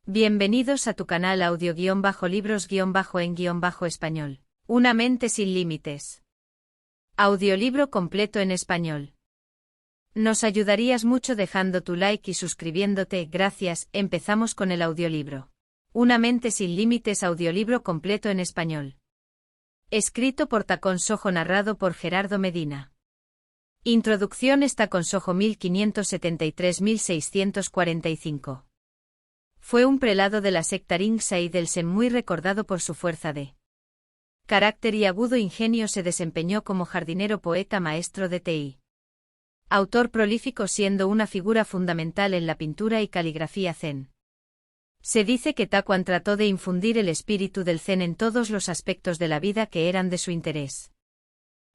Bienvenidos a tu canal audio-libros-en-español. Una mente sin límites. Audiolibro completo en español. Nos ayudarías mucho dejando tu like y suscribiéndote, gracias. Empezamos con el audiolibro. Una mente sin límites, audiolibro completo en español. Escrito por Tacón Sojo, narrado por Gerardo Medina. Introducción. Tacón Sojo 1573-1645. Fue un prelado de la secta Rimsky del Zen muy recordado por su fuerza de carácter y agudo ingenio. Se desempeñó como jardinero, poeta, maestro de Tei. Autor prolífico, siendo una figura fundamental en la pintura y caligrafía zen. Se dice que Takuan trató de infundir el espíritu del zen en todos los aspectos de la vida que eran de su interés,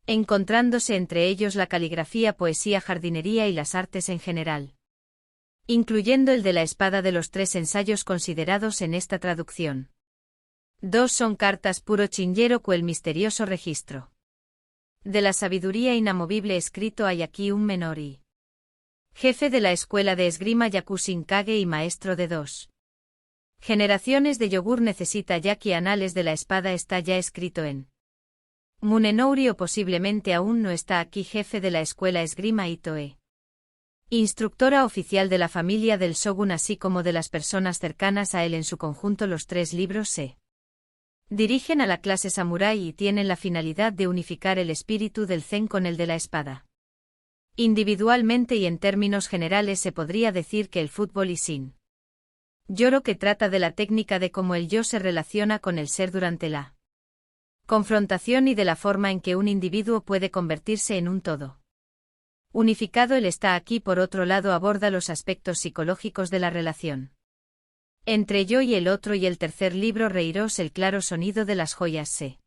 encontrándose entre ellos la caligrafía, poesía, jardinería y las artes en general, incluyendo el de la espada. De los 3 ensayos considerados en esta traducción, 2 son cartas puro Shinjeroku, el misterioso registro de la sabiduría inamovible, escrito a Yakiun Menori, jefe de la escuela de esgrima Yakusin Kage y maestro de 2 generaciones de yogur. Necesita Yaki, anales de la espada. Está ya escrito en Munenouri, o posiblemente aún no está aquí. Jefe de la escuela esgrima Itoe, instructora oficial de la familia del shogun, así como de las personas cercanas a él en su conjunto. Los 3 libros se dirigen a la clase samurái y tienen la finalidad de unificar el espíritu del zen con el de la espada. Individualmente y en términos generales se podría decir que el fútbol y sin Yoro, que trata de la técnica de cómo el yo se relaciona con el ser durante la confrontación y de la forma en que un individuo puede convertirse en un todo unificado. Él está aquí, por otro lado, aborda los aspectos psicológicos de la relación entre yo y el otro. Y el tercer libro, Reiros, el claro sonido de las joyas, se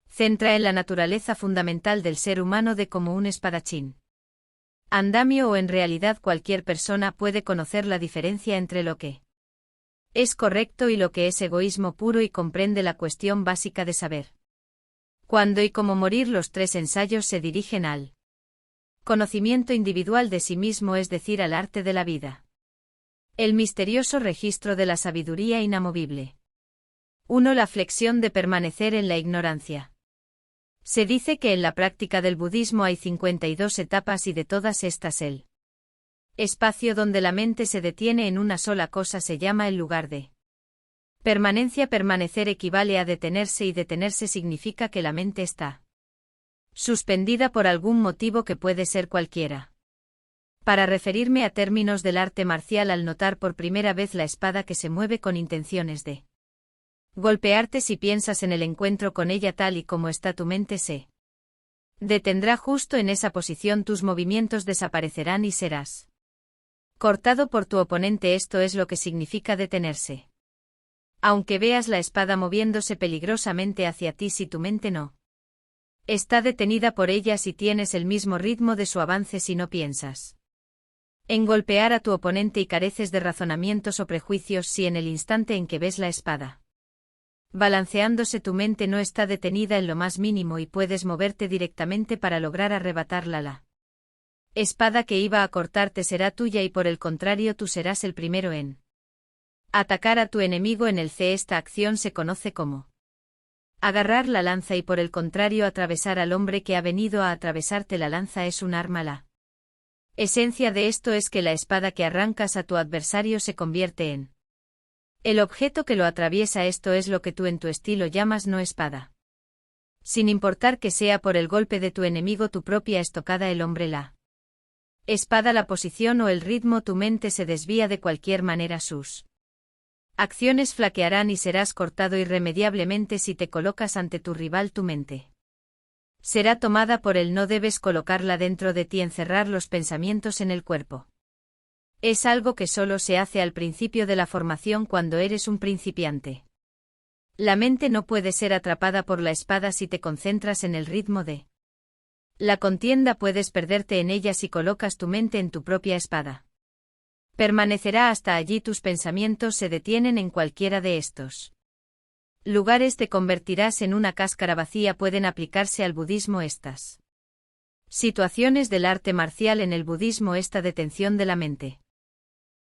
centra en la naturaleza fundamental del ser humano, de cómo un espadachín, andamio o en realidad cualquier persona puede conocer la diferencia entre lo que es correcto y lo que es egoísmo puro, y comprende la cuestión básica de saber cuándo y cómo morir. Los 3 ensayos se dirigen al conocimiento individual de sí mismo, es decir, al arte de la vida. El misterioso registro de la sabiduría inamovible. 1. La flexión de permanecer en la ignorancia. Se dice que en la práctica del budismo hay 52 etapas, y de todas estas el espacio donde la mente se detiene en una sola cosa se llama el lugar de permanencia. Permanecer equivale a detenerse, y detenerse significa que la mente está suspendida por algún motivo que puede ser cualquiera. Para referirme a términos del arte marcial, al notar por primera vez la espada que se mueve con intenciones de golpearte, si piensas en el encuentro con ella tal y como está, tu mente se detendrá justo en esa posición, tus movimientos desaparecerán y serás cortado por tu oponente. Esto es lo que significa detenerse. Aunque veas la espada moviéndose peligrosamente hacia ti, si tu mente no está detenida por ella, si tienes el mismo ritmo de su avance, si no piensas en golpear a tu oponente y careces de razonamientos o prejuicios, si en el instante en que ves la espada balanceándose tu mente no está detenida en lo más mínimo, y puedes moverte directamente para lograr arrebatarla, la espada que iba a cortarte será tuya, y por el contrario tú serás el primero en atacar a tu enemigo. En el C, esta acción se conoce como agarrar la lanza, y por el contrario atravesar al hombre que ha venido a atravesarte. La lanza es un arma. La esencia de esto es que la espada que arrancas a tu adversario se convierte en el objeto que lo atraviesa. Esto es lo que tú en tu estilo llamas no espada. Sin importar que sea por el golpe de tu enemigo, tu propia estocada, el hombre, la espada, la posición o el ritmo, tu mente se desvía de cualquier manera. Sus acciones flaquearán y serás cortado irremediablemente si te colocas ante tu rival. Tu mente será tomada por él. No debes colocarla dentro de ti, encerrar los pensamientos en el cuerpo. Es algo que solo se hace al principio de la formación, cuando eres un principiante. La mente no puede ser atrapada por la espada si te concentras en el ritmo de la contienda. Puedes perderte en ella si colocas tu mente en tu propia espada. Permanecerá hasta allí, tus pensamientos se detienen en cualquiera de estos lugares, te convertirás en una cáscara vacía. Pueden aplicarse al budismo estas situaciones del arte marcial. En el budismo, esta detención de la mente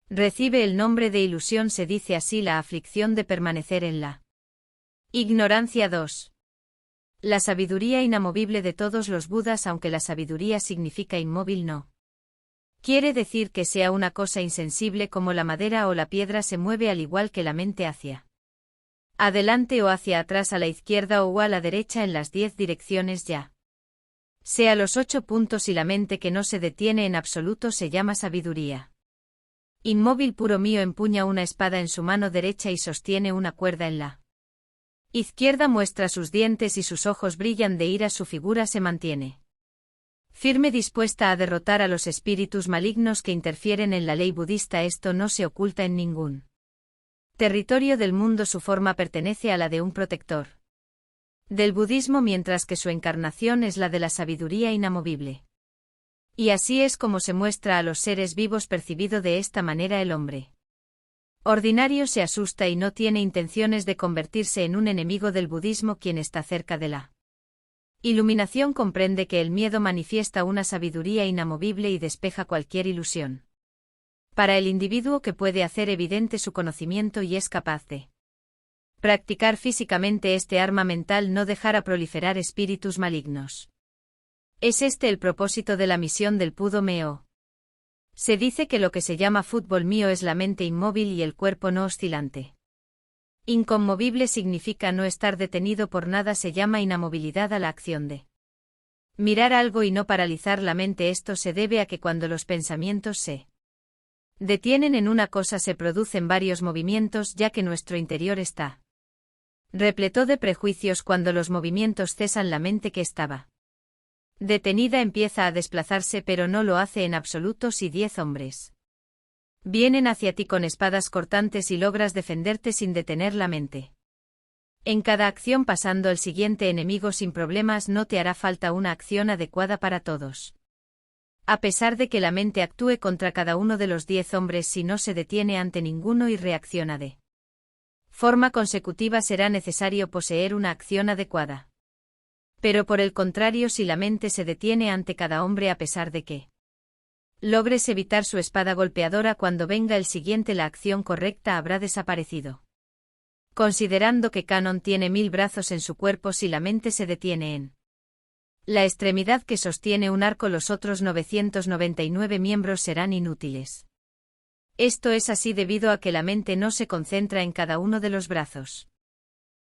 Recibe el nombre de ilusión, se dice así la aflicción de permanecer en la ignorancia. 2. La sabiduría inamovible de todos los Budas. Aunque la sabiduría significa inmóvil, no quiere decir que sea una cosa insensible como la madera o la piedra. Se mueve al igual que la mente hacia adelante o hacia atrás, a la izquierda o a la derecha, en las 10 direcciones, ya sea los 8 puntos, y la mente que no se detiene en absoluto se llama sabiduría. Inmóvil. Puro Mío empuña una espada en su mano derecha y sostiene una cuerda en la izquierda, muestra sus dientes y sus ojos brillan de ira. Su figura se mantiene firme, dispuesta a derrotar a los espíritus malignos que interfieren en la ley budista. Esto no se oculta en ningún territorio del mundo. Su forma pertenece a la de un protector del budismo, mientras que su encarnación es la de la sabiduría inamovible. Y así es como se muestra a los seres vivos. Percibido de esta manera, el hombre ordinario se asusta y no tiene intenciones de convertirse en un enemigo del budismo. Quien está cerca de la iluminación comprende que el miedo manifiesta una sabiduría inamovible y despeja cualquier ilusión. Para el individuo que puede hacer evidente su conocimiento y es capaz de practicar físicamente este arma mental, no dejará proliferar espíritus malignos. Es este el propósito de la misión del Pudo Meo. Se dice que lo que se llama fútbol mío es la mente inmóvil y el cuerpo no oscilante. Inconmovible significa no estar detenido por nada. Se llama inamovilidad a la acción de mirar algo y no paralizar la mente. Esto se debe a que cuando los pensamientos se detienen en una cosa se producen varios movimientos, ya que nuestro interior está repleto de prejuicios. Cuando los movimientos cesan, la mente que estaba detenida empieza a desplazarse, pero no lo hace en absoluto. Si 10 hombres vienen hacia ti con espadas cortantes y logras defenderte sin detener la mente en cada acción, pasando el siguiente enemigo sin problemas, no te hará falta una acción adecuada para todos. A pesar de que la mente actúe contra cada uno de los 10 hombres, si no se detiene ante ninguno y reacciona de forma consecutiva, será necesario poseer una acción adecuada. Pero por el contrario, si la mente se detiene ante cada hombre, a pesar de que logres evitar su espada golpeadora, cuando venga el siguiente la acción correcta habrá desaparecido. Considerando que Canon tiene 1000 brazos en su cuerpo, si la mente se detiene en la extremidad que sostiene un arco, los otros 999 miembros serán inútiles. Esto es así debido a que la mente no se concentra en cada uno de los brazos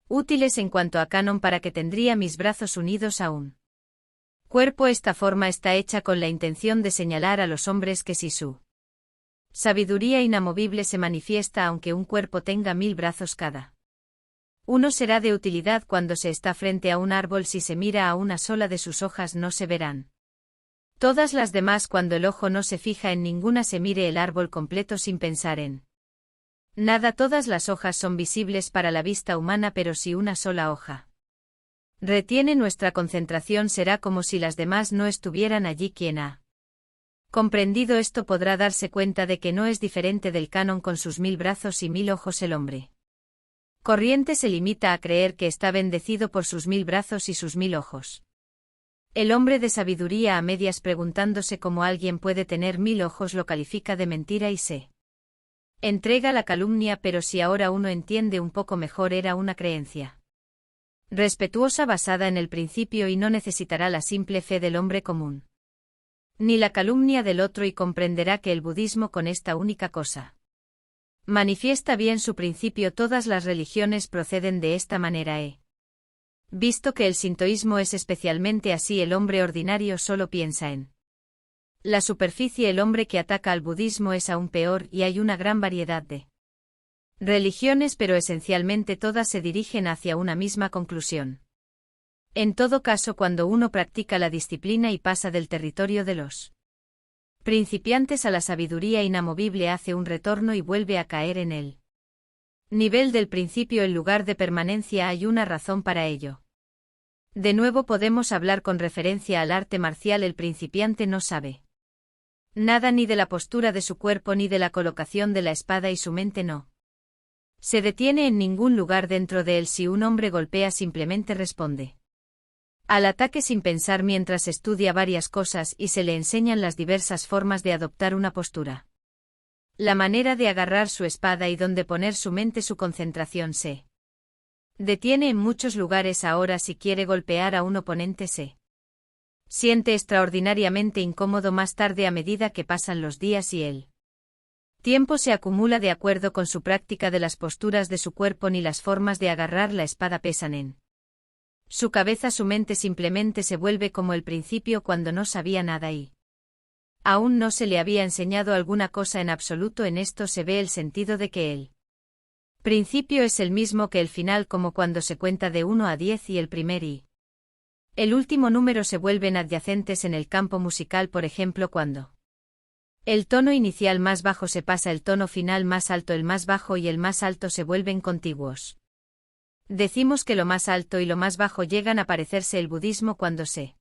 útiles. En cuanto a Canon, para que tendría mis brazos unidos a un cuerpo. Esta forma está hecha con la intención de señalar a los hombres que si su sabiduría inamovible se manifiesta aunque un cuerpo tenga 1000 brazos cada uno, será de utilidad cuando se está frente a un árbol. Si se mira a una sola de sus hojas no se verán todas las demás. Cuando el ojo no se fija en ninguna, se mire el árbol completo sin pensar en nada. Todas las hojas son visibles para la vista humana, pero si una sola hoja retiene nuestra concentración, será como si las demás no estuvieran allí. Quien ha comprendido esto podrá darse cuenta de que no es diferente del Canon con sus 1000 brazos y 1000 ojos. El hombre corriente se limita a creer que está bendecido por sus 1000 brazos y sus 1000 ojos. El hombre de sabiduría, a medias preguntándose cómo alguien puede tener 1000 ojos, lo califica de mentira y se entrega a la calumnia. Pero si ahora uno entiende un poco mejor, era una creencia respetuosa basada en el principio y no necesitará la simple fe del hombre común ni la calumnia del otro, y comprenderá que el budismo, con esta única cosa, manifiesta bien su principio. Todas las religiones proceden de esta manera. Visto que el sintoísmo es especialmente así, el hombre ordinario solo piensa en la superficie. El hombre que ataca al budismo es aún peor, y hay una gran variedad de religiones, pero esencialmente todas se dirigen hacia una misma conclusión. En todo caso, cuando uno practica la disciplina y pasa del territorio de los principiantes a la sabiduría inamovible, hace un retorno y vuelve a caer en el nivel del principio en lugar de permanencia. Hay una razón para ello. De nuevo podemos hablar con referencia al arte marcial. El principiante no sabe nada ni de la postura de su cuerpo ni de la colocación de la espada, y su mente no se detiene en ningún lugar dentro de él. Si un hombre golpea, simplemente responde al ataque sin pensar mientras estudia varias cosas y se le enseñan las diversas formas de adoptar una postura. La manera de agarrar su espada y donde poner su mente, su concentración se detiene en muchos lugares. Ahora si quiere golpear a un oponente se siente extraordinariamente incómodo más tarde a medida que pasan los días y el tiempo se acumula de acuerdo con su práctica de las posturas de su cuerpo. Ni las formas de agarrar la espada pesan en su cabeza. Su mente simplemente se vuelve como el principio cuando no sabía nada y aún no se le había enseñado alguna cosa en absoluto. En esto se ve el sentido de que el principio es el mismo que el final, como cuando se cuenta de 1 a 10 y el primer y el último número se vuelven adyacentes en el campo musical. Por ejemplo, cuando el tono inicial más bajo se pasa el tono final más alto, el más bajo y el más alto se vuelven contiguos. Decimos que lo más alto y lo más bajo llegan a parecerse. El budismo, cuando se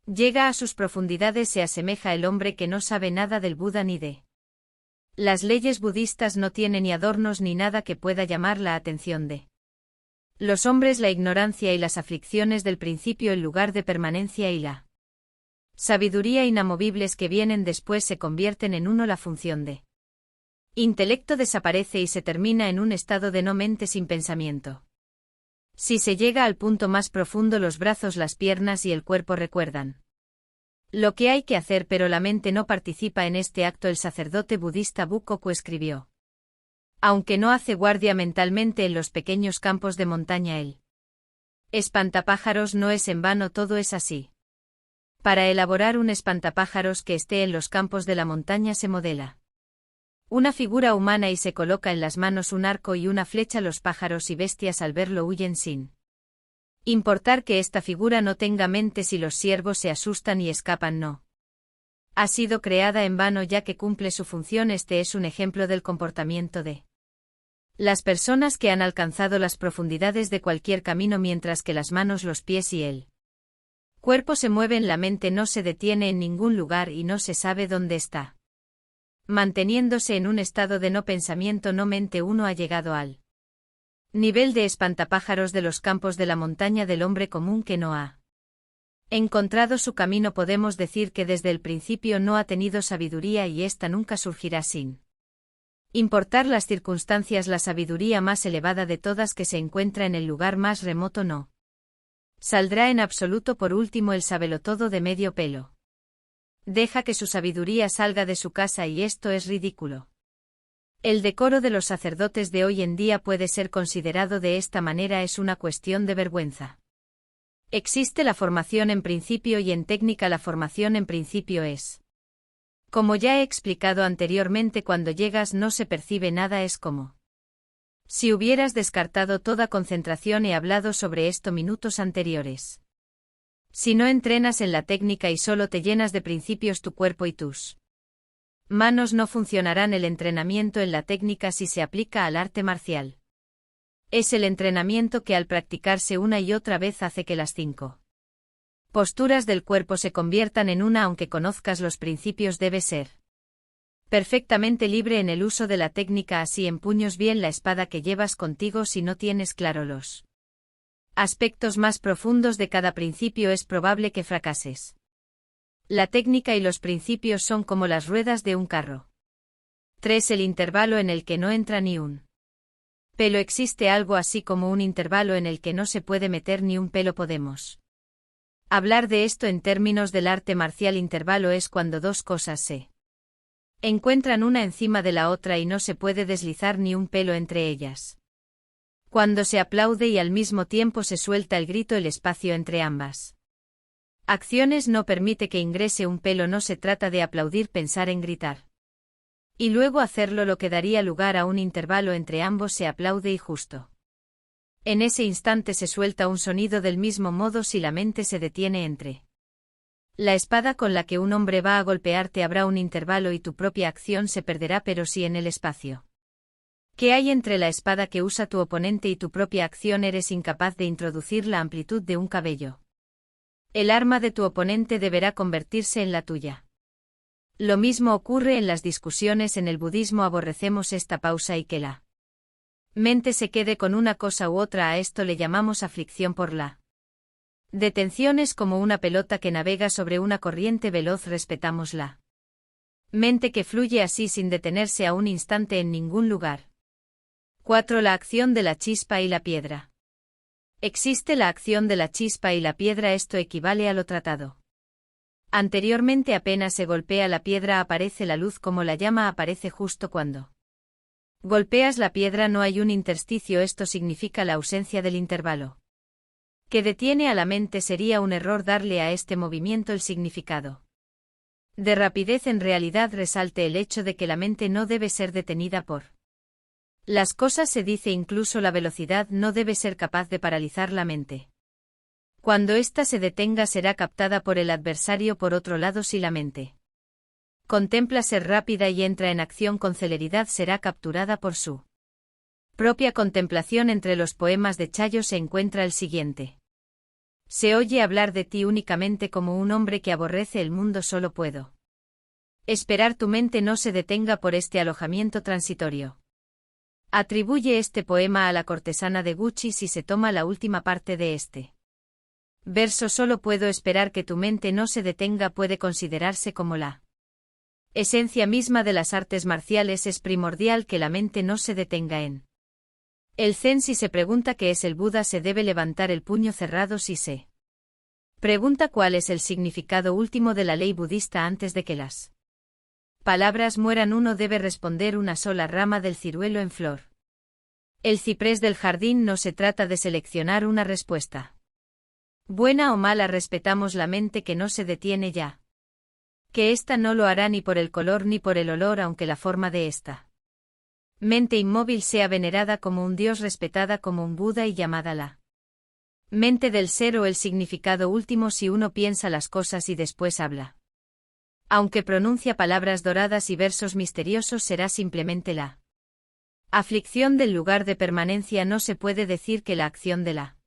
llega a sus profundidades, se asemeja el hombre que no sabe nada del Buda ni de las leyes budistas. No tiene ni adornos ni nada que pueda llamar la atención de los hombres. La ignorancia y las aflicciones del principio, el lugar de permanencia y la sabiduría inamovibles que vienen después se convierten en uno. La función de intelecto desaparece y se termina en un estado de no mente, sin pensamiento. Si se llega al punto más profundo, los brazos, las piernas y el cuerpo recuerdan lo que hay que hacer, pero la mente no participa en este acto. El sacerdote budista Bukoku escribió: aunque no hace guardia mentalmente en los pequeños campos de montaña, el espantapájaros no es en vano. Todo es así. Para elaborar un espantapájaros que esté en los campos de la montaña se modela una figura humana y se coloca en las manos un arco y una flecha. Los pájaros y bestias al verlo huyen sin importar que esta figura no tenga mente. Si los ciervos se asustan y escapan, no ha sido creada en vano, ya que cumple su función. Este es un ejemplo del comportamiento de las personas que han alcanzado las profundidades de cualquier camino. Mientras que las manos, los pies y el cuerpo se mueven, la mente no se detiene en ningún lugar y no se sabe dónde está. Manteniéndose en un estado de no pensamiento, no mente, uno ha llegado al nivel de espantapájaros de los campos de la montaña del hombre común que no ha encontrado su camino. Podemos decir que desde el principio no ha tenido sabiduría y ésta nunca surgirá sin importar las circunstancias. La sabiduría más elevada de todas, que se encuentra en el lugar más remoto, no saldrá en absoluto. Por último, el sabelotodo de medio pelo deja que su sabiduría salga de su casa y esto es ridículo. El decoro de los sacerdotes de hoy en día puede ser considerado de esta manera: es una cuestión de vergüenza. Existe la formación en principio y en técnica. La formación en principio es, como ya he explicado anteriormente, cuando llegas no se percibe nada. Es como si hubieras descartado toda concentración. He hablado sobre esto minutos anteriores. Si no entrenas en la técnica y solo te llenas de principios, tu cuerpo y tus manos no funcionarán. El entrenamiento en la técnica, si se aplica al arte marcial, es el entrenamiento que al practicarse una y otra vez hace que las 5 posturas del cuerpo se conviertan en una. Aunque conozcas los principios, debes ser perfectamente libre en el uso de la técnica. Así empuños bien la espada que llevas contigo. Si no tienes claro los aspectos más profundos de cada principio, es probable que fracases. La técnica y los principios son como las ruedas de un carro. 3. El intervalo en el que no entra ni un pelo. Existe algo así como un intervalo en el que no se puede meter ni un pelo. Podemos hablar de esto en términos del arte marcial. Intervalo es cuando dos cosas se encuentran una encima de la otra y no se puede deslizar ni un pelo entre ellas. Cuando se aplaude y al mismo tiempo se suelta el grito, el espacio entre ambas acciones no permite que ingrese un pelo. No se trata de aplaudir, pensar en gritar y luego hacerlo, lo que daría lugar a un intervalo entre ambos. Se aplaude y justo en ese instante se suelta un sonido. Del mismo modo, si la mente se detiene entre la espada con la que un hombre va a golpearte, habrá un intervalo y tu propia acción se perderá. Pero si en el espacio que hay entre la espada que usa tu oponente y tu propia acción eres incapaz de introducir la amplitud de un cabello, el arma de tu oponente deberá convertirse en la tuya. Lo mismo ocurre en las discusiones. En el budismo aborrecemos esta pausa y que la mente se quede con una cosa u otra. A esto le llamamos aflicción por la detención. Es como una pelota que navega sobre una corriente veloz. Respetamos la Mente que fluye así sin detenerse a un instante en ningún lugar. 4. La acción de la chispa y la piedra. Existe la acción de la chispa y la piedra, esto equivale a lo tratado. Anteriormente apenas se golpea la piedra aparece la luz como la llama aparece justo cuando golpeas la piedra no hay un intersticio, esto significa la ausencia del intervalo que detiene a la mente. Sería un error darle a este movimiento el significado de rapidez. En realidad resalte el hecho de que la mente no debe ser detenida por las cosas. Se dice incluso la velocidad no debe ser capaz de paralizar la mente. Cuando ésta se detenga será captada por el adversario. Por otro lado, si la mente contempla ser rápida y entra en acción con celeridad será capturada por su propia contemplación. Entre los poemas de Chayo se encuentra el siguiente. Se oye hablar de ti únicamente como un hombre que aborrece el mundo. Solo puedo esperar tu mente no se detenga por este alojamiento transitorio. Atribuye este poema a la cortesana de Gucci si se toma la última parte de este verso. Solo puedo esperar que tu mente no se detenga puede considerarse como la esencia misma de las artes marciales. Es primordial que la mente no se detenga en el Zen. Si se pregunta qué es el Buda se debe levantar el puño cerrado. Si se pregunta cuál es el significado último de la ley budista antes de que las palabras mueran uno debe responder una sola rama del ciruelo en flor. El ciprés del jardín. No se trata de seleccionar una respuesta buena o mala, respetamos la mente que no se detiene ya. Que ésta no lo hará ni por el color ni por el olor, aunque la forma de esta mente inmóvil sea venerada como un dios, respetada como un Buda y llamada la mente del ser o el significado último. Si uno piensa las cosas y después habla, aunque pronuncia palabras doradas y versos misteriosos, será simplemente la aflicción del lugar de permanencia. No se puede decir que la acción de la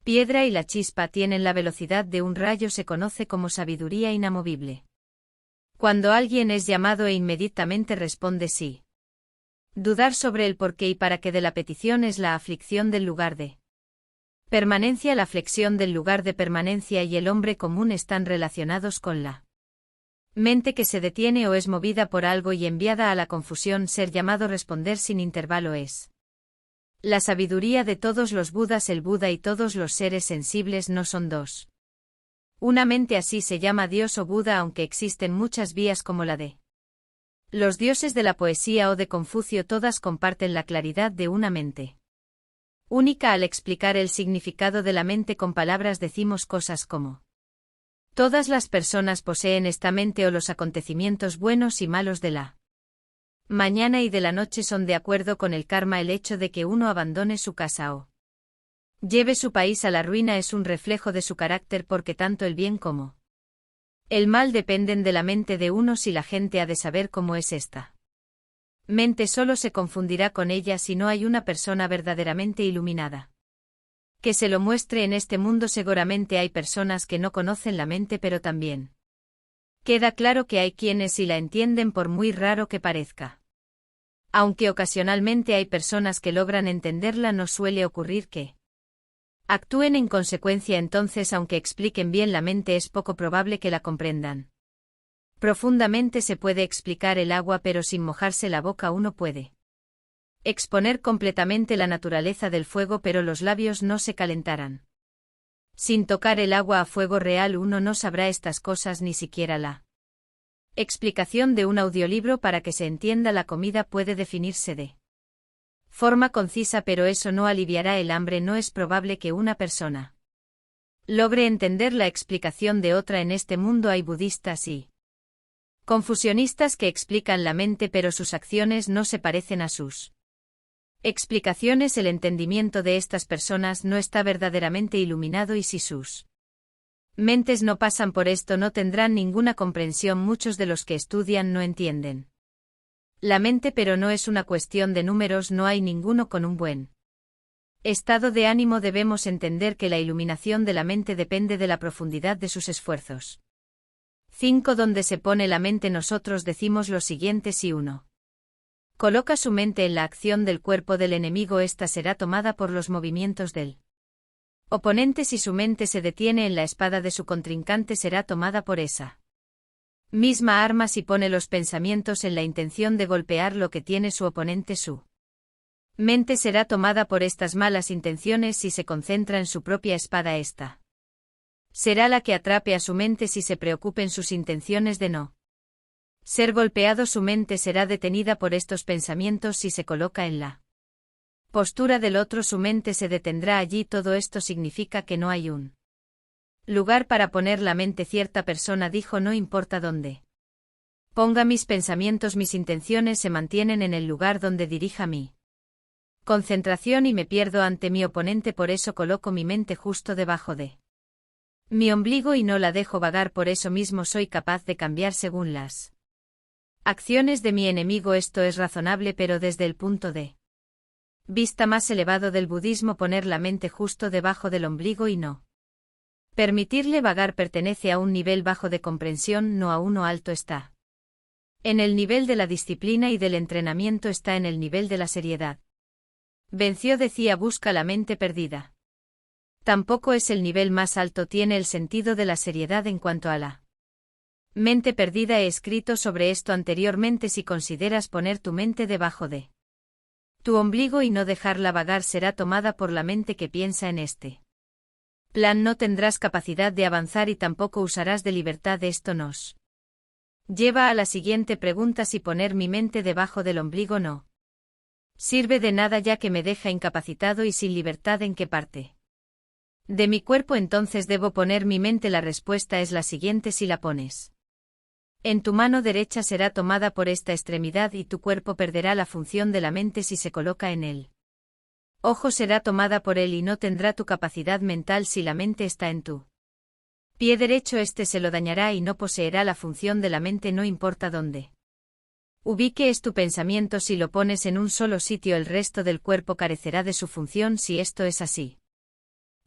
piedra y la chispa tienen la velocidad de un rayo. Se conoce como sabiduría inamovible. Cuando alguien es llamado e inmediatamente responde sí. Dudar sobre el porqué y para qué de la petición es la aflicción del lugar de permanencia. La flexión del lugar de permanencia y el hombre común están relacionados con la mente que se detiene o es movida por algo y enviada a la confusión. Ser llamado, responder sin intervalo es la sabiduría de todos los Budas. El Buda y todos los seres sensibles no son dos. Una mente así se llama Dios o Buda, aunque existen muchas vías como la de los dioses de la poesía o de Confucio. Todas comparten la claridad de una mente única. Al explicar el significado de la mente con palabras decimos cosas como todas las personas poseen esta mente o los acontecimientos buenos y malos de la mañana y de la noche son de acuerdo con el karma. El hecho de que uno abandone su casa o lleve su país a la ruina es un reflejo de su carácter, porque tanto el bien como el mal dependen de la mente de uno. Si la gente ha de saber cómo es esta mente, solo se confundirá con ella si no hay una persona verdaderamente iluminada que se lo muestre en este mundo. Seguramente hay personas que no conocen la mente, pero también queda claro que hay quienes sí la entienden, por muy raro que parezca. Aunque ocasionalmente hay personas que logran entenderla, no suele ocurrir que actúen en consecuencia. Entonces, aunque expliquen bien la mente, es poco probable que la comprendan profundamente. Se puede explicar el agua, pero sin mojarse la boca uno puede exponer completamente la naturaleza del fuego, pero los labios no se calentarán. Sin tocar el agua a fuego real uno no sabrá estas cosas, ni siquiera la explicación de un audiolibro para que se entienda la comida puede definirse de forma concisa, pero eso no aliviará el hambre. No es probable que una persona logre entender la explicación de otra. En este mundo hay budistas y confusionistas que explican la mente, pero sus acciones no se parecen a sus explicaciones. El entendimiento de estas personas no está verdaderamente iluminado y si sus mentes no pasan por esto no tendrán ninguna comprensión. Muchos de los que estudian no entienden la mente, pero no es una cuestión de números. No hay ninguno con un buen estado de ánimo. Debemos entender que la iluminación de la mente depende de la profundidad de sus esfuerzos. 5. ¿Dónde se pone la mente? Nosotros decimos lo siguiente: si uno coloca su mente en la acción del cuerpo del enemigo, ésta será tomada por los movimientos del oponente. Si su mente se detiene en la espada de su contrincante, será tomada por esa. Misma arma si pone los pensamientos en la intención de golpear lo que tiene su oponente, su mente será tomada por estas malas intenciones si se concentra en su propia espada. Esta será la que atrape a su mente si se preocupe en sus intenciones de no ser golpeado. Su mente será detenida por estos pensamientos si se coloca en la postura del otro. Su mente se detendrá allí. Todo esto significa que no hay un lugar para poner la mente. Cierta persona dijo: no importa dónde ponga mis pensamientos, mis intenciones se mantienen en el lugar donde dirija mi concentración y me pierdo ante mi oponente. Por eso coloco mi mente justo debajo de mi ombligo y no la dejo vagar. Por eso mismo soy capaz de cambiar según las acciones de mi enemigo. Esto es razonable, pero desde el punto de vista más elevado del budismo, poner la mente justo debajo del ombligo y no permitirle vagar pertenece a un nivel bajo de comprensión, no a uno alto. Está en el nivel de la disciplina y del entrenamiento, está en el nivel de la seriedad. Venció decía: busca la mente perdida. Tampoco es el nivel más alto, tiene el sentido de la seriedad en cuanto a la mente perdida. He escrito sobre esto anteriormente. Si consideras poner tu mente debajo de tu ombligo y no dejarla vagar, será tomada por la mente que piensa en este plan. No tendrás capacidad de avanzar y tampoco usarás de libertad. Esto nos lleva a la siguiente pregunta: si poner mi mente debajo del ombligo no sirve de nada, ya que me deja incapacitado y sin libertad, ¿en qué parte de mi cuerpo entonces debo poner mi mente? La respuesta es la siguiente: si la pones en tu mano derecha, será tomada por esta extremidad y tu cuerpo perderá la función de la mente. Si se coloca en él ojo, será tomada por él y no tendrá tu capacidad mental. Si la mente está en tu pie derecho, este se lo dañará y no poseerá la función de la mente. No importa dónde ubique es tu pensamiento, si lo pones en un solo sitio, el resto del cuerpo carecerá de su función. Si esto es así,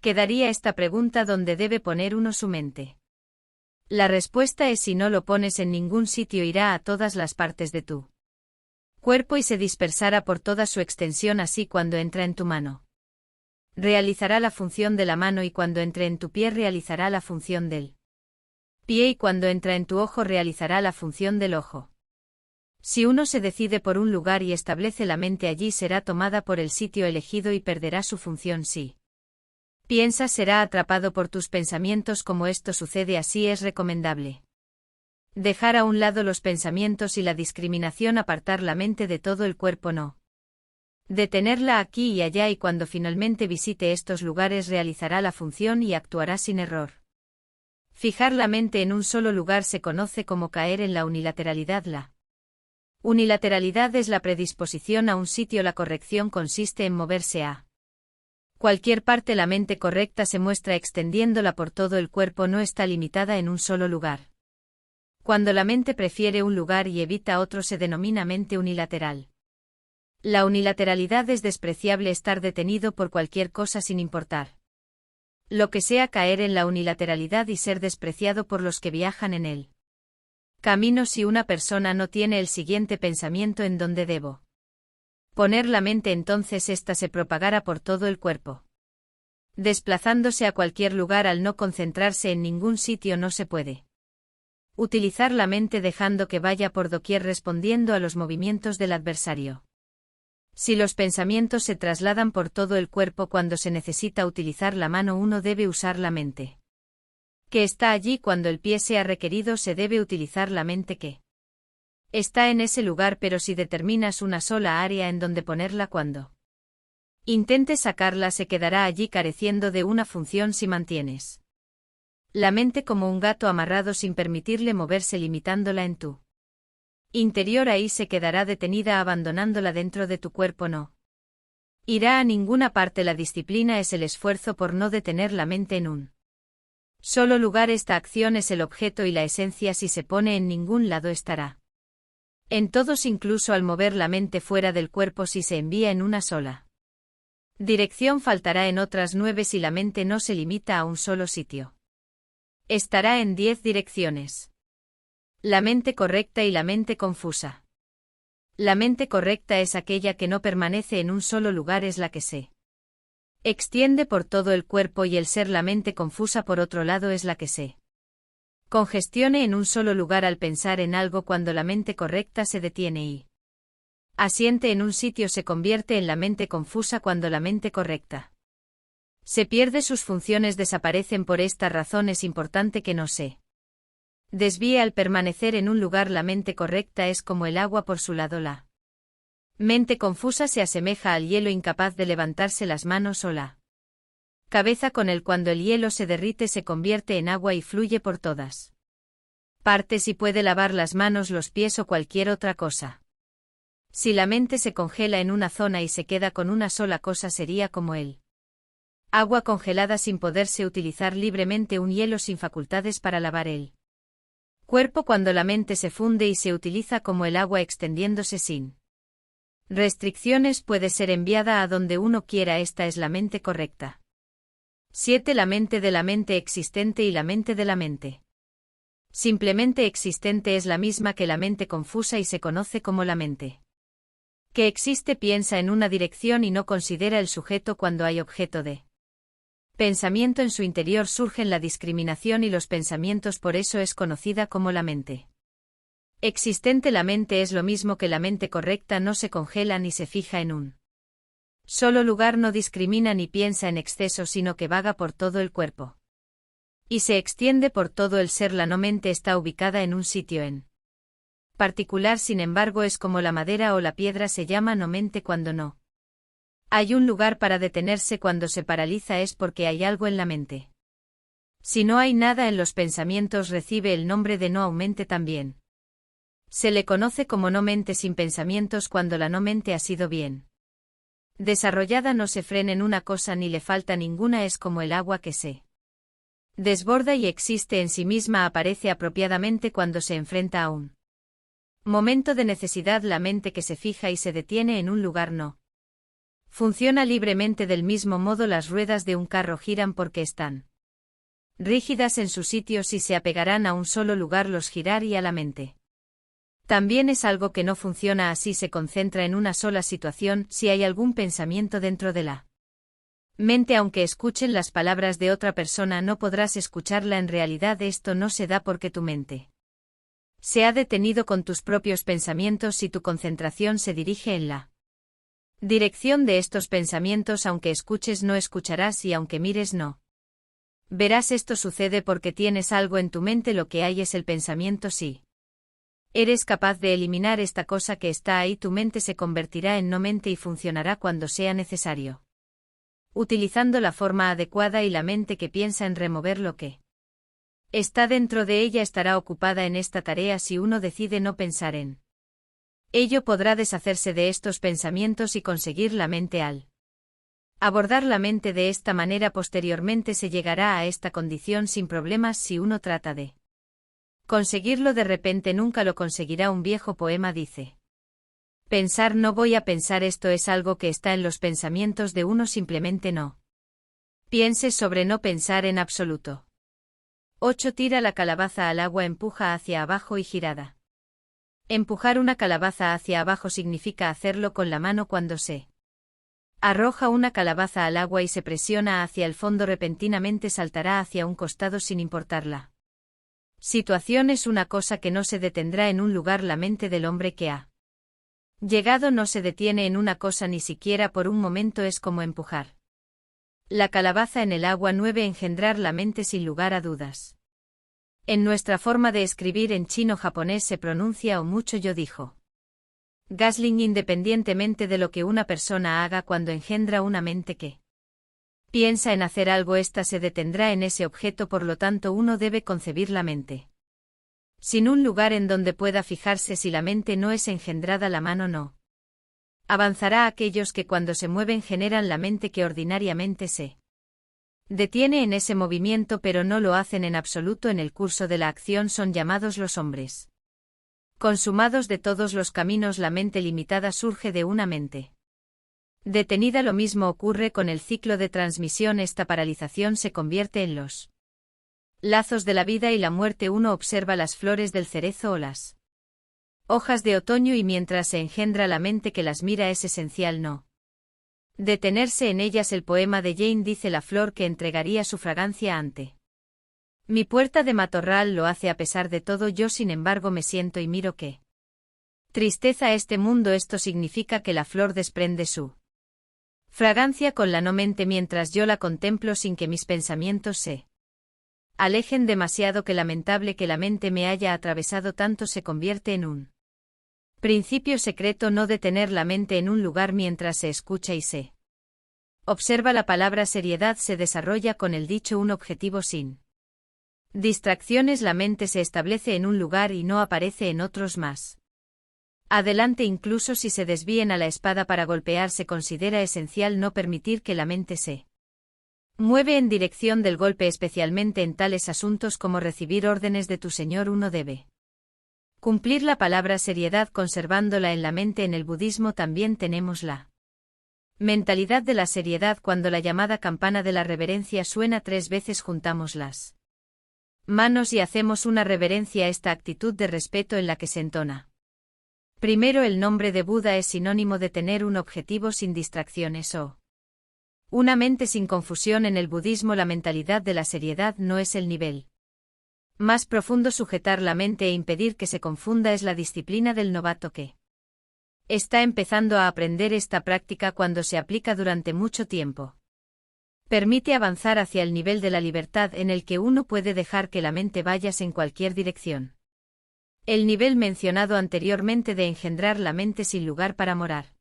quedaría esta pregunta: ¿dónde debe poner uno su mente? La respuesta es: si no lo pones en ningún sitio, irá a todas las partes de tu cuerpo y se dispersará por toda su extensión. Así, cuando entra en tu mano, realizará la función de la mano, y cuando entre en tu pie realizará la función del pie, y cuando entra en tu ojo realizará la función del ojo. Si uno se decide por un lugar y establece la mente allí, será tomada por el sitio elegido y perderá su función. Si piensas, será atrapado por tus pensamientos. Como esto sucede así, es recomendable dejar a un lado los pensamientos y la discriminación, apartar la mente de todo el cuerpo, no detenerla aquí y allá, y cuando finalmente visite estos lugares realizará la función y actuará sin error. Fijar la mente en un solo lugar se conoce como caer en la unilateralidad. La unilateralidad es la predisposición a un sitio. La corrección consiste en moverse a cualquier parte. La mente correcta se muestra extendiéndola por todo el cuerpo, no está limitada en un solo lugar. Cuando la mente prefiere un lugar y evita otro, se denomina mente unilateral. La unilateralidad es despreciable, estar detenido por cualquier cosa sin importar lo que sea, caer en la unilateralidad y ser despreciado por los que viajan en él camino. Si una persona no tiene el siguiente pensamiento: ¿en dónde debo poner la mente?, entonces ésta se propagará por todo el cuerpo, desplazándose a cualquier lugar. Al no concentrarse en ningún sitio, no se puede utilizar la mente dejando que vaya por doquier respondiendo a los movimientos del adversario. Si los pensamientos se trasladan por todo el cuerpo cuando se necesita utilizar la mano, uno debe usar la mente que está allí. Cuando el pie sea requerido, se debe utilizar la mente que está en ese lugar, pero si determinas una sola área en donde ponerla, cuando intentes sacarla se quedará allí careciendo de una función. Si mantienes la mente como un gato amarrado sin permitirle moverse, limitándola en tu interior, ahí se quedará detenida, abandonándola dentro de tu cuerpo, no irá a ninguna parte. La disciplina es el esfuerzo por no detener la mente en un solo lugar. Esta acción es el objeto y la esencia. Si se pone en ningún lado, estará en todos, incluso al mover la mente fuera del cuerpo. Si se envía en una sola dirección, faltará en otras 9. Si la mente no se limita a un solo sitio, estará en 10 direcciones. La mente correcta y la mente confusa. La mente correcta es aquella que no permanece en un solo lugar, es la que se extiende por todo el cuerpo, y el ser la mente confusa, por otro lado, es la que se Congestione en un solo lugar al pensar en algo cuando la mente correcta se detiene y asiente en un sitio se convierte en la mente confusa cuando la mente correcta se pierde, sus funciones desaparecen. Por esta razón es importante que no se desvíe al permanecer en un lugar. La mente correcta es como el agua por su lado. La mente confusa se asemeja al hielo incapaz de levantarse las manos o la cabeza con él. Cuando el hielo se derrite se convierte en agua y fluye por todas partes y puede lavar las manos, los pies o cualquier otra cosa. Si la mente se congela en una zona y se queda con una sola cosa, sería como el agua congelada sin poderse utilizar libremente, un hielo sin facultades para lavar el cuerpo. Cuando la mente se funde y se utiliza como el agua extendiéndose sin restricciones, puede ser enviada a donde uno quiera. Esta es la mente correcta. 7. La mente de la mente existente y la mente de la mente simplemente existente es la misma que la mente confusa y se conoce como la mente que existe. Piensa en una dirección y no considera el sujeto. Cuando hay objeto de pensamiento en su interior surgen la discriminación y los pensamientos, por eso es conocida como la mente existente. La mente es lo mismo que la mente correcta, no se congela ni se fija en un solo lugar, no discrimina ni piensa en exceso, sino que vaga por todo el cuerpo y se extiende por todo el ser. La no mente está ubicada en un sitio en particular, sin embargo es como la madera o la piedra, se llama no mente cuando no hay un lugar para detenerse. Cuando se paraliza es porque hay algo en la mente. Si no hay nada en los pensamientos, recibe el nombre de no mente. También se le conoce como no mente sin pensamientos. Cuando la no mente ha sido bien desarrollada, no se frena en una cosa ni le falta ninguna, es como el agua que se desborda y existe en sí misma. Aparece apropiadamente cuando se enfrenta a un momento de necesidad. La mente que se fija y se detiene en un lugar no funciona libremente. Del mismo modo, las ruedas de un carro giran porque están rígidas en su sitio. Si se apegarán a un solo lugar, los girar, y a la mente también es algo que no funciona así, se concentra en una sola situación. Si hay algún pensamiento dentro de la mente, aunque escuchen las palabras de otra persona, no podrás escucharla. En realidad esto no se da porque tu mente se ha detenido con tus propios pensamientos. Si tu concentración se dirige en la dirección de estos pensamientos, aunque escuches no escucharás y aunque mires no verás. Esto sucede porque tienes algo en tu mente. Lo que hay es el pensamiento. Si eres capaz de eliminar esta cosa que está ahí, tu mente se convertirá en no mente y funcionará cuando sea necesario, utilizando la forma adecuada, y la mente que piensa en remover lo que está dentro de ella estará ocupada en esta tarea. Si uno decide no pensar en ello, podrá deshacerse de estos pensamientos y conseguir la mente. Al abordar la mente de esta manera, posteriormente se llegará a esta condición sin problemas. Si uno trata de conseguirlo de repente, nunca lo conseguirá. Un viejo poema dice: pensar, no voy a pensar. Esto es algo que está en los pensamientos de uno, simplemente no pienses sobre no pensar en absoluto. 8. Tira la calabaza al agua, empuja hacia abajo y girada. Empujar una calabaza hacia abajo significa hacerlo con la mano. Cuando se arroja una calabaza al agua y se presiona hacia el fondo, repentinamente saltará hacia un costado sin importarla situación. Es una cosa que no se detendrá en un lugar. La mente del hombre que ha llegado no se detiene en una cosa ni siquiera por un momento. Es como empujar la calabaza en el agua. 9. Engendrar la mente sin lugar a dudas. En nuestra forma de escribir en chino-japonés se pronuncia o mucho yo, dijo Gasling. Independientemente de lo que una persona haga, cuando engendra una mente que piensa en hacer algo, ésta se detendrá en ese objeto. Por lo tanto, uno debe concebir la mente sin un lugar en donde pueda fijarse. Si la mente no es engendrada, la mano no avanzará. Aquellos que cuando se mueven generan la mente que ordinariamente se detiene en ese movimiento, pero no lo hacen en absoluto en el curso de la acción, son llamados los hombres consumados de todos los caminos. La mente limitada surge de una mente detenida. Lo mismo ocurre con el ciclo de transmisión. Esta paralización se convierte en los lazos de la vida y la muerte. Uno observa las flores del cerezo o las hojas de otoño, y mientras se engendra la mente que las mira, es esencial no detenerse en ellas. El poema de Jane dice: la flor que entregaría su fragancia ante Mi puerta de matorral lo hace a pesar de todo, yo sin embargo me siento y miro qué tristeza este mundo. Esto significa que la flor desprende su fragancia con la no mente mientras yo la contemplo sin que mis pensamientos se alejen demasiado. Qué lamentable que la mente me haya atravesado tanto. Se convierte en un principio secreto no detener la mente en un lugar mientras se escucha y se observa. La palabra seriedad se desarrolla con el dicho un objetivo sin distracciones. La mente se establece en un lugar y no aparece en otros más adelante. Incluso si se desvíen a la espada para golpear, se considera esencial no permitir que la mente se mueve en dirección del golpe, especialmente en tales asuntos como recibir órdenes de tu señor. Uno debe cumplir la palabra seriedad conservándola en la mente. En el budismo también tenemos la mentalidad de la seriedad. Cuando la llamada campana de la reverencia suena 3 veces, juntamos las manos y hacemos una reverencia. Esta actitud de respeto en la que se entona primero el nombre de Buda es sinónimo de tener un objetivo sin distracciones o una mente sin confusión. En el budismo la mentalidad de la seriedad no es el nivel más profundo. Sujetar la mente e impedir que se confunda es la disciplina del novato que está empezando a aprender. Esta práctica, cuando se aplica durante mucho tiempo, permite avanzar hacia el nivel de la libertad en el que uno puede dejar que la mente vaya en cualquier dirección. El nivel mencionado anteriormente de engendrar la mente sin lugar para morar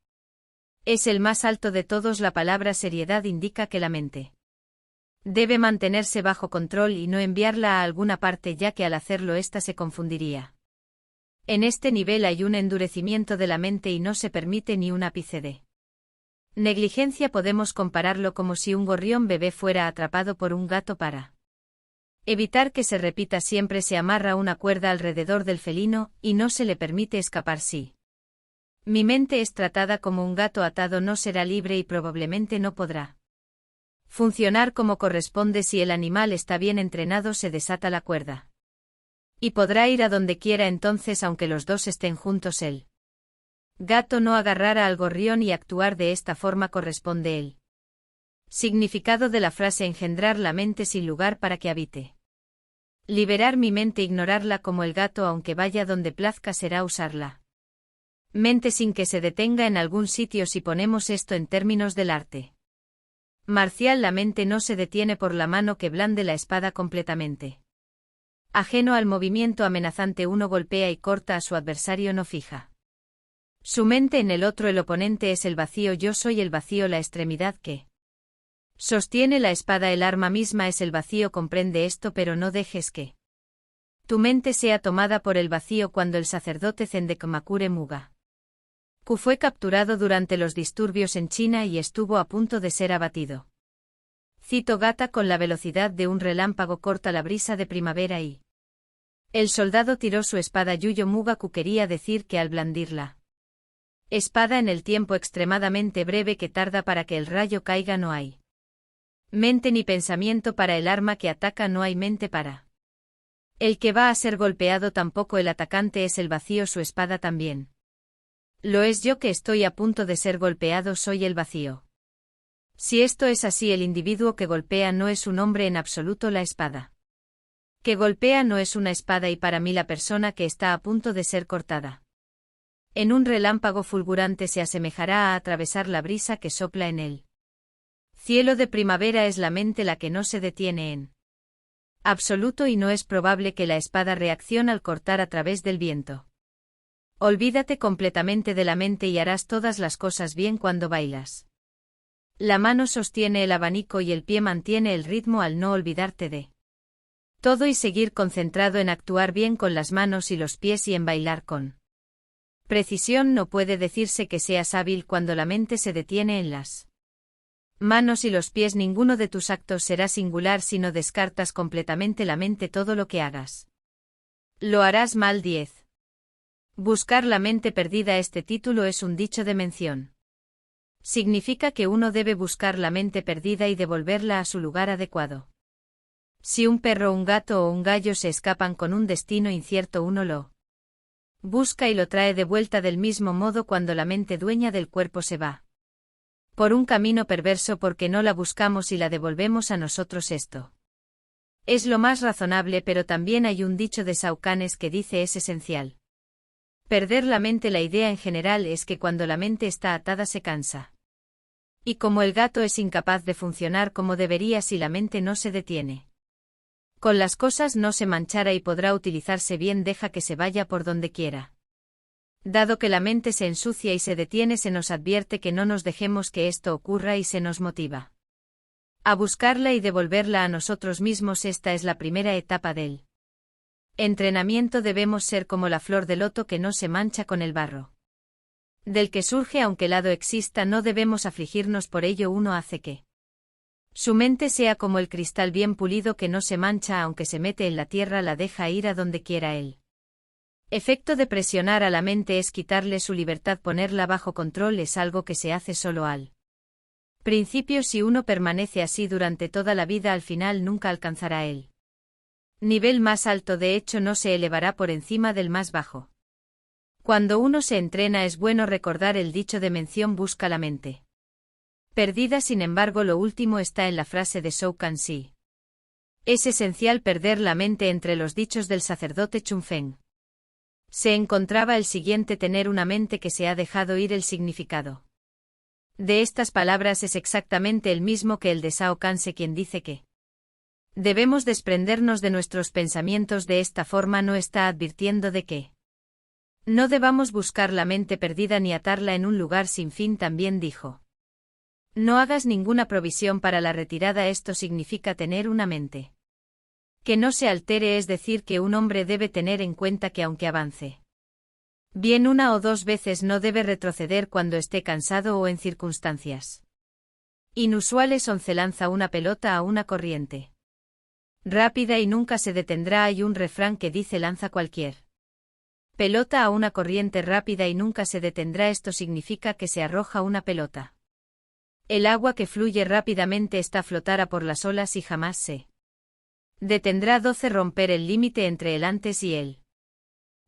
es el más alto de todos. La palabra seriedad indica que la mente debe mantenerse bajo control y no enviarla a alguna parte, ya que al hacerlo ésta se confundiría. En este nivel hay un endurecimiento de la mente y no se permite ni un ápice de negligencia. Podemos compararlo como si un gorrión bebé fuera atrapado por un gato. Para evitar que se repita, siempre se amarra una cuerda alrededor del felino y no se le permite escapar. Si mi mente es tratada como un gato atado, no será libre y probablemente no podrá funcionar como corresponde. Si el animal está bien entrenado, se desata la cuerda y podrá ir a donde quiera. Entonces, aunque los dos estén juntos, el gato no agarrará al gorrión y actuar de esta forma corresponde el significado de la frase engendrar la mente sin lugar para que habite. Liberar mi mente, ignorarla como el gato, aunque vaya donde plazca, será usarla mente sin que se detenga en algún sitio. Si ponemos esto en términos del arte marcial, la mente no se detiene por la mano que blande la espada completamente ajeno al movimiento amenazante. Uno golpea y corta a su adversario, no fija su mente en el otro. El oponente es el vacío, yo soy el vacío, la extremidad que sostiene la espada. El arma misma es el vacío. Comprende esto, pero no dejes que tu mente sea tomada por el vacío. Cuando el sacerdote Zendekomakure Muga Ku fue capturado durante los disturbios en China y estuvo a punto de ser abatido. Cito: Gata con la velocidad de un relámpago corta la brisa de primavera y el soldado tiró su espada. Yuyo Mugaku quería decir que al blandir la espada en el tiempo extremadamente breve que tarda para que el rayo caiga, no hay mente ni pensamiento para el arma que ataca, no hay mente para el que va a ser golpeado, tampoco el atacante es el vacío, su espada también lo es. Yo que estoy a punto de ser golpeado soy el vacío. Si esto es así, el individuo que golpea no es un hombre en absoluto, la espada que golpea no es una espada, y para mí la persona que está a punto de ser cortada en un relámpago fulgurante se asemejará a atravesar la brisa que sopla en el cielo de primavera. Es la mente la que no se detiene en absoluto y no es probable que la espada reaccione al cortar a través del viento. Olvídate completamente de la mente y harás todas las cosas bien. Cuando bailas, la mano sostiene el abanico y el pie mantiene el ritmo. Al no olvidarte de todo y seguir concentrado en actuar bien con las manos y los pies y en bailar con precisión, no puede decirse que seas hábil cuando la mente se detiene en las manos y los pies. Ninguno de tus actos será singular si no descartas completamente la mente. Todo lo que hagas lo harás mal. 10. Buscar la mente perdida. Este título es un dicho de mención. Significa que uno debe buscar la mente perdida y devolverla a su lugar adecuado. Si un perro, un gato o un gallo se escapan con un destino incierto, uno lo busca y lo trae de vuelta. Del mismo modo, cuando la mente dueña del cuerpo se va por un camino perverso porque no la buscamos y la devolvemos a nosotros, esto Es lo más razonable, pero también hay un dicho de Saucanes que dice es esencial. Perder la mente. La idea en general es que cuando la mente está atada se cansa. Y como el gato es incapaz de funcionar como debería si la mente no se detiene. Con las cosas no se manchará y podrá utilizarse bien, deja que se vaya por donde quiera. Dado que la mente se ensucia y se detiene, se nos advierte que no nos dejemos que esto ocurra y se nos motiva a buscarla y devolverla a nosotros mismos. Esta es la primera etapa del entrenamiento. Debemos ser como la flor de loto que no se mancha con el barro del que surge, aunque el hado exista, no debemos afligirnos por ello. Uno hace que su mente sea como el cristal bien pulido que no se mancha, aunque se mete en la tierra, la deja ir a donde quiera. El efecto de presionar a la mente es quitarle su libertad, ponerla bajo control. Es algo que se hace solo al principio. Si uno permanece así durante toda la vida, al final nunca alcanzará el nivel más alto, de hecho no se elevará por encima del más bajo. Cuando uno se entrena es bueno recordar el dicho de mención busca la mente perdida. Sin embargo, lo último está en la frase de Shoukan-si. Es esencial perder la mente. Entre los dichos del sacerdote Chunfeng se encontraba el siguiente: tener una mente que se ha dejado ir. El significado de estas palabras es exactamente el mismo que el de Shao Kanse, quien dice que debemos desprendernos de nuestros pensamientos. De esta forma no está advirtiendo de que no debamos buscar la mente perdida ni atarla en un lugar sin fin. También dijo: no hagas ninguna provisión para la retirada. Esto significa tener una mente que no se altere, es decir, que un hombre debe tener en cuenta que aunque avance bien una o dos veces, no debe retroceder cuando esté cansado o en circunstancias inusuales. 11. Lanza una pelota a una corriente rápida y nunca se detendrá. Hay un refrán que dice: lanza cualquier pelota a una corriente rápida y nunca se detendrá. Esto significa que se arroja una pelota. El agua que fluye rápidamente está flotará por las olas y jamás se detendrá. 12. Romper el límite entre el antes y el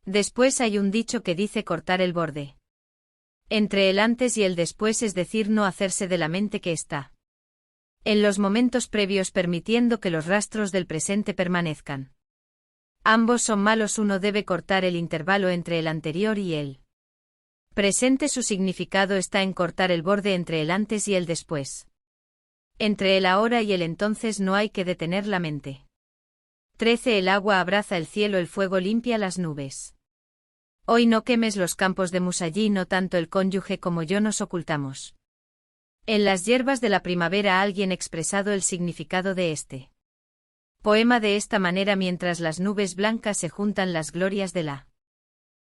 después. Hay un dicho que dice cortar el borde entre el antes y el después, es decir, no hacerse de la mente que está en los momentos previos, permitiendo que los rastros del presente permanezcan. Ambos son malos. Uno debe cortar el intervalo entre el anterior y el presente. Su significado está en cortar el borde entre el antes y el después. Entre el ahora y el entonces no hay que detener la mente. 13. El agua abraza el cielo, el fuego limpia las nubes. Hoy no quemes los campos de Musashi. No tanto el cónyuge como yo nos ocultamos en las hierbas de la primavera. Alguien expresado el significado de este poema de esta manera: mientras las nubes blancas se juntan, las glorias de la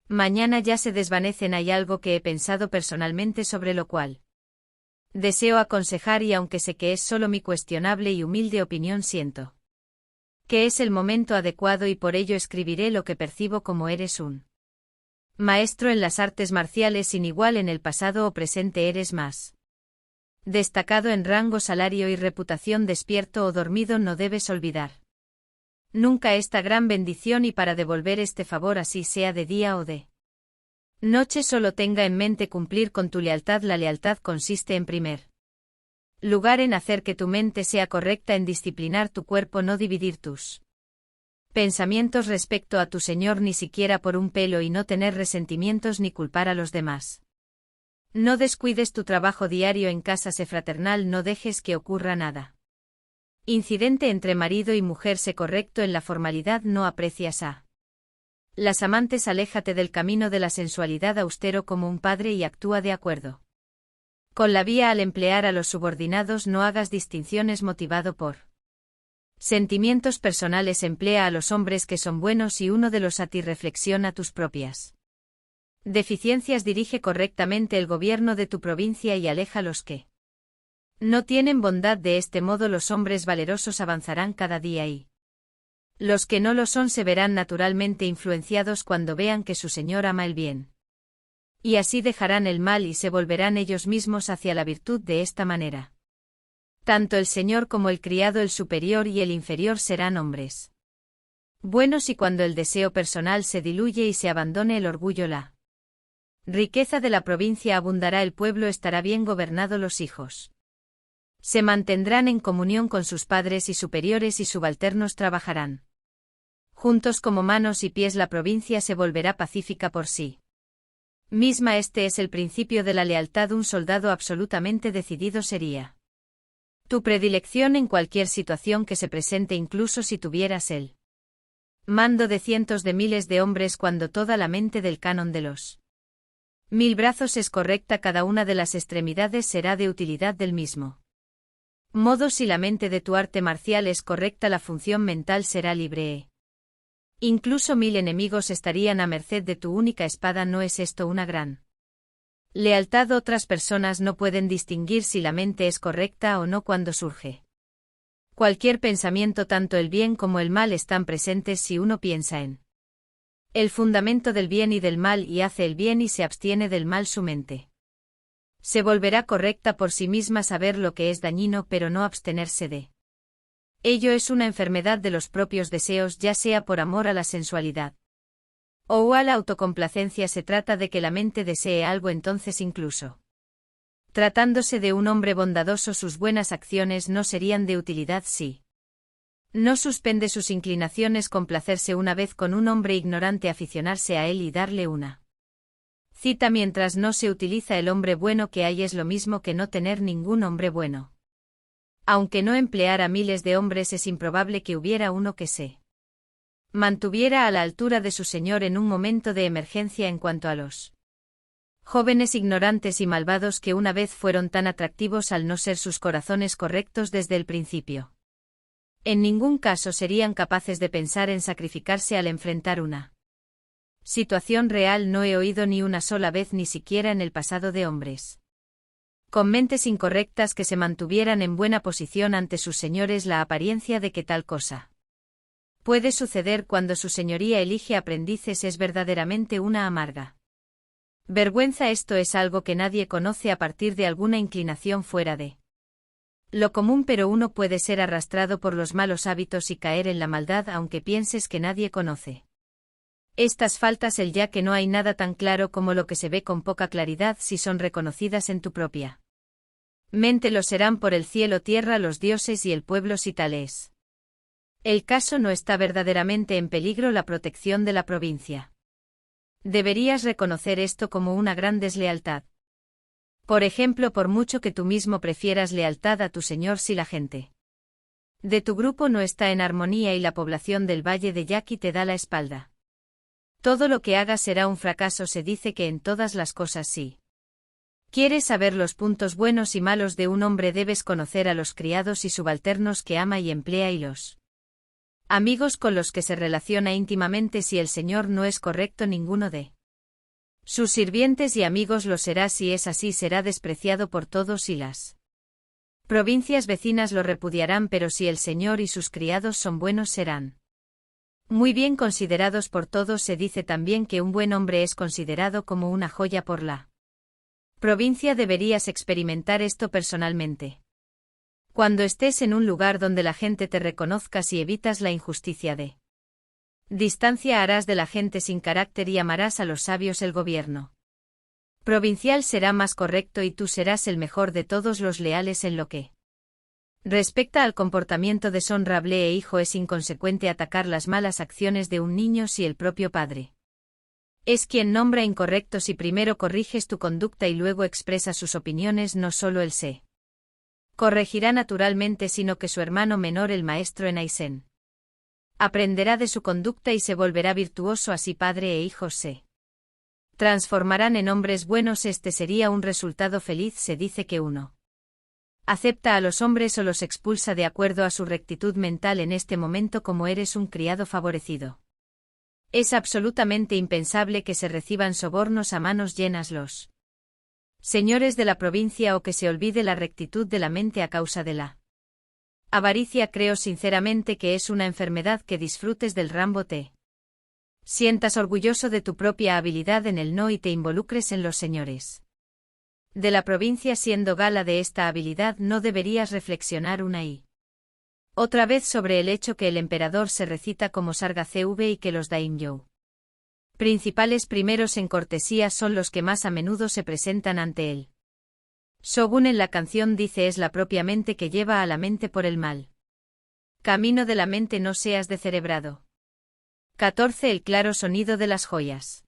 mañana ya se desvanecen. Hay algo que he pensado personalmente sobre lo cual deseo aconsejar, y aunque sé que es solo mi cuestionable y humilde opinión, siento que es el momento adecuado y por ello escribiré lo que percibo. Como eres un maestro en las artes marciales sin igual en el pasado o presente, eres más destacado en rango, salario y reputación. Despierto o dormido, no debes olvidar nunca esta gran bendición, y para devolver este favor, así sea de día o de noche, solo tenga en mente cumplir con tu lealtad. La lealtad consiste en primer lugar en hacer que tu mente sea correcta, en disciplinar tu cuerpo, no dividir tus pensamientos respecto a tu Señor ni siquiera por un pelo, y no tener resentimientos ni culpar a los demás. No descuides tu trabajo diario en casa, sé fraternal, no dejes que ocurra nada incidente entre marido y mujer, sé correcto en la formalidad, no aprecias a las amantes. Aléjate del camino de la sensualidad, austero como un padre, y actúa de acuerdo con la vía al emplear a los subordinados. No hagas distinciones motivado por sentimientos personales, emplea a los hombres que son buenos y uno de los a ti. Reflexiona tus propias deficiencias, dirige correctamente el gobierno de tu provincia y aleja a los que no tienen bondad. De este modo los hombres valerosos avanzarán cada día y los que no lo son se verán naturalmente influenciados cuando vean que su Señor ama el bien. Y así dejarán el mal y se volverán ellos mismos hacia la virtud. De esta manera, tanto el Señor como el criado, el superior y el inferior, serán hombres buenos, y cuando el deseo personal se diluye y se abandone el orgullo, la riqueza de la provincia abundará, el pueblo estará bien gobernado, los hijos Se mantendrán en comunión con sus padres y superiores y subalternos trabajarán juntos como manos y pies. La provincia se volverá pacífica por sí misma. Este es el principio de la lealtad. Un soldado absolutamente decidido sería tu predilección en cualquier situación que se presente, incluso si tuvieras el mando de cientos de miles de hombres. Cuando toda la mente del canon de los 1000 brazos es correcta, cada una de las extremidades será de utilidad del mismo modo. Si la mente de tu arte marcial es correcta, la función mental será libre. Incluso 1000 enemigos estarían a merced de tu única espada. ¿No es esto una gran lealtad? Otras personas no pueden distinguir si la mente es correcta o no cuando surge cualquier pensamiento. Tanto el bien como el mal están presentes si uno piensa en el fundamento del bien y del mal y hace el bien y se abstiene del mal. Su mente se volverá correcta por sí misma. Saber lo que es dañino pero no abstenerse de ello es una enfermedad de los propios deseos, ya sea por amor a la sensualidad o a la autocomplacencia. Se trata de que la mente desee algo, entonces incluso tratándose de un hombre bondadoso, sus buenas acciones no serían de utilidad si no suspende sus inclinaciones. Complacerse una vez con un hombre ignorante, aficionarse a él y darle una cita mientras no se utiliza el hombre bueno que hay, es lo mismo que no tener ningún hombre bueno. Aunque no empleara miles de hombres, es improbable que hubiera uno que se mantuviera a la altura de su señor en un momento de emergencia. En cuanto a los jóvenes ignorantes y malvados que una vez fueron tan atractivos al no ser sus corazones correctos desde el principio, en ningún caso serían capaces de pensar en sacrificarse al enfrentar una situación real. No he oído ni una sola vez, ni siquiera en el pasado, de hombres con mentes incorrectas que se mantuvieran en buena posición ante sus señores. La apariencia de que tal cosa puede suceder cuando su señoría elige aprendices es verdaderamente una amarga vergüenza. Esto es algo que nadie conoce a partir de alguna inclinación fuera de lo común, pero uno puede ser arrastrado por los malos hábitos y caer en la maldad aunque pienses que nadie conoce estas faltas. El ya que no hay nada tan claro como lo que se ve con poca claridad si son reconocidas en tu propia mente. Lo serán por el cielo, tierra, los dioses y el pueblo. Si tal es el caso, no está verdaderamente en peligro la protección de la provincia. Deberías reconocer esto como una gran deslealtad. Por ejemplo, por mucho que tú mismo prefieras lealtad a tu señor, si la gente de tu grupo no está en armonía y la población del Valle de Yaqui te da la espalda, todo lo que hagas será un fracaso. Se dice que en todas las cosas, si quieres saber los puntos buenos y malos de un hombre, debes conocer a los criados y subalternos que ama y emplea y los amigos con los que se relaciona íntimamente. Si el señor no es correcto, ninguno de sus sirvientes y amigos lo será. Si es así, será despreciado por todos y las provincias vecinas lo repudiarán, pero si el señor y sus criados son buenos, serán muy bien considerados por todos. Se dice también que un buen hombre es considerado como una joya por la provincia. Deberías experimentar esto personalmente. Cuando estés en un lugar donde la gente te reconozca, si evitas la injusticia de distancia, harás de la gente sin carácter y amarás a los sabios. El gobierno provincial será más correcto y tú serás el mejor de todos los leales. En lo que respecta al comportamiento deshonrable e hijo, es inconsecuente atacar las malas acciones de un niño si el propio padre es quien nombra incorrecto. Si primero corriges tu conducta y luego expresas sus opiniones, no solo él se corregirá naturalmente, sino que su hermano menor, el maestro Enaisen, aprenderá de su conducta y se volverá virtuoso. Así padre e hijos se transformarán en hombres buenos. Este sería un resultado feliz. Se dice que uno acepta a los hombres o los expulsa de acuerdo a su rectitud mental. En este momento, como eres un criado favorecido, es absolutamente impensable que se reciban sobornos a manos llenas los señores de la provincia o que se olvide la rectitud de la mente a causa de la avaricia. Creo sinceramente que es una enfermedad que disfrutes del rambo, te sientas orgulloso de tu propia habilidad en el no y te involucres en los señores de la provincia siendo gala de esta habilidad. No deberías reflexionar una y otra vez sobre el hecho que el emperador se recita como Sarga CV y que los daimyo principales primeros en cortesía son los que más a menudo se presentan ante él. Shogun en la canción dice es la propia mente que lleva a la mente por el mal. Camino de la mente no seas descerebrado. 14. El claro sonido de las joyas.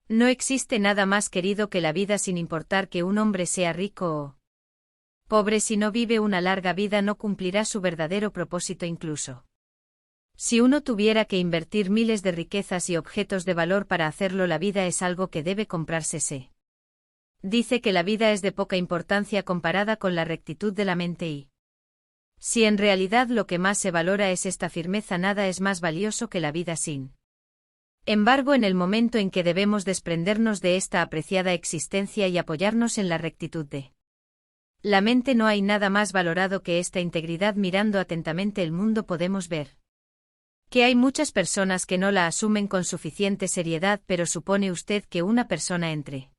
No existe nada más querido que la vida sin importar que un hombre sea rico o pobre. Si no vive una larga vida no cumplirá su verdadero propósito incluso. Si uno tuviera que invertir miles de riquezas y objetos de valor para hacerlo, la vida es algo que debe comprársese. Dice que la vida es de poca importancia comparada con la rectitud de la mente y si en realidad lo que más se valora es esta firmeza, nada es más valioso que la vida sin embargo, en el momento en que debemos desprendernos de esta apreciada existencia y apoyarnos en la rectitud de la mente, no hay nada más valorado que esta integridad. Mirando atentamente el mundo podemos ver que hay muchas personas que no la asumen con suficiente seriedad, pero ¿supone usted que una persona entre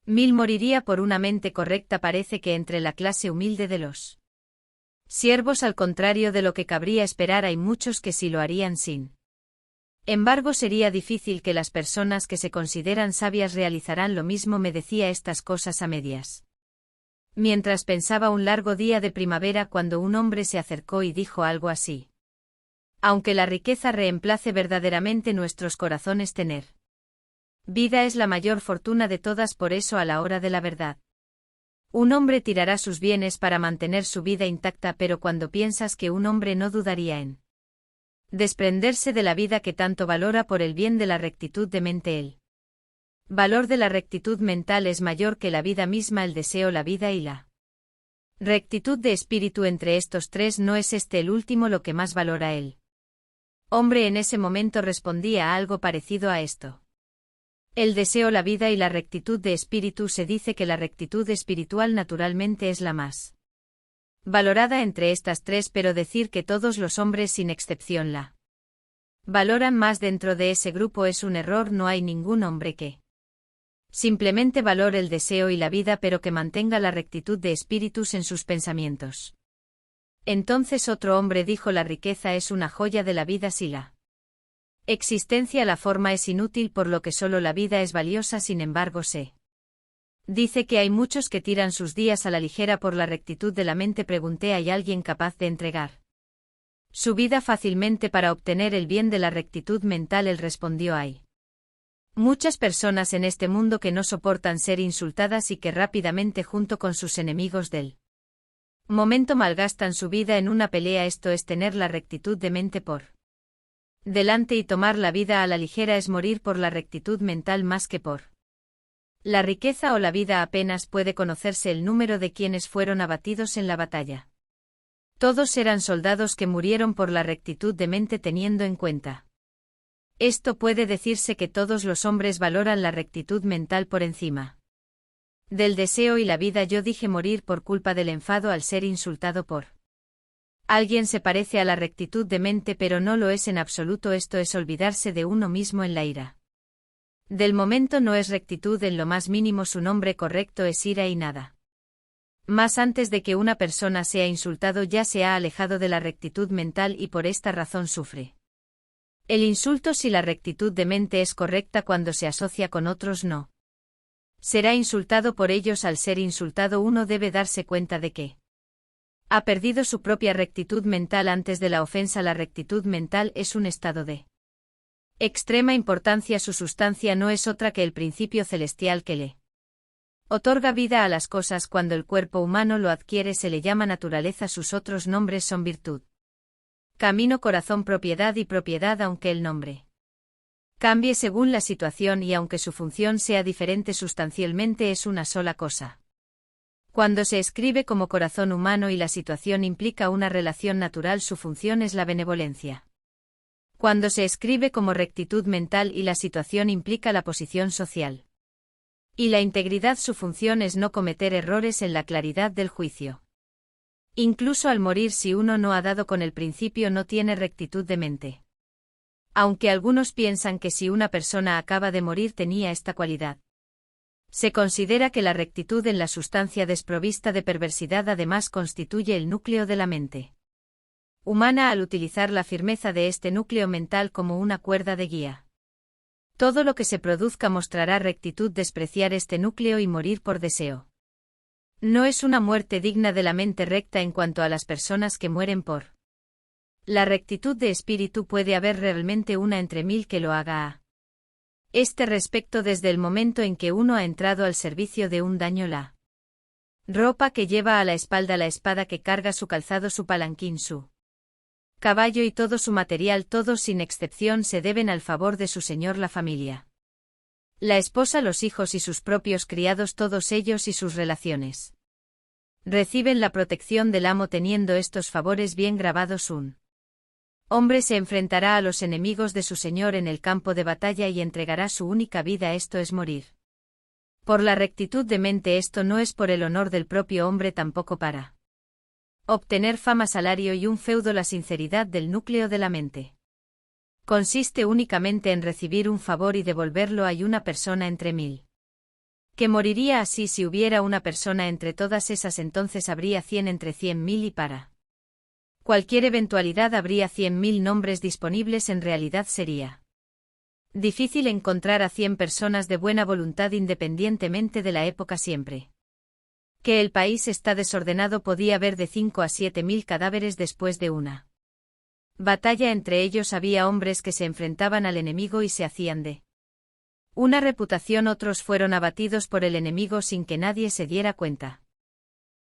1000 moriría por una mente correcta? Parece que entre la clase humilde de los siervos, al contrario de lo que cabría esperar, hay muchos que sí lo harían. Sin embargo, sería difícil que las personas que se consideran sabias realizaran lo mismo. Me decía estas cosas a medias mientras pensaba un largo día de primavera, cuando un hombre se acercó y dijo algo así: aunque la riqueza reemplace verdaderamente nuestros corazones, tener vida es la mayor fortuna de todas. Por eso, a la hora de la verdad, un hombre tirará sus bienes para mantener su vida intacta, pero cuando piensas que un hombre no dudaría en desprenderse de la vida que tanto valora por el bien de la rectitud de mente, el valor de la rectitud mental es mayor que la vida misma, el deseo, la vida y la rectitud de espíritu. Entre estos tres, ¿no es este el último lo que más valora el hombre? En ese momento respondía a algo parecido a esto: el deseo, la vida y la rectitud de espíritu. Se dice que la rectitud espiritual naturalmente es la más valorada entre estas tres, pero decir que todos los hombres sin excepción la valoran más dentro de ese grupo es un error. No hay ningún hombre que simplemente valore el deseo y la vida, pero que mantenga la rectitud de espíritus en sus pensamientos. Entonces otro hombre dijo: la riqueza es una joya de la vida. Si la existencia, la forma, es inútil, por lo que solo la vida es valiosa. Sin embargo, se dice que hay muchos que tiran sus días a la ligera por la rectitud de la mente. Pregunté: ¿hay alguien capaz de entregar su vida fácilmente para obtener el bien de la rectitud mental? Él respondió: hay muchas personas en este mundo que no soportan ser insultadas y que rápidamente, junto con sus enemigos del momento, malgastan su vida en una pelea. Esto es tener la rectitud de mente por delante, y tomar la vida a la ligera es morir por la rectitud mental más que por la riqueza o la vida. Apenas puede conocerse el número de quienes fueron abatidos en la batalla. Todos eran soldados que murieron por la rectitud de mente. Teniendo en cuenta esto, puede decirse que todos los hombres valoran la rectitud mental por encima del deseo y la vida. Yo dije: morir por culpa del enfado al ser insultado por alguien se parece a la rectitud de mente, pero no lo es en absoluto. Esto es olvidarse de uno mismo en la ira del momento. No es rectitud en lo más mínimo. Su nombre correcto es ira, y nada más antes de que una persona sea insultado ya se ha alejado de la rectitud mental y por esta razón sufre el insulto. Si la rectitud de mente es correcta, cuando se asocia con otros no será insultado por ellos. Al ser insultado, uno debe darse cuenta de que ha perdido su propia rectitud mental antes de la ofensa. La rectitud mental es un estado de extrema importancia. Su sustancia no es otra que el principio celestial que le otorga vida a las cosas. Cuando el cuerpo humano lo adquiere se le llama naturaleza. Sus otros nombres son virtud, camino, corazón, propiedad y propiedad. Aunque el nombre cambie según la situación y aunque su función sea diferente, sustancialmente es una sola cosa. Cuando se escribe como corazón humano y la situación implica una relación natural, su función es la benevolencia. Cuando se escribe como rectitud mental y la situación implica la posición social y la integridad, su función es no cometer errores en la claridad del juicio. Incluso al morir, si uno no ha dado con el principio, no tiene rectitud de mente. Aunque algunos piensan que si una persona acaba de morir tenía esta cualidad, se considera que la rectitud en la sustancia desprovista de perversidad además constituye el núcleo de la mente humana al utilizar la firmeza de este núcleo mental como una cuerda de guía. Todo lo que se produzca mostrará rectitud. Despreciar este núcleo y morir por deseo No es una muerte digna de la mente recta en cuanto a las personas que mueren por la rectitud de espíritu. Puede haber realmente una entre mil que lo haga a este respecto desde el momento en que uno ha entrado al servicio de un daño, la ropa que lleva a la espalda, la espada que carga, su calzado, su palanquín, su caballo y todo su material, todos sin excepción se deben al favor de su señor, la familia, la esposa, los hijos y sus propios criados, todos ellos y sus relaciones reciben la protección del amo. Teniendo estos favores bien grabados, un hombre se enfrentará a los enemigos de su señor en el campo de batalla y entregará su única vida, esto es morir por la rectitud de mente. Esto no es por el honor del propio hombre, tampoco para obtener fama, salario y un feudo. La sinceridad del núcleo de la mente consiste únicamente en recibir un favor y devolverlo. Hay una persona entre mil que moriría así. Si hubiera una persona entre todas esas, entonces habría 100 entre 100.000 y para cualquier eventualidad habría 100.000 nombres disponibles. En realidad sería difícil encontrar a 100 personas de buena voluntad independientemente de la época. Siempre que el país está desordenado podía haber de 5 a 7.000 cadáveres después de una batalla. Entre ellos había hombres que se enfrentaban al enemigo y se hacían de una reputación. Otros fueron abatidos por el enemigo sin que nadie se diera cuenta.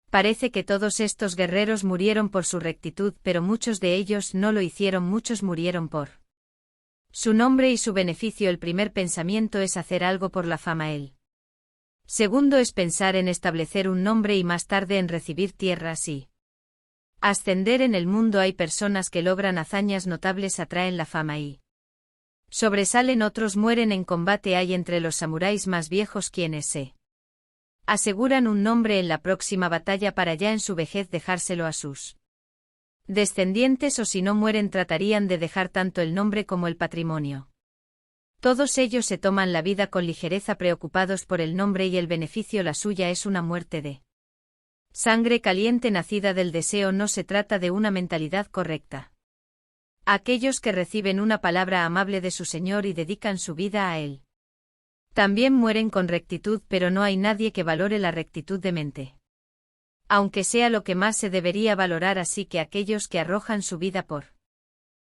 Parece que todos estos guerreros murieron por su rectitud, pero muchos de ellos no lo hicieron. Muchos murieron por su nombre y su beneficio. El primer pensamiento es hacer algo por la fama. El segundo es pensar en establecer un nombre y más tarde en recibir tierras y ascender en el mundo. Hay personas que logran hazañas notables, atraen la fama y sobresalen. Otros mueren en combate. Hay entre los samuráis más viejos quienes se aseguran un nombre en la próxima batalla para ya en su vejez dejárselo a sus descendientes, o si no mueren tratarían de dejar tanto el nombre como el patrimonio. Todos ellos se toman la vida con ligereza, preocupados por el nombre y el beneficio. La suya es una muerte de sangre caliente nacida del deseo. No se trata de una mentalidad correcta. Aquellos que reciben una palabra amable de su Señor y dedican su vida a Él también mueren con rectitud, pero no hay nadie que valore la rectitud de mente, aunque sea lo que más se debería valorar. Así que aquellos que arrojan su vida por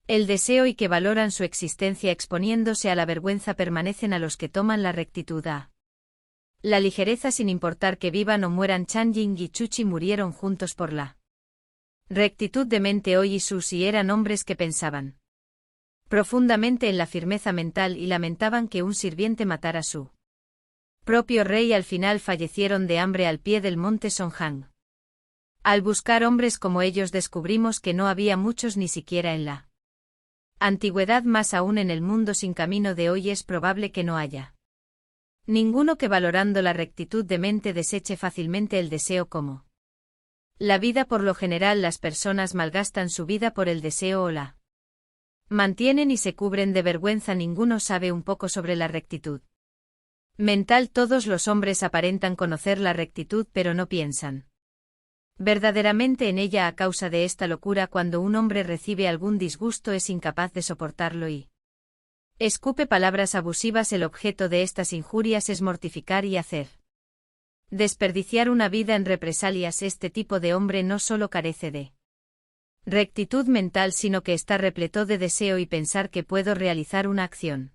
el deseo y que valoran su existencia exponiéndose a la vergüenza permanecen a los que toman la rectitud a la ligereza sin importar que vivan o mueran. Chan Ying y Chuchi murieron juntos por la rectitud de mente. Hoy y Susi eran hombres que pensaban profundamente en la firmeza mental y lamentaban que un sirviente matara a su propio rey. Al final fallecieron de hambre al pie del monte Songhang. Al buscar hombres como ellos descubrimos que no había muchos, ni siquiera en la antigüedad. Más aún en el mundo sin camino de hoy es probable que no haya ninguno que, valorando la rectitud de mente, deseche fácilmente el deseo como la vida. Por lo general las personas malgastan su vida por el deseo o la mantienen y se cubren de vergüenza. Ninguno sabe un poco sobre la rectitud mental. Todos los hombres aparentan conocer la rectitud, pero no piensan verdaderamente en ella. A causa de esta locura, cuando un hombre recibe algún disgusto es incapaz de soportarlo y escupe palabras abusivas. El objeto de estas injurias es mortificar y hacer desperdiciar una vida en represalias. Este tipo de hombre no solo carece de rectitud mental, sino que está repleto de deseo y pensar que puedo realizar una acción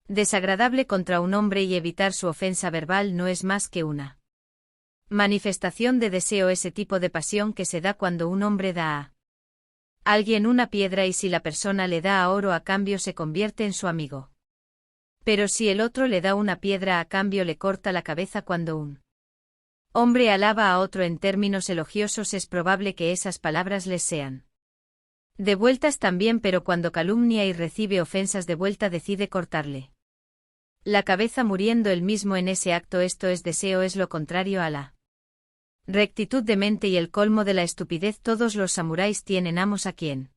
desagradable contra un hombre y evitar su ofensa verbal no es más que una manifestación de deseo. Ese tipo de pasión que se da cuando un hombre da a alguien una piedra y si la persona le da a oro a cambio se convierte en su amigo. Pero si el otro le da una piedra a cambio le corta la cabeza. Cuando un hombre alaba a otro en términos elogiosos es probable que esas palabras les sean devueltas también, pero cuando calumnia y recibe ofensas de vuelta decide cortarle la cabeza muriendo él mismo en ese acto. Esto es deseo, es lo contrario a la rectitud de mente y el colmo de la estupidez. Todos los samuráis tienen amos a quien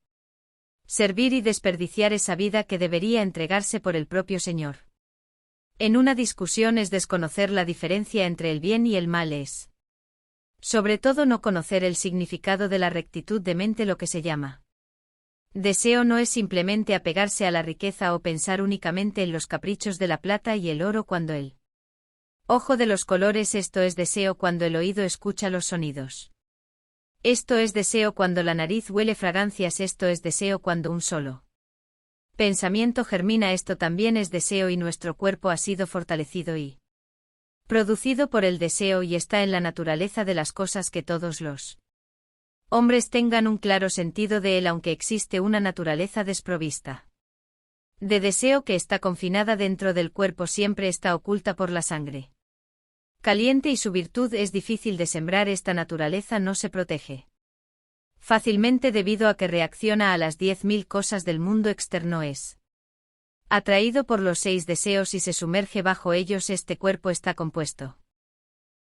servir y desperdiciar esa vida que debería entregarse por el propio señor. En una discusión es desconocer la diferencia entre el bien y el mal. Es sobre todo no conocer el significado de la rectitud de mente. Lo que se llama deseo no es simplemente apegarse a la riqueza o pensar únicamente en los caprichos de la plata y el oro. Cuando el Ojo de los colores. Esto es deseo cuando el oído escucha los sonidos. Esto es deseo cuando la nariz huele fragancias. Esto es deseo cuando un solo pensamiento germina. Esto también es deseo y nuestro cuerpo ha sido fortalecido y producido por el deseo y está en la naturaleza de las cosas que todos los hombres tengan un claro sentido de él, aunque existe una naturaleza desprovista de deseo que está confinada dentro del cuerpo, siempre está oculta por la sangre caliente y su virtud es difícil de sembrar. Esta naturaleza no se protege fácilmente debido a que reacciona a las 10.000 cosas del mundo externo. Es atraído por los 6 deseos y se sumerge bajo ellos. Este cuerpo está compuesto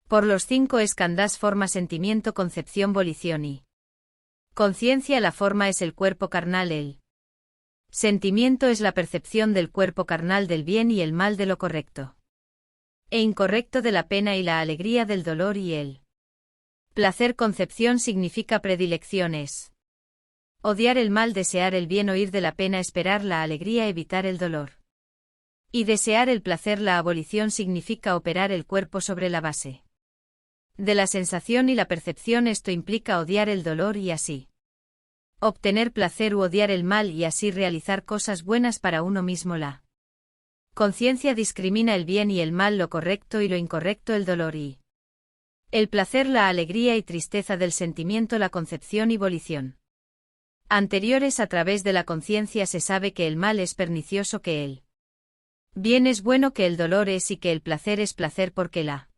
por los 5 skandhas: forma, sentimiento, concepción, volición y conciencia. La forma es el cuerpo carnal, el sentimiento es la percepción del cuerpo carnal del bien y el mal, de lo correcto e incorrecto, de la pena y la alegría, del dolor y el placer. Concepción significa predilecciones. Odiar el mal, desear el bien, oír de la pena, esperar la alegría, evitar el dolor y desear el placer. La abolición significa operar el cuerpo sobre la base de la sensación y la percepción. Esto implica odiar el dolor y así obtener placer, u odiar el mal y así realizar cosas buenas para uno mismo. La conciencia discrimina el bien y el mal, lo correcto y lo incorrecto, el dolor y el placer, la alegría y tristeza del sentimiento, la concepción y volición anteriores. A través de la conciencia se sabe que el mal es pernicioso, que el bien es bueno, que el dolor es y que el placer es placer, porque la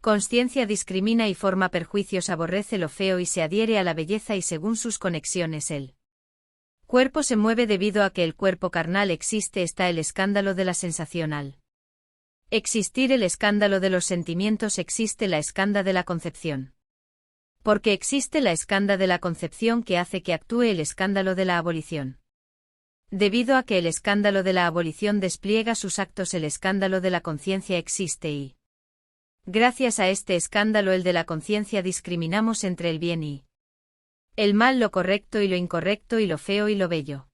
consciencia discrimina y forma perjuicios, aborrece lo feo y se adhiere a la belleza, y según sus conexiones el cuerpo se mueve. Debido a que el cuerpo carnal existe, está el escándalo de la sensación. Al existir el escándalo de los sentimientos, existe la escanda de la concepción. Porque existe la escanda de la concepción que hace que actúe el escándalo de la abolición. Debido a que el escándalo de la abolición despliega sus actos, el escándalo de la conciencia existe y gracias a este escándalo, el de la conciencia, discriminamos entre el bien y el mal, lo correcto y lo incorrecto, y lo feo y lo bello.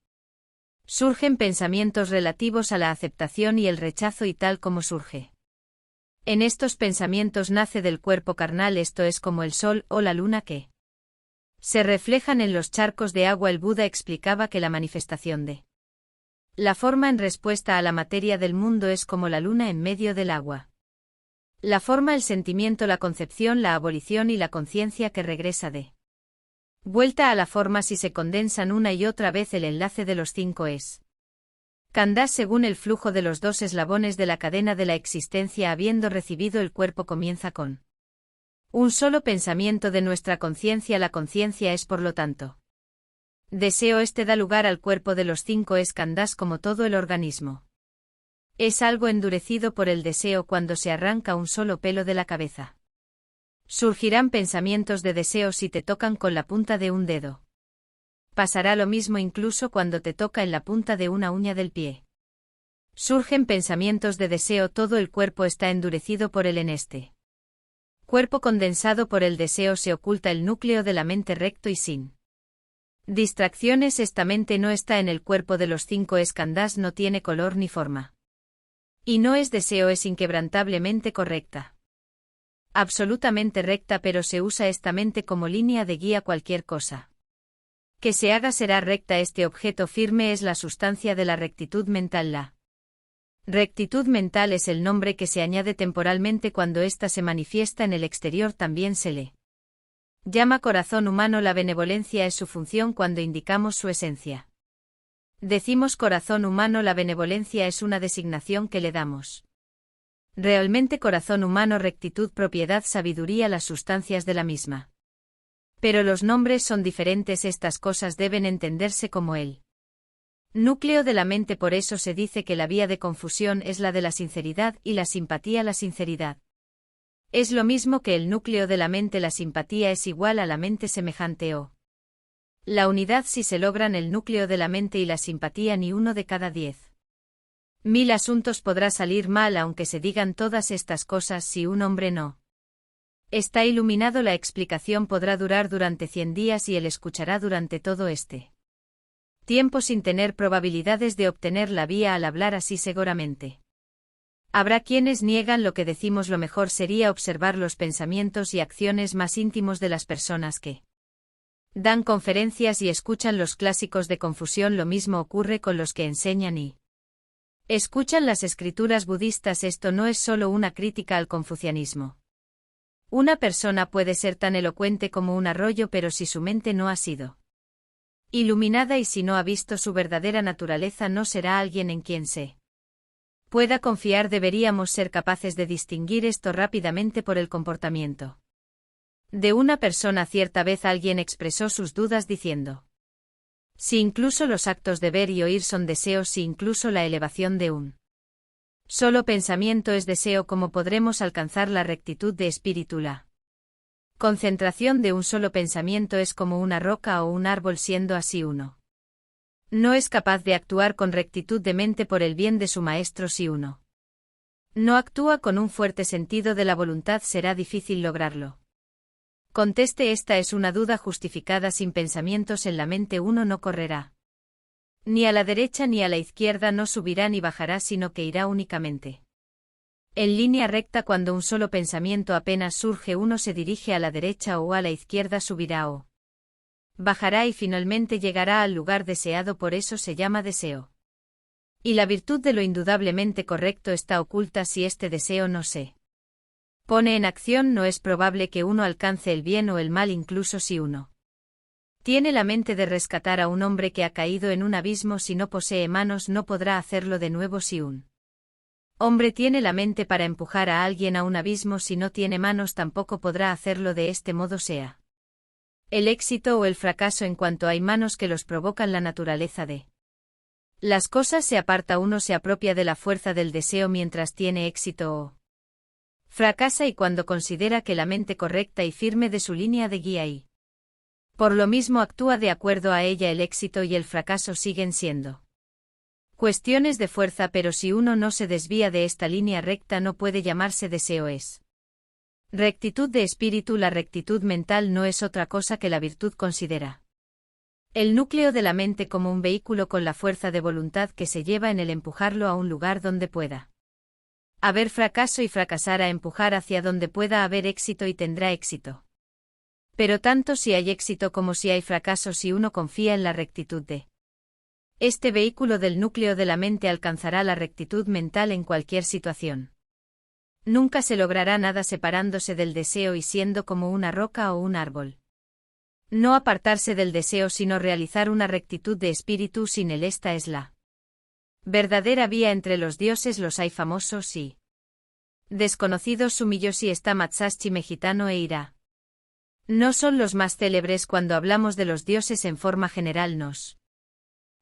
Surgen pensamientos relativos a la aceptación y el rechazo, y tal como surge en estos pensamientos nace del cuerpo carnal. Esto es como el sol o la luna que se reflejan en los charcos de agua. El Buda explicaba que la manifestación de la forma en respuesta a la materia del mundo es como la luna en medio del agua. La forma, el sentimiento, la concepción, la abolición y la conciencia que regresa de vuelta a la forma si se condensan una y otra vez. El enlace de los 5 es skandhas según el flujo de los 2 eslabones de la cadena de la existencia. Habiendo recibido el cuerpo, comienza con un solo pensamiento de nuestra conciencia. La conciencia es, por lo tanto, deseo. Este da lugar al cuerpo de los 5 skandhas como todo el organismo. Es algo endurecido por el deseo. Cuando se arranca un solo pelo de la cabeza, surgirán pensamientos de deseo si te tocan con la punta de un dedo. Pasará lo mismo incluso cuando te toca en la punta de una uña del pie. Surgen pensamientos de deseo. Todo el cuerpo está endurecido por él. En este cuerpo condensado por el deseo se oculta el núcleo de la mente recto y sin distracciones. Esta mente no está en el cuerpo de los 5 skandhas, no tiene color ni forma. Y no es deseo, es inquebrantablemente correcta. Absolutamente recta, pero se usa esta mente como línea de guía. Cualquier cosa que se haga será recta. Este objeto firme es la sustancia de la rectitud mental. La rectitud mental es el nombre que se añade temporalmente cuando ésta se manifiesta en el exterior. También se le llama corazón humano. La benevolencia es su función cuando indicamos su esencia. Decimos corazón humano. La benevolencia es una designación que le damos. Realmente corazón humano, rectitud, propiedad, sabiduría, las sustancias de la misma. Pero los nombres son diferentes. Estas cosas deben entenderse como el núcleo de la mente. Por eso se dice que la vía de confusión es la de la sinceridad y la simpatía. La sinceridad es lo mismo que el núcleo de la mente. La simpatía es igual a la mente semejante o la unidad. Si se logran el núcleo de la mente y la simpatía, ni uno de cada 10.000 asuntos podrá salir mal, aunque se digan todas estas cosas. Si un hombre no está iluminado, la explicación podrá durar durante 100 días y él escuchará durante todo este tiempo sin tener probabilidades de obtener la vía al hablar así seguramente. Habrá quienes niegan lo que decimos. Lo mejor sería observar los pensamientos y acciones más íntimos de las personas que dan conferencias y escuchan los clásicos de Confusión. Lo mismo ocurre con los que enseñan y escuchan las escrituras budistas. Esto no es solo una crítica al confucianismo. Una persona puede ser tan elocuente como un arroyo, pero si su mente no ha sido iluminada y si no ha visto su verdadera naturaleza, no será alguien en quien se pueda confiar. Deberíamos ser capaces de distinguir esto rápidamente por el comportamiento de una persona. Cierta vez alguien expresó sus dudas diciendo: si incluso los actos de ver y oír son deseos, si incluso la elevación de un solo pensamiento es deseo, ¿cómo podremos alcanzar la rectitud de espíritu? La concentración de un solo pensamiento es como una roca o un árbol. Siendo así, uno no es capaz de actuar con rectitud de mente por el bien de su maestro. Si uno no actúa con un fuerte sentido de la voluntad, será difícil lograrlo. Conteste: esta es una duda justificada. Sin pensamientos en la mente uno no correrá ni a la derecha ni a la izquierda, no subirá ni bajará, sino que irá únicamente en línea recta. Cuando un solo pensamiento apenas surge, uno se dirige a la derecha o a la izquierda, subirá o bajará y finalmente llegará al lugar deseado. Por eso se llama deseo. Y la virtud de lo indudablemente correcto está oculta. Si este deseo no se pone en acción, no es probable que uno alcance el bien o el mal. Incluso si uno tiene la mente de rescatar a un hombre que ha caído en un abismo, si no posee manos no podrá hacerlo de nuevo. Si un hombre tiene la mente para empujar a alguien a un abismo, si no tiene manos tampoco podrá hacerlo. De este modo, sea el éxito o el fracaso, en cuanto hay manos que los provocan, la naturaleza de las cosas se aparta. Uno se apropia de la fuerza del deseo mientras tiene éxito o fracasa, y cuando considera que la mente correcta y firme de su línea de guía y por lo mismo actúa de acuerdo a ella, el éxito y el fracaso siguen siendo cuestiones de fuerza. Pero si uno no se desvía de esta línea recta, no puede llamarse deseo. Es rectitud de espíritu. La rectitud mental no es otra cosa que la virtud. Considera el núcleo de la mente como un vehículo con la fuerza de voluntad que se lleva en el empujarlo a un lugar donde pueda haber fracaso y fracasar, a empujar hacia donde pueda haber éxito y tendrá éxito. Pero tanto si hay éxito como si hay fracaso, si uno confía en la rectitud de este vehículo del núcleo de la mente, alcanzará la rectitud mental en cualquier situación. Nunca se logrará nada separándose del deseo y siendo como una roca o un árbol. No apartarse del deseo, sino realizar una rectitud de espíritu. Sin él, esta es la verdadera vía. Entre los dioses los hay famosos y desconocidos. Sumiyoshi está Matsashi mexicano e Ira no son los más célebres. Cuando hablamos de los dioses en forma general, nos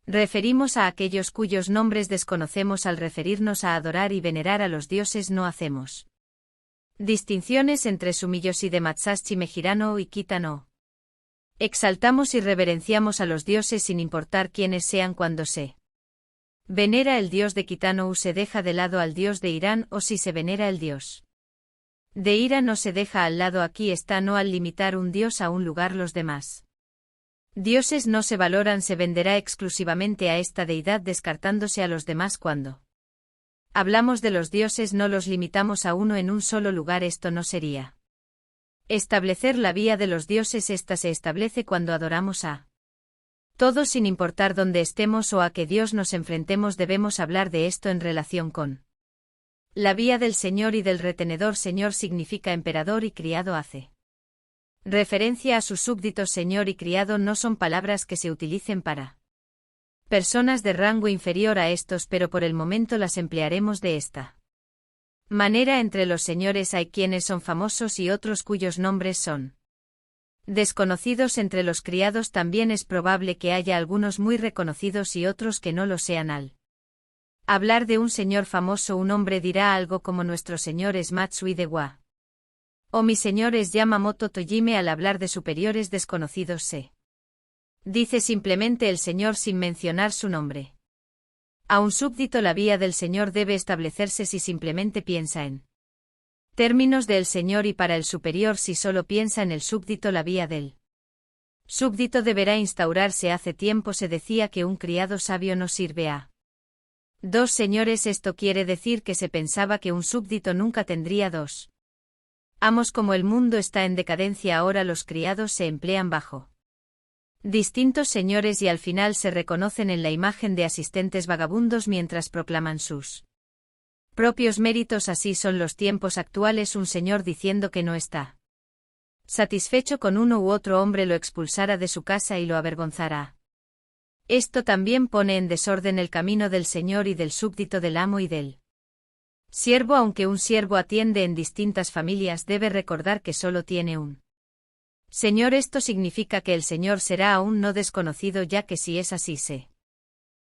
referimos a aquellos cuyos nombres desconocemos. Al referirnos a adorar y venerar a los dioses, no hacemos distinciones entre Sumiyoshi de Matsashi Mejirano y Kitano. Exaltamos y reverenciamos a los dioses sin importar quiénes sean. Cuando se venera el dios de Kitano, se deja de lado al dios de Irán, o si se venera el dios de Ira, no se deja al lado. Aquí está: no al limitar un dios a un lugar, los demás dioses no se valoran. Se venderá exclusivamente a esta deidad, descartándose a los demás. Cuando hablamos de los dioses, no los limitamos a uno en un solo lugar. Esto no sería establecer la vía de los dioses. Esta se establece cuando adoramos a todos sin importar dónde estemos o a qué Dios nos enfrentemos. Debemos hablar de esto en relación con la vía del Señor y del retenedor. Señor significa emperador y criado hace referencia a sus súbditos. Señor y criado no son palabras que se utilicen para personas de rango inferior a estos, pero por el momento las emplearemos de esta manera. Entre los señores hay quienes son famosos y otros cuyos nombres son desconocidos. Entre los criados también es probable que haya algunos muy reconocidos y otros que no lo sean. Al hablar de un señor famoso, un hombre dirá algo como: nuestro señor es Matsui de Wa, o mi señor es Yamamoto Tojime. Al hablar de superiores desconocidos se dice simplemente el señor sin mencionar su nombre. A un súbdito la vía del señor debe establecerse si simplemente piensa en términos del señor, y para el superior si solo piensa en el súbdito la vía del súbdito deberá instaurarse. Hace tiempo se decía que un criado sabio no sirve a Dos señores. Esto quiere decir que se pensaba que un súbdito nunca tendría dos amos. Como el mundo está en decadencia ahora, los criados se emplean bajo distintos señores y al final se reconocen en la imagen de asistentes vagabundos mientras proclaman sus propios méritos. Así son los tiempos actuales. Un señor diciendo que no está satisfecho con uno u otro hombre lo expulsará de su casa y lo avergonzará. Esto también pone en desorden el camino del señor y del súbdito, del amo y del siervo. Aunque un siervo atiende en distintas familias, debe recordar que solo tiene un señor. Esto significa que el señor será aún no desconocido, ya que si es así se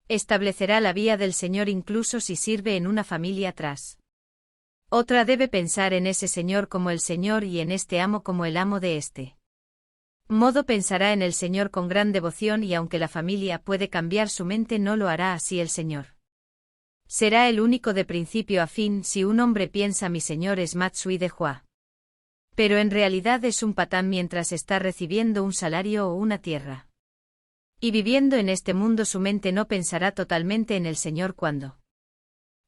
establecerá la vía del señor incluso si sirve en una familia tras otra. Debe pensar en ese señor como el señor y en este amo como el amo. De este modo pensará en el señor con gran devoción y aunque la familia puede cambiar su mente, no lo hará así el señor. Será el único de principio a fin. Si un hombre piensa mi señor es Matsui de Hua, pero en realidad es un patán mientras está recibiendo un salario o una tierra y viviendo en este mundo, su mente no pensará totalmente en el señor. Cuando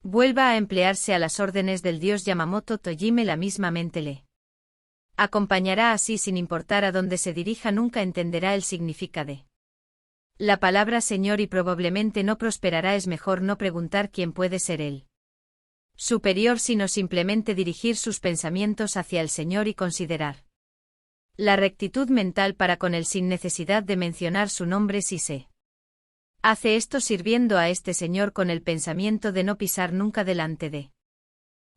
vuelva a emplearse a las órdenes del dios Yamamoto Tojime, la misma mente le acompañará. Así, sin importar a dónde se dirija, nunca entenderá el significado de la palabra señor y probablemente no prosperará. Es mejor no preguntar quién puede ser el superior, sino simplemente dirigir sus pensamientos hacia el señor y considerar la rectitud mental para con él sin necesidad de mencionar su nombre. Si se hace esto sirviendo a este señor con el pensamiento de no pisar nunca delante de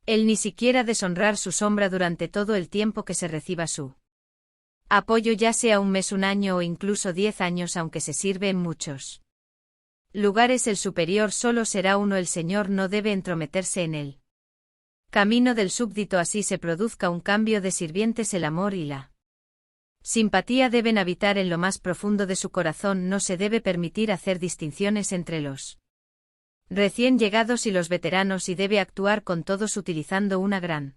él, ni siquiera deshonrar su sombra durante todo el tiempo que se reciba su apoyo, ya sea un mes, un año o incluso 10 años, aunque se sirve en muchos lugares, el superior solo será uno. El señor no debe entrometerse en el camino del súbdito. Así se produzca un cambio de sirvientes, el amor y la simpatía deben habitar en lo más profundo de su corazón. No se debe permitir hacer distinciones entre los recién llegados y los veteranos y debe actuar con todos utilizando una gran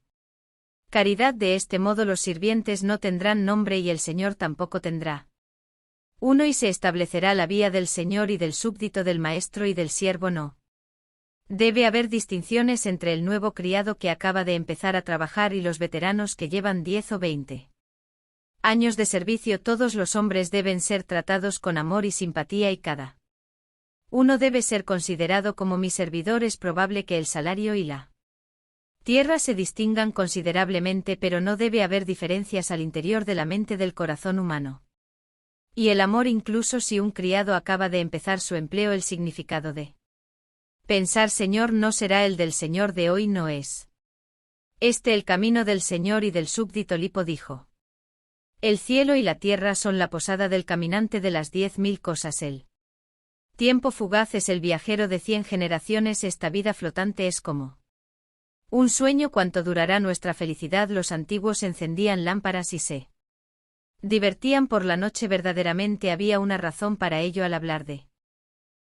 caridad. De este modo los sirvientes no tendrán nombre y el señor tampoco tendrá uno, y se establecerá la vía del señor y del súbdito, del maestro y del siervo. No debe haber distinciones entre el nuevo criado que acaba de empezar a trabajar y los veteranos que llevan 10 o 20 años de servicio. Todos los hombres deben ser tratados con amor y simpatía y cada uno debe ser considerado como mi servidor. Es probable que el salario y la tierra se distingan considerablemente, pero no debe haber diferencias al interior de la mente del corazón humano y el amor. Incluso si un criado acaba de empezar su empleo, el significado de pensar señor no será el del señor de hoy. No es este el camino del señor y del súbdito. Lipo dijo: el cielo y la tierra son la posada del caminante de las 10.000 cosas. El tiempo fugaz es el viajero de 100 generaciones. Esta vida flotante es como un sueño. ¿Cuánto durará nuestra felicidad? Los antiguos encendían lámparas y se divertían por la noche. Verdaderamente había una razón para ello. Al hablar de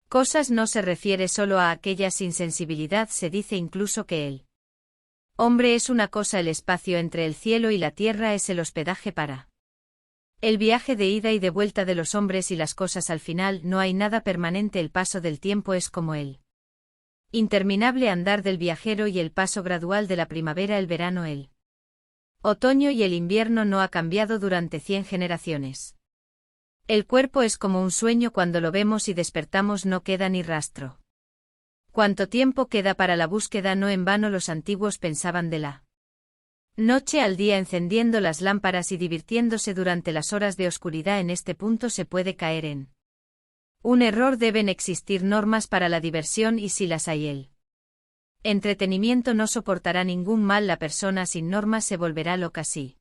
cosas no se refiere solo a aquellas sin sensibilidad. Se dice incluso que el hombre es una cosa. El espacio entre el cielo y la tierra es el hospedaje para el viaje de ida y de vuelta de los hombres y las cosas. Al final no hay nada permanente. El paso del tiempo es como el interminable andar del viajero y el paso gradual de la primavera, el verano, el otoño y el invierno no ha cambiado durante 100 generaciones. El cuerpo es como un sueño. Cuando lo vemos y despertamos no queda ni rastro. ¿Cuánto tiempo queda para la búsqueda? No en vano los antiguos pensaban de la noche al día, encendiendo las lámparas y divirtiéndose durante las horas de oscuridad. En este punto se puede caer en un error. Deben existir normas para la diversión y si las hay, el entretenimiento no soportará ningún mal. La persona sin normas se volverá loca. Sí.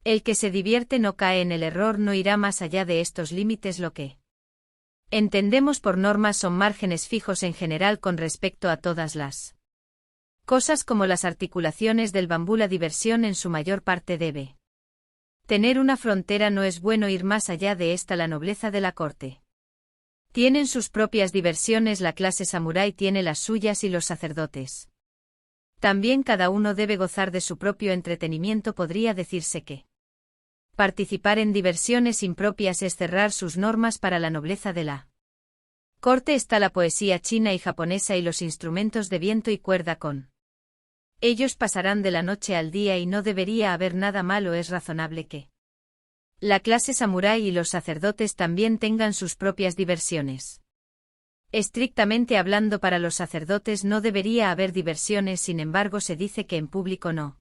El que se divierte no cae en el error, no irá más allá de estos límites. Lo que entendemos por normas son márgenes fijos en general con respecto a todas las cosas, como las articulaciones del bambú. La diversión en su mayor parte debe tener una frontera. No es bueno ir más allá de esta. La nobleza de la corte tienen sus propias diversiones. La clase samurái tiene las suyas y los sacerdotes también. Cada uno debe gozar de su propio entretenimiento. Podría decirse que participar en diversiones impropias es cerrar sus normas para la nobleza de la Corte está la poesía china y japonesa y los instrumentos de viento y cuerda con. Ellos pasarán de la noche al día y no debería haber nada malo. Es razonable que la clase samurái y los sacerdotes también tengan sus propias diversiones. Estrictamente hablando, para los sacerdotes no debería haber diversiones, sin embargo se dice que en público no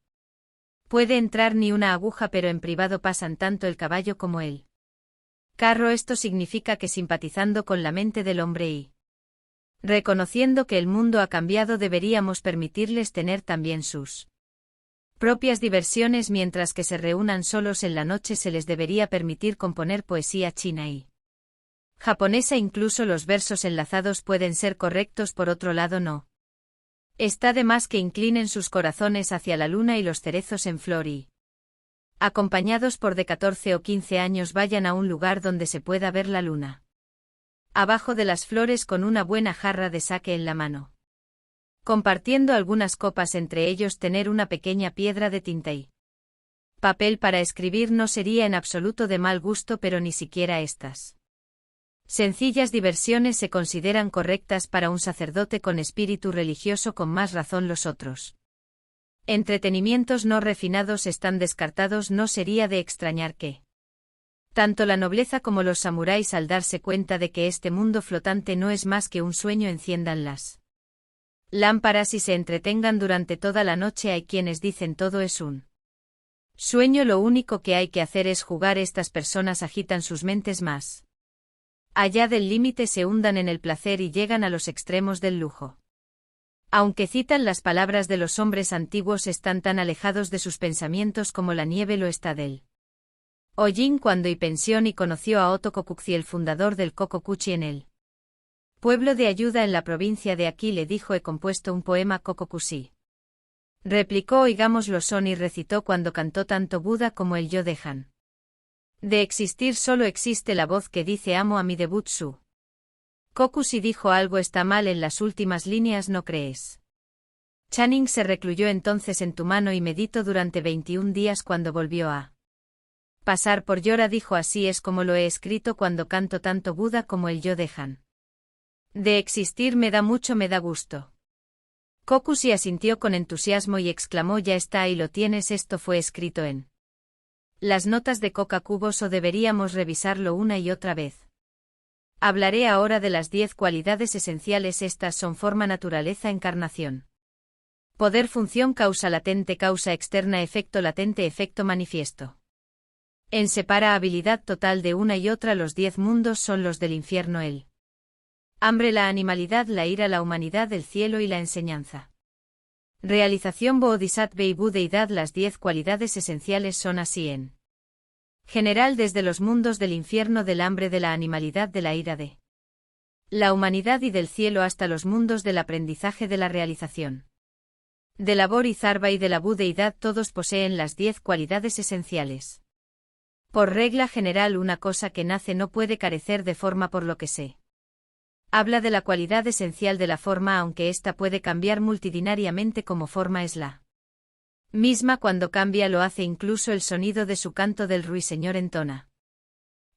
puede entrar ni una aguja, pero en privado pasan tanto el caballo como el carro. Esto significa que simpatizando con la mente del hombre y reconociendo que el mundo ha cambiado, deberíamos permitirles tener también sus propias diversiones. Mientras que se reúnan solos en la noche, se les debería permitir componer poesía china y japonesa. Incluso los versos enlazados pueden ser correctos. Por otro lado, no está de más que inclinen sus corazones hacia la luna y los cerezos en flor y, acompañados por de 14 o 15 años, vayan a un lugar donde se pueda ver la luna abajo de las flores con una buena jarra de sake en la mano, compartiendo algunas copas entre ellos. Tener una pequeña piedra de tinta y papel para escribir no sería en absoluto de mal gusto, pero ni siquiera estas sencillas diversiones se consideran correctas para un sacerdote con espíritu religioso. Con más razón los otros entretenimientos no refinados están descartados. No sería de extrañar que tanto la nobleza como los samuráis, al darse cuenta de que este mundo flotante no es más que un sueño, enciendan las lámparas y se entretengan durante toda la noche. Hay quienes dicen todo es un sueño, lo único que hay que hacer es jugar. Estas personas agitan sus mentes más allá del límite, se hundan en el placer y llegan a los extremos del lujo. Aunque citan las palabras de los hombres antiguos, están tan alejados de sus pensamientos como la nieve lo está del hollín. Cuando y pensión y conoció a Oto Kokuchi, el fundador del Kokokuchi en el pueblo de Ayuda en la provincia de Aki, le dijo: he compuesto un poema Kokokushi. Replicó: oigámoslo. Son, y recitó: cuando cantó tanto Buda como el yo dejan de existir, solo existe la voz que dice amo a mi debutsu. Kokushi dijo: algo está mal en las últimas líneas, ¿no crees? Channing se recluyó entonces en tu mano y meditó durante 21 días. Cuando volvió a pasar por Yora dijo: así es como lo he escrito, cuando canto tanto Buda como el yo dejan de existir. Me da gusto. Kokushi asintió con entusiasmo y exclamó: ya está, ahí lo tienes. Esto fue escrito en las notas de Kokakubos, o deberíamos revisarlo una y otra vez. Hablaré ahora de las 10 cualidades esenciales. Estas son forma, naturaleza, encarnación, poder, función, causa latente, causa externa, efecto latente, efecto manifiesto. En separabilidad total de una y otra, los 10 mundos son los del infierno: el hambre, la animalidad, la ira, la humanidad, el cielo y la enseñanza. Realización bodhisattva y budeidad. Las 10 cualidades esenciales son así en general, desde los mundos del infierno, del hambre, de la animalidad, de la ira, de la humanidad y del cielo, hasta los mundos del aprendizaje, de la realización, de la bodhisattva y de la budeidad. Todos poseen las 10 cualidades esenciales. Por regla general, una cosa que nace no puede carecer de forma, por lo que se habla de la cualidad esencial de la forma, aunque ésta puede cambiar multitudinariamente. Como forma es la misma, cuando cambia lo hace incluso el sonido de su canto. Del ruiseñor entona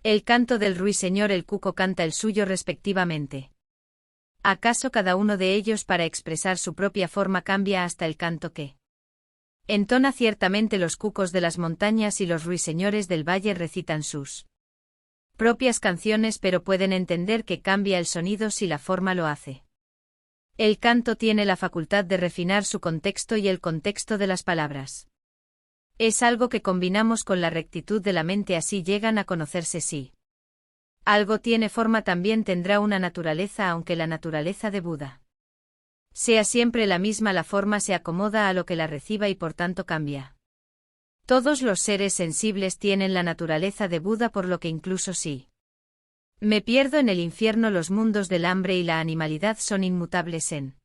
el canto del ruiseñor, el cuco canta el suyo respectivamente. ¿Acaso cada uno de ellos, para expresar su propia forma, cambia hasta el canto que entona? Ciertamente los cucos de las montañas y los ruiseñores del valle recitan sus propias canciones, pero pueden entender que cambia el sonido si la forma lo hace. El canto tiene la facultad de refinar su contexto y el contexto de las palabras. Es algo que combinamos con la rectitud de la mente, así llegan a conocerse. Si algo tiene forma, también tendrá una naturaleza, aunque la naturaleza de Buda sea siempre la misma, la forma se acomoda a lo que la reciba y por tanto cambia. Todos los seres sensibles tienen la naturaleza de Buda, por lo que incluso si me pierdo en el infierno, los mundos del hambre y la animalidad son inmutables en.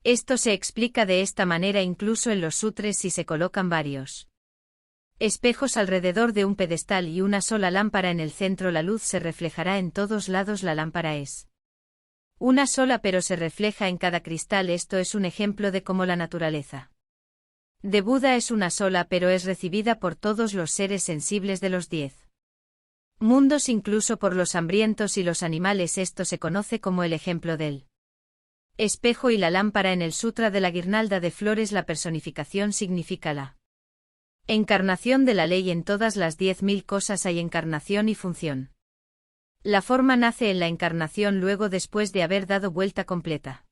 Esto se explica de esta manera incluso en los sutres: si se colocan varios espejos alrededor de un pedestal y una sola lámpara en el centro, la luz se reflejará en todos lados. La lámpara es una sola, pero se refleja en cada cristal. Esto es un ejemplo de cómo la naturaleza de Buda es una sola, pero es recibida por todos los seres sensibles de los 10 mundos incluso por los hambrientos y los animales. Esto se conoce como el ejemplo del espejo y la lámpara. En el Sutra de la guirnalda de flores la personificación significa la encarnación de la ley. En todas las 10.000 cosas hay encarnación y función. La forma nace en la encarnación luego después de haber dado vuelta completa.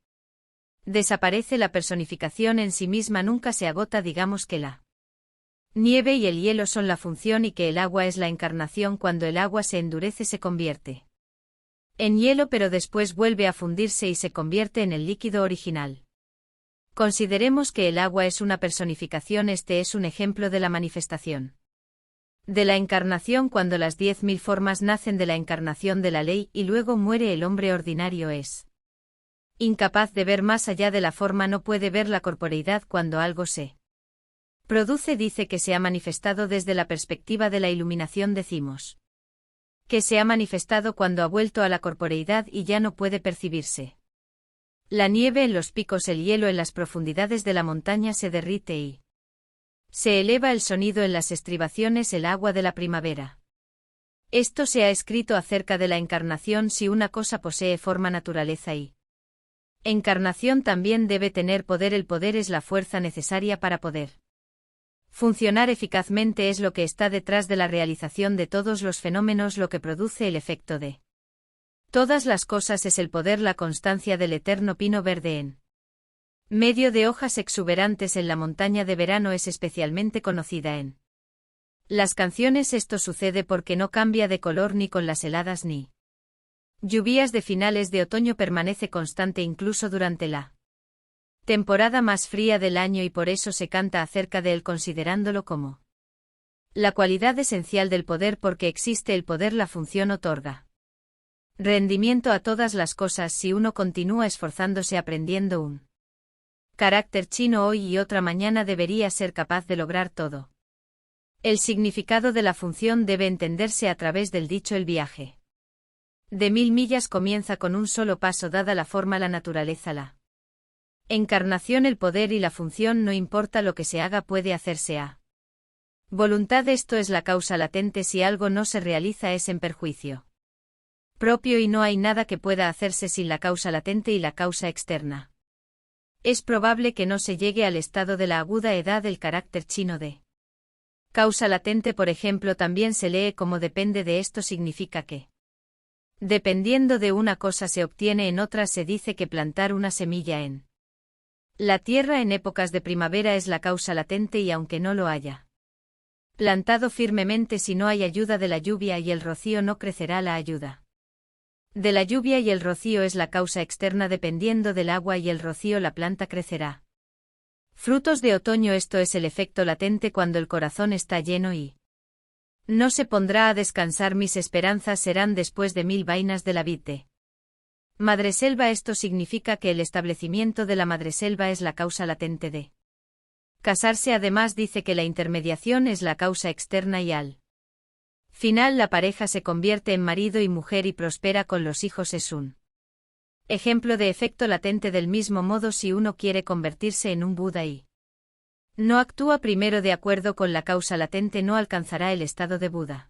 Desaparece la personificación en sí misma, nunca se agota. Digamos que la nieve y el hielo son la función y que el agua es la encarnación. Cuando el agua se endurece se convierte en hielo, pero después vuelve a fundirse y se convierte en el líquido original. Consideremos que el agua es una personificación. Este es un ejemplo de la manifestación de la encarnación. Cuando las 10.000 formas nacen de la encarnación de la ley y luego muere el hombre ordinario, es incapaz de ver más allá de la forma, no puede ver la corporeidad. Cuando algo se produce, dice que se ha manifestado. Desde la perspectiva de la iluminación decimos que se ha manifestado cuando ha vuelto a la corporeidad y ya no puede percibirse. La nieve en los picos, el hielo en las profundidades de la montaña se derrite y se eleva el sonido en las estribaciones, el agua de la primavera. Esto se ha escrito acerca de la encarnación. Si una cosa posee forma, naturaleza y encarnación, también debe tener poder. El poder es la fuerza necesaria para poder funcionar eficazmente, es lo que está detrás de la realización de todos los fenómenos, lo que produce el efecto de todas las cosas es el poder. La constancia del eterno pino verde en medio de hojas exuberantes en la montaña de verano es especialmente conocida en las canciones. Esto sucede porque no cambia de color ni con las heladas ni lluvias de finales de otoño, permanece constante incluso durante la temporada más fría del año y por eso se canta acerca de él considerándolo como la cualidad esencial del poder. Porque existe el poder, la función otorga rendimiento a todas las cosas. Si uno continúa esforzándose aprendiendo un carácter chino hoy y otra mañana, debería ser capaz de lograr todo. El significado de la función debe entenderse a través del dicho el viaje de 1000 millas comienza con un solo paso. Dada la forma, la naturaleza, la encarnación, el poder y la función, no importa lo que se haga, puede hacerse a voluntad. Esto es la causa latente. Si algo no se realiza es en perjuicio propio y no hay nada que pueda hacerse sin la causa latente y la causa externa. Es probable que no se llegue al estado de la aguda edad. El carácter chino de causa latente, por ejemplo, también se lee como depende de. Esto significa que dependiendo de una cosa se obtiene en otra. Se dice que plantar una semilla en la tierra en épocas de primavera es la causa latente y aunque no lo haya plantado firmemente, si no hay ayuda de la lluvia y el rocío, no crecerá. La ayuda de la lluvia y el rocío es la causa externa. Dependiendo del agua y el rocío, la planta crecerá. Frutos de otoño. Esto es el efecto latente cuando el corazón está lleno y no se pondrá a descansar. Mis esperanzas serán después de 1000 vainas de la vid de madreselva. Esto significa que el establecimiento de la madreselva es la causa latente de casarse. Además dice que la intermediación es la causa externa y al final la pareja se convierte en marido y mujer y prospera con los hijos. Es un ejemplo de efecto latente. Del mismo modo, si uno quiere convertirse en un Buda y no actúa primero de acuerdo con la causa latente, no alcanzará el estado de Buda.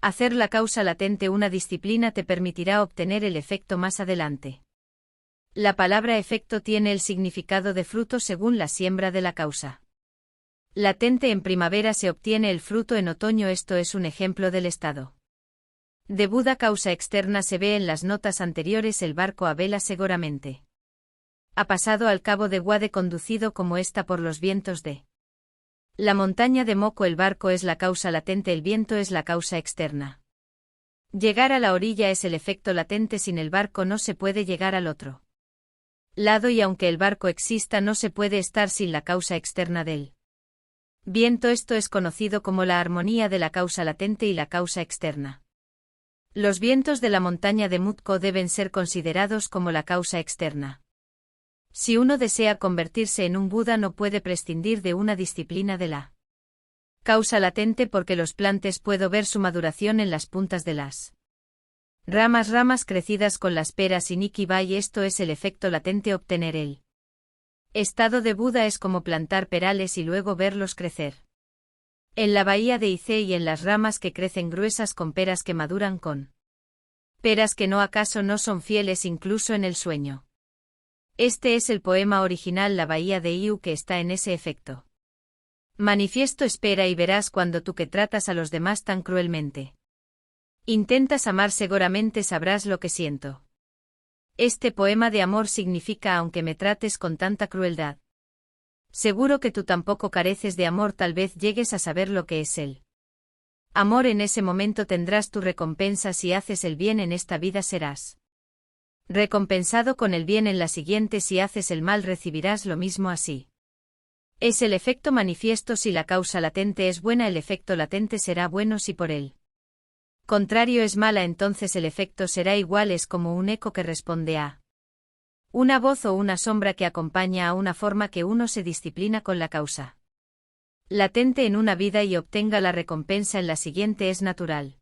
Hacer la causa latente una disciplina te permitirá obtener el efecto más adelante. La palabra efecto tiene el significado de fruto según la siembra de la causa latente. En primavera se obtiene el fruto en otoño. Esto es un ejemplo del estado de Buda. Causa externa se ve en las notas anteriores. El barco a vela seguramente ha pasado al cabo de Guade conducido como esta por los vientos de la montaña de Moco. El barco es la causa latente, el viento es la causa externa. Llegar a la orilla es el efecto latente. Sin el barco no se puede llegar al otro lado y aunque el barco exista no se puede estar sin la causa externa del viento. Esto es conocido como la armonía de la causa latente y la causa externa. Los vientos de la montaña de Mutko deben ser considerados como la causa externa. Si uno desea convertirse en un Buda no puede prescindir de una disciplina de la causa latente porque los plantes puedo ver su maduración en las puntas de las ramas crecidas con las peras y Nikibai. Esto es el efecto latente. Obtener el estado de Buda es como plantar perales y luego verlos crecer. En la bahía de Icé y en las ramas que crecen gruesas con peras que maduran con peras que no acaso no son fieles incluso en el sueño. Este es el poema original La bahía de Iu que está en ese efecto. Manifiesto espera y verás cuando tú que tratas a los demás tan cruelmente. Intentas amar seguramente sabrás lo que siento. Este poema de amor significa aunque me trates con tanta crueldad. Seguro que tú tampoco careces de amor, tal vez llegues a saber lo que es él. Amor, en ese momento tendrás tu recompensa, si haces el bien en esta vida serás recompensado con el bien en la siguiente, si haces el mal recibirás lo mismo así. Es el efecto manifiesto si la causa latente es buena, el efecto latente será bueno si por él contrario es mala, entonces el efecto será igual, es como un eco que responde a una voz o una sombra que acompaña a una forma que uno se disciplina con la causa latente en una vida y obtenga la recompensa en la siguiente es natural.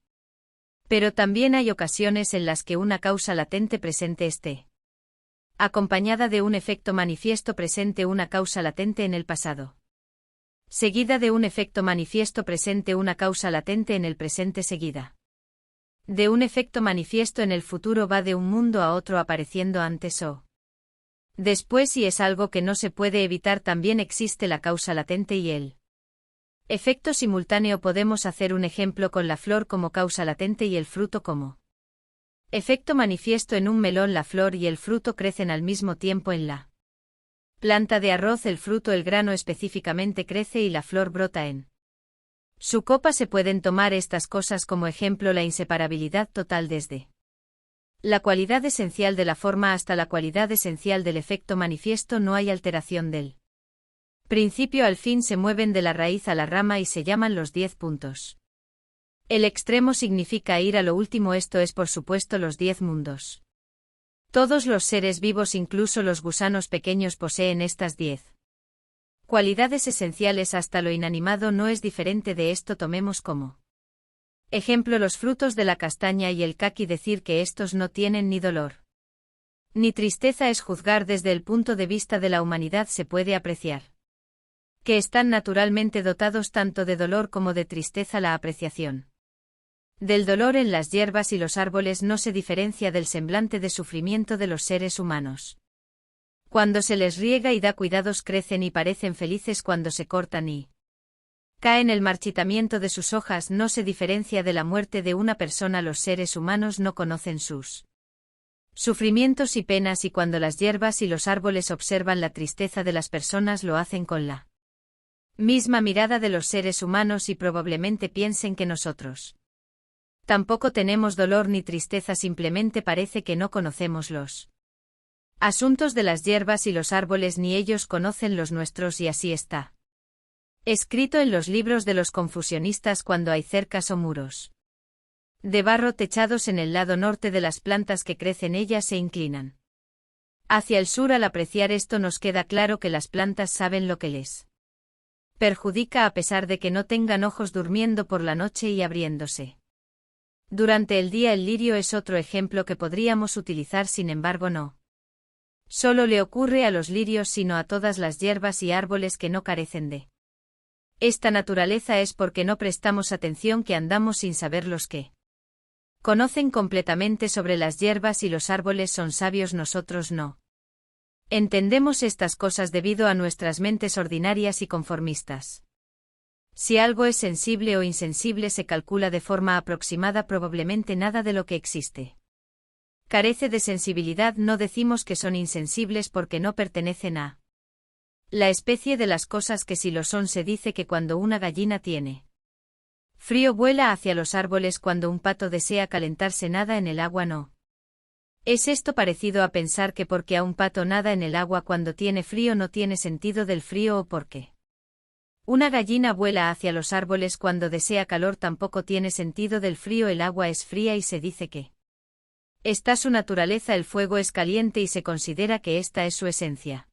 Pero también hay ocasiones en las que una causa latente presente esté acompañada de un efecto manifiesto presente, una causa latente en el pasado seguida de un efecto manifiesto presente, una causa latente en el presente seguida de un efecto manifiesto en el futuro, va de un mundo a otro apareciendo antes o después, y es algo que no se puede evitar. También existe la causa latente y el efecto simultáneo. Podemos hacer un ejemplo con la flor como causa latente y el fruto como efecto manifiesto. En un melón la flor y el fruto crecen al mismo tiempo. En la planta de arroz el fruto, el grano específicamente, crece y la flor brota en su copa. Se pueden tomar estas cosas como ejemplo, la inseparabilidad total desde la cualidad esencial de la forma hasta la cualidad esencial del efecto manifiesto. No hay alteración del principio al fin, se mueven de la raíz a la rama y se llaman los 10 puntos. El extremo significa ir a lo último, esto es por supuesto los 10 mundos. Todos los seres vivos, incluso los gusanos pequeños, poseen estas 10 cualidades esenciales, hasta lo inanimado no es diferente de esto. Tomemos como ejemplo los frutos de la castaña y el caqui, decir que estos no tienen ni dolor ni tristeza es juzgar desde el punto de vista de la humanidad. Se puede apreciar que están naturalmente dotados tanto de dolor como de tristeza. La apreciación del dolor en las hierbas y los árboles no se diferencia del semblante de sufrimiento de los seres humanos. Cuando se les riega y da cuidados crecen y parecen felices, cuando se cortan y caen el marchitamiento de sus hojas no se diferencia de la muerte de una persona. Los seres humanos no conocen sus sufrimientos y penas, y cuando las hierbas y los árboles observan la tristeza de las personas lo hacen con la misma mirada de los seres humanos y probablemente piensen que nosotros tampoco tenemos dolor ni tristeza, simplemente parece que no conocemos los asuntos de las hierbas y los árboles, ni ellos conocen los nuestros, y así está escrito en los libros de los confusionistas. Cuando hay cercas o muros de barro techados en el lado norte de las plantas que crecen, ellas se inclinan hacia el sur. Al apreciar esto nos queda claro que las plantas saben lo que les perjudica, a pesar de que no tengan ojos, durmiendo por la noche y abriéndose durante el día. El lirio es otro ejemplo que podríamos utilizar, sin embargo no solo le ocurre a los lirios sino a todas las hierbas y árboles que no carecen de esta naturaleza. Es porque no prestamos atención que andamos sin saber. Los que conocen completamente sobre las hierbas y los árboles son sabios, nosotros no entendemos estas cosas debido a nuestras mentes ordinarias y conformistas. Si algo es sensible o insensible se calcula de forma aproximada, probablemente nada de lo que existe carece de sensibilidad. No decimos que son insensibles porque no pertenecen a la especie de las cosas que sí lo son. Se dice que cuando una gallina tiene frío vuela hacia los árboles, cuando un pato desea calentarse nada en el agua. No es esto parecido a pensar que porque a un pato nada en el agua cuando tiene frío no tiene sentido del frío, o porque una gallina vuela hacia los árboles cuando desea calor tampoco tiene sentido del frío. El agua es fría y se dice que esta su naturaleza. El fuego es caliente y se considera que esta es su esencia.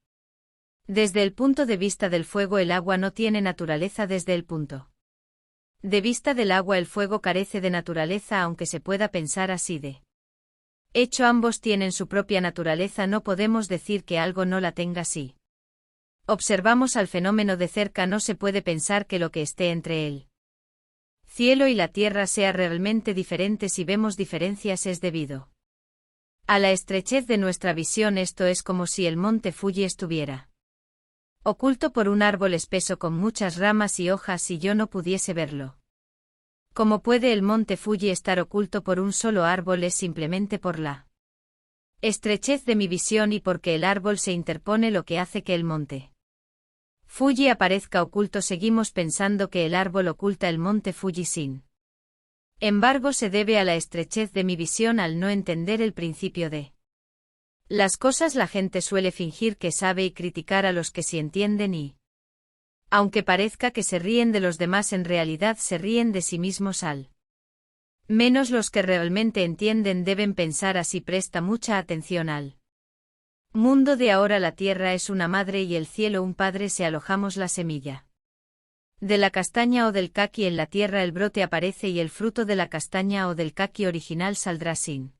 Desde el punto de vista del fuego, el agua no tiene naturaleza. Desde el punto de vista del agua, el fuego carece de naturaleza, aunque se pueda pensar así de hecho. Ambos tienen su propia naturaleza. No podemos decir que algo no la tenga. Si observamos al fenómeno de cerca, no se puede pensar que lo que esté entre él cielo y la tierra sea realmente diferente si vemos diferencias es debido a la estrechez de nuestra visión, esto es como si el monte Fuji estuviera oculto por un árbol espeso con muchas ramas y hojas y yo no pudiese verlo. ¿Cómo puede el monte Fuji estar oculto por un solo árbol? Es simplemente por la estrechez de mi visión y porque el árbol se interpone lo que hace que el monte Fuji aparezca oculto. Seguimos pensando que el árbol oculta el monte Fuji sin embargo se debe a la estrechez de mi visión al no entender el principio de las cosas. La gente suele fingir que sabe y criticar a los que sí entienden y, aunque parezca que se ríen de los demás, en realidad se ríen de sí mismos al menos los que realmente entienden deben pensar así. Presta mucha atención al mundo de ahora. La tierra es una madre y el cielo un padre. Si alojamos la semilla de la castaña o del caqui en la tierra, el brote aparece y el fruto de la castaña o del caqui original saldrá sin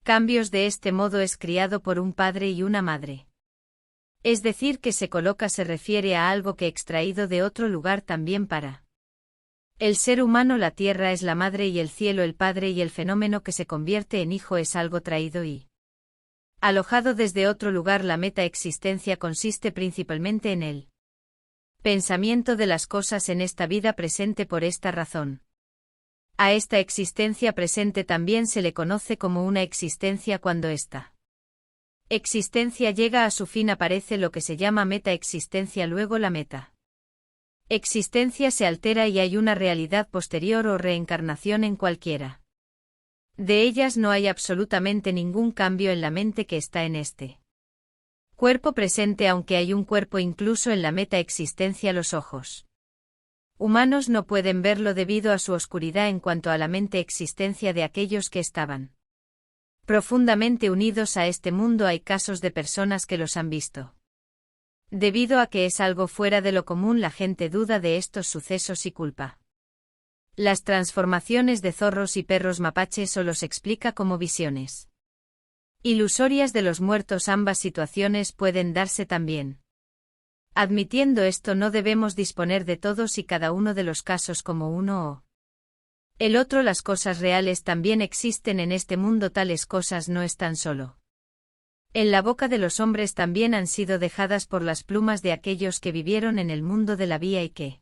cambios. De este modo es criado por un padre y una madre. Es decir, que se coloca se refiere a algo que extraído de otro lugar. También para el ser humano la tierra es la madre y el cielo el padre, y el fenómeno que se convierte en hijo es algo traído y alojado desde otro lugar. La meta-existencia consiste principalmente en el pensamiento de las cosas en esta vida presente. Por esta razón, a esta existencia presente también se le conoce como una existencia. Cuando esta existencia llega a su fin aparece lo que se llama meta-existencia. Luego la meta-existencia se altera y hay una realidad posterior o reencarnación. En cualquiera de ellas no hay absolutamente ningún cambio en la mente que está en este cuerpo presente, aunque hay un cuerpo incluso en la meta-existencia. Los ojos humanos no pueden verlo debido a su oscuridad. En cuanto a la mente-existencia de aquellos que estaban profundamente unidos a este mundo, hay casos de personas que los han visto. Debido a que es algo fuera de lo común, la gente duda de estos sucesos y culpa las transformaciones de zorros y perros mapaches o los explica como visiones ilusorias de los muertos. Ambas situaciones pueden darse también. Admitiendo esto, no debemos disponer de todos y cada uno de los casos como uno o el otro. Las cosas reales también existen en este mundo. Tales cosas no están solo en la boca de los hombres, también han sido dejadas por las plumas de aquellos que vivieron en el mundo de la vía y que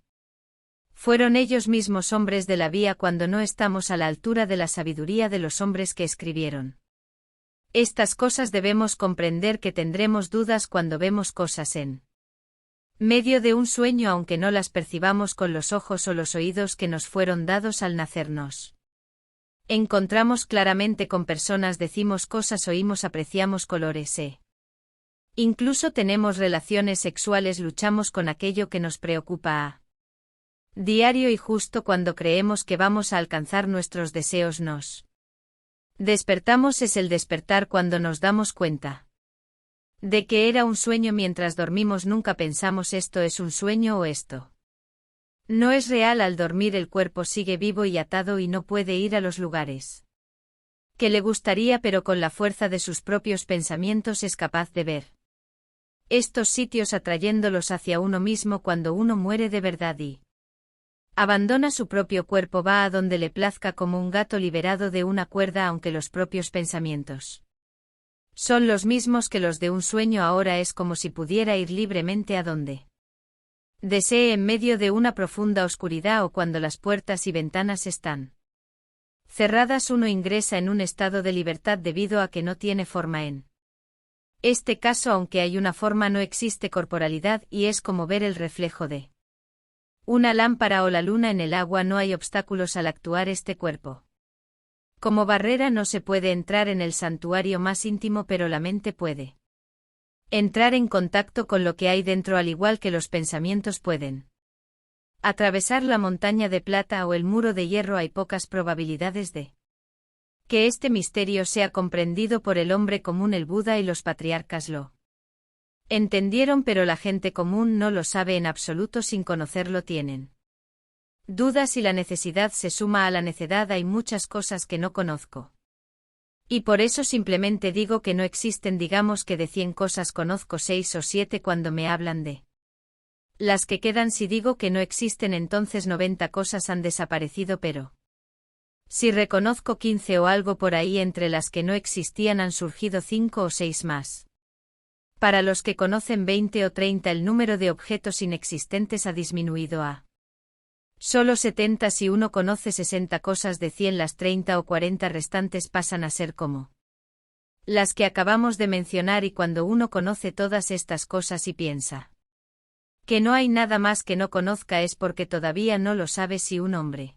fueron ellos mismos hombres de la vía. Cuando no estamos a la altura de la sabiduría de los hombres que escribieron estas cosas, debemos comprender que tendremos dudas cuando vemos cosas en medio de un sueño, aunque no las percibamos con los ojos o los oídos que nos fueron dados al nacernos. Encontramos claramente con personas, decimos cosas, oímos, apreciamos colores incluso tenemos relaciones sexuales, luchamos con aquello que nos preocupa a diario y justo cuando creemos que vamos a alcanzar nuestros deseos nos despertamos. Es el despertar cuando nos damos cuenta de que era un sueño. Mientras dormimos nunca pensamos esto es un sueño o esto no es real. Al dormir el cuerpo sigue vivo y atado y no puede ir a los lugares que le gustaría, pero con la fuerza de sus propios pensamientos es capaz de ver estos sitios atrayéndolos hacia uno mismo. Cuando uno muere de verdad y abandona su propio cuerpo, va a donde le plazca como un gato liberado de una cuerda, aunque los propios pensamientos son los mismos que los de un sueño. Ahora es como si pudiera ir libremente a donde desee en medio de una profunda oscuridad o cuando las puertas y ventanas están cerradas. Uno ingresa en un estado de libertad debido a que no tiene forma. En este caso, aunque hay una forma, no existe corporalidad y es como ver el reflejo de una lámpara o la luna en el agua. No hay obstáculos al actuar este cuerpo como barrera. No se puede entrar en el santuario más íntimo, pero la mente puede entrar en contacto con lo que hay dentro, al igual que los pensamientos pueden atravesar la montaña de plata o el muro de hierro. Hay pocas probabilidades de que este misterio sea comprendido por el hombre común. El Buda y los patriarcas lo entendieron, pero la gente común no lo sabe en absoluto. Sin conocerlo tienen dudas y la necesidad se suma a la necedad. Hay muchas cosas que no conozco y por eso simplemente digo que no existen. Digamos que de 100 cosas conozco 6 o 7 cuando me hablan de Las que quedan si digo que no existen entonces 90 cosas han desaparecido pero si reconozco 15 o algo por ahí entre las que no existían han surgido 5 o 6 más. Para los que conocen 20 o 30 el número de objetos inexistentes ha disminuido a solo 70 si uno conoce 60 cosas de 100 las 30 o 40 restantes pasan a ser como las que acabamos de mencionar y cuando uno conoce todas estas cosas y piensa que no hay nada más que no conozca es porque todavía no lo sabe si un hombre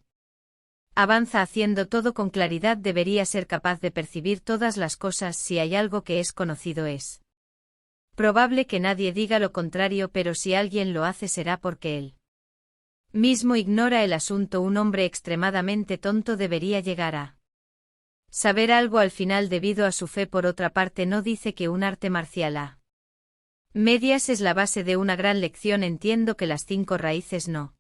avanza haciendo todo con claridad debería ser capaz de percibir todas las cosas si hay algo que es conocido es probable que nadie diga lo contrario pero si alguien lo hace será porque él mismo ignora el asunto un hombre extremadamente tonto debería llegar a saber algo al final debido a su fe por otra parte no dice que un arte marcial a medias es la base de una gran lección entiendo que las 5 raíces no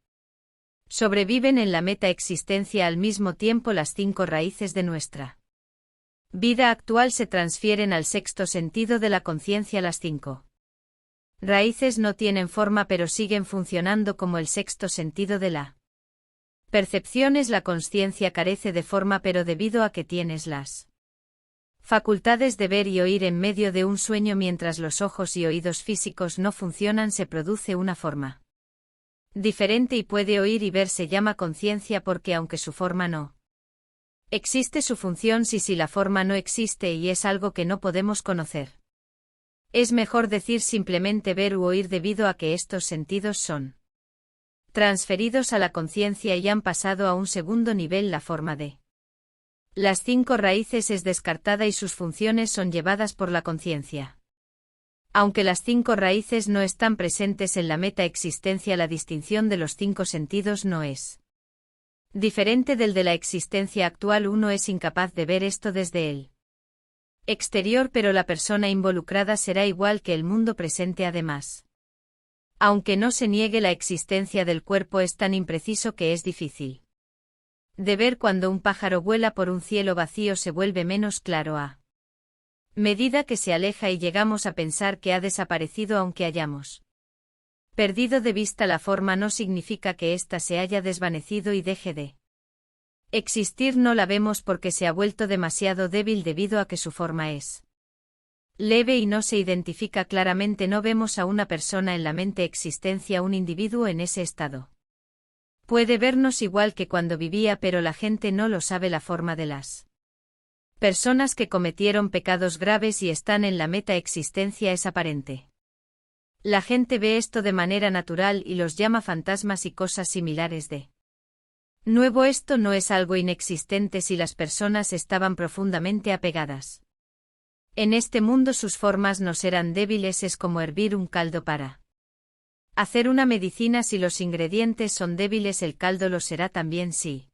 sobreviven en la meta existencia al mismo tiempo las 5 raíces de nuestra vida actual se transfieren al sexto sentido de la conciencia las 5 raíces no tienen forma pero siguen funcionando como el sexto sentido de la percepción es la consciencia carece de forma pero debido a que tienes las facultades de ver y oír en medio de un sueño mientras los ojos y oídos físicos no funcionan se produce una forma diferente y puede oír y ver se llama conciencia porque aunque su forma no existe su función si la forma no existe y es algo que no podemos conocer. Es mejor decir simplemente ver u oír debido a que estos sentidos son transferidos a la conciencia y han pasado a un segundo nivel la forma de las 5 raíces es descartada y sus funciones son llevadas por la conciencia. Aunque las 5 raíces no están presentes en la meta existencia la distinción de los 5 sentidos no es diferente del de la existencia actual uno es incapaz de ver esto desde el exterior pero la persona involucrada será igual que el mundo presente además. Aunque no se niegue la existencia del cuerpo es tan impreciso que es difícil de ver cuando un pájaro vuela por un cielo vacío se vuelve menos claro a medida que se aleja y llegamos a pensar que ha desaparecido aunque hayamos perdido de vista la forma no significa que ésta se haya desvanecido y deje de existir no la vemos porque se ha vuelto demasiado débil debido a que su forma es leve y no se identifica claramente no vemos a una persona en la mente existencia un individuo en ese estado. Puede vernos igual que cuando vivía pero la gente no lo sabe la forma de las personas que cometieron pecados graves y están en la meta existencia es aparente. La gente ve esto de manera natural y los llama fantasmas y cosas similares de nuevo esto no es algo inexistente si las personas estaban profundamente apegadas. En este mundo sus formas no serán débiles es como hervir un caldo para hacer una medicina si los ingredientes son débiles el caldo lo será también si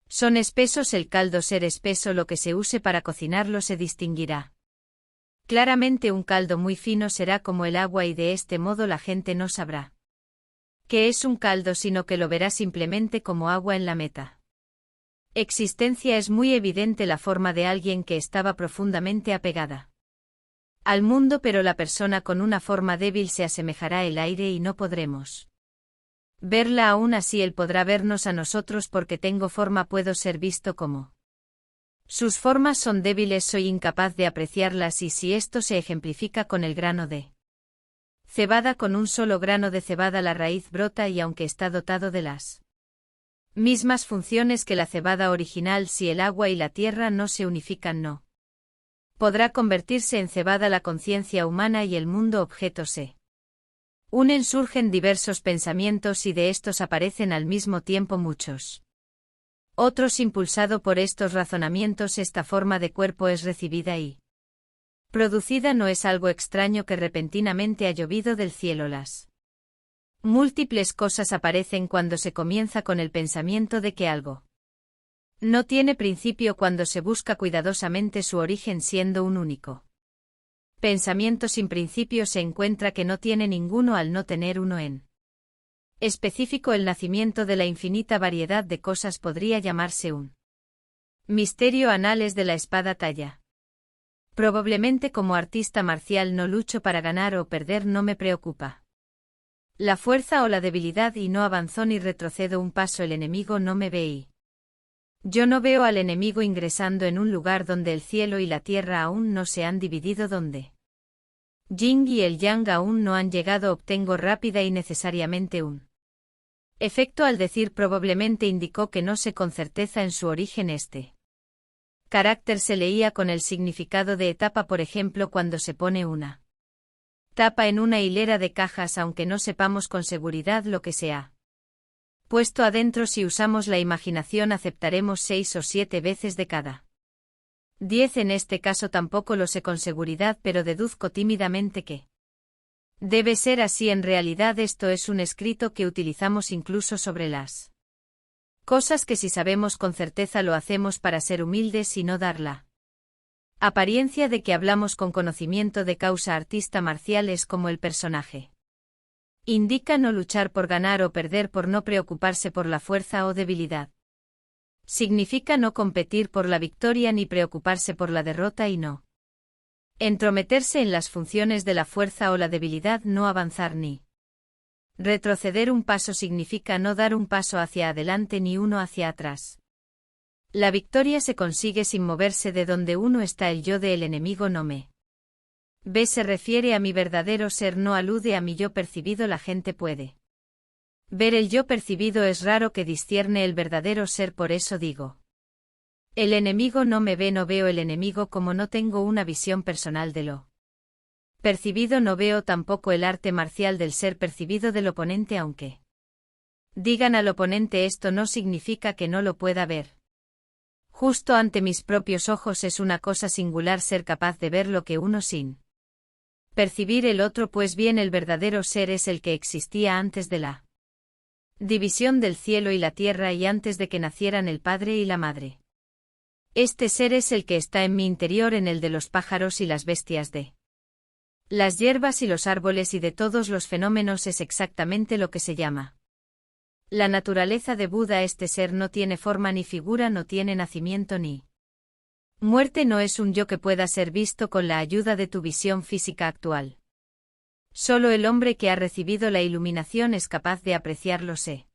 son espesos el caldo ser espeso lo que se use para cocinarlo se distinguirá. Claramente un caldo muy fino será como el agua y de este modo la gente no sabrá que es un caldo sino que lo verá simplemente como agua en la meta. Existencia es muy evidente la forma de alguien que estaba profundamente apegada al mundo pero la persona con una forma débil se asemejará al aire y no podremos verla aún así él podrá vernos a nosotros porque tengo forma puedo ser visto como sus formas son débiles soy incapaz de apreciarlas y si esto se ejemplifica con el grano de cebada con un solo grano de cebada la raíz brota y aunque está dotado de las mismas funciones que la cebada original si el agua y la tierra no se unifican no podrá convertirse en cebada la conciencia humana y el mundo objeto se unen surgen diversos pensamientos y de estos aparecen al mismo tiempo muchos otros impulsado por estos razonamientos esta forma de cuerpo es recibida y producida no es algo extraño que repentinamente ha llovido del cielo las múltiples cosas aparecen cuando se comienza con el pensamiento de que algo no tiene principio cuando se busca cuidadosamente su origen siendo un único pensamiento sin principio se encuentra que no tiene ninguno al no tener uno en específico el nacimiento de la infinita variedad de cosas podría llamarse un misterio anales de la espada talla. Probablemente como artista marcial no lucho para ganar o perder no me preocupa. La fuerza o la debilidad y no avanzó ni retrocedo un paso, el enemigo no me ve y yo no veo al enemigo ingresando en un lugar donde el cielo y la tierra aún no se han dividido, donde Yin y el Yang aún no han llegado. Obtengo rápida y necesariamente un efecto al decir probablemente indicó que no sé con certeza en su origen este carácter se leía con el significado de etapa, por ejemplo, cuando se pone una tapa en una hilera de cajas, aunque no sepamos con seguridad lo que se ha puesto adentro. Si usamos la imaginación aceptaremos 6 o 7 veces de cada 10. En este caso tampoco lo sé con seguridad, pero deduzco tímidamente que debe ser así. En realidad esto es un escrito que utilizamos incluso sobre las cosas que si sabemos con certeza lo hacemos para ser humildes y no dar la apariencia de que hablamos con conocimiento de causa. Artista marcial es como el personaje indica no luchar por ganar o perder, por no preocuparse por la fuerza o debilidad. Significa no competir por la victoria ni preocuparse por la derrota y no entrometerse en las funciones de la fuerza o la debilidad. No avanzar ni retroceder un paso significa no dar un paso hacia adelante ni uno hacia atrás. La victoria se consigue sin moverse de donde uno está. El yo del enemigo no me ve se refiere a mi verdadero ser, no alude a mi yo percibido. La gente puede ver el yo percibido, es raro que discierne el verdadero ser, por eso digo el enemigo no me ve. No veo el enemigo como no tengo una visión personal de lo percibido. No veo tampoco el arte marcial del ser percibido del oponente, aunque digan al oponente esto no significa que no lo pueda ver. Justo ante mis propios ojos es una cosa singular ser capaz de ver lo que uno sin percibir el otro. Pues bien, el verdadero ser es el que existía antes de la división del cielo y la tierra y antes de que nacieran el padre y la madre. Este ser es el que está en mi interior, en el de los pájaros y las bestias, de las hierbas y los árboles y de todos los fenómenos. Es exactamente lo que se llama la naturaleza de Buda. Este ser no tiene forma ni figura, no tiene nacimiento ni muerte, no es un yo que pueda ser visto con la ayuda de tu visión física actual. Solo el hombre que ha recibido la iluminación es capaz de apreciarlo. Se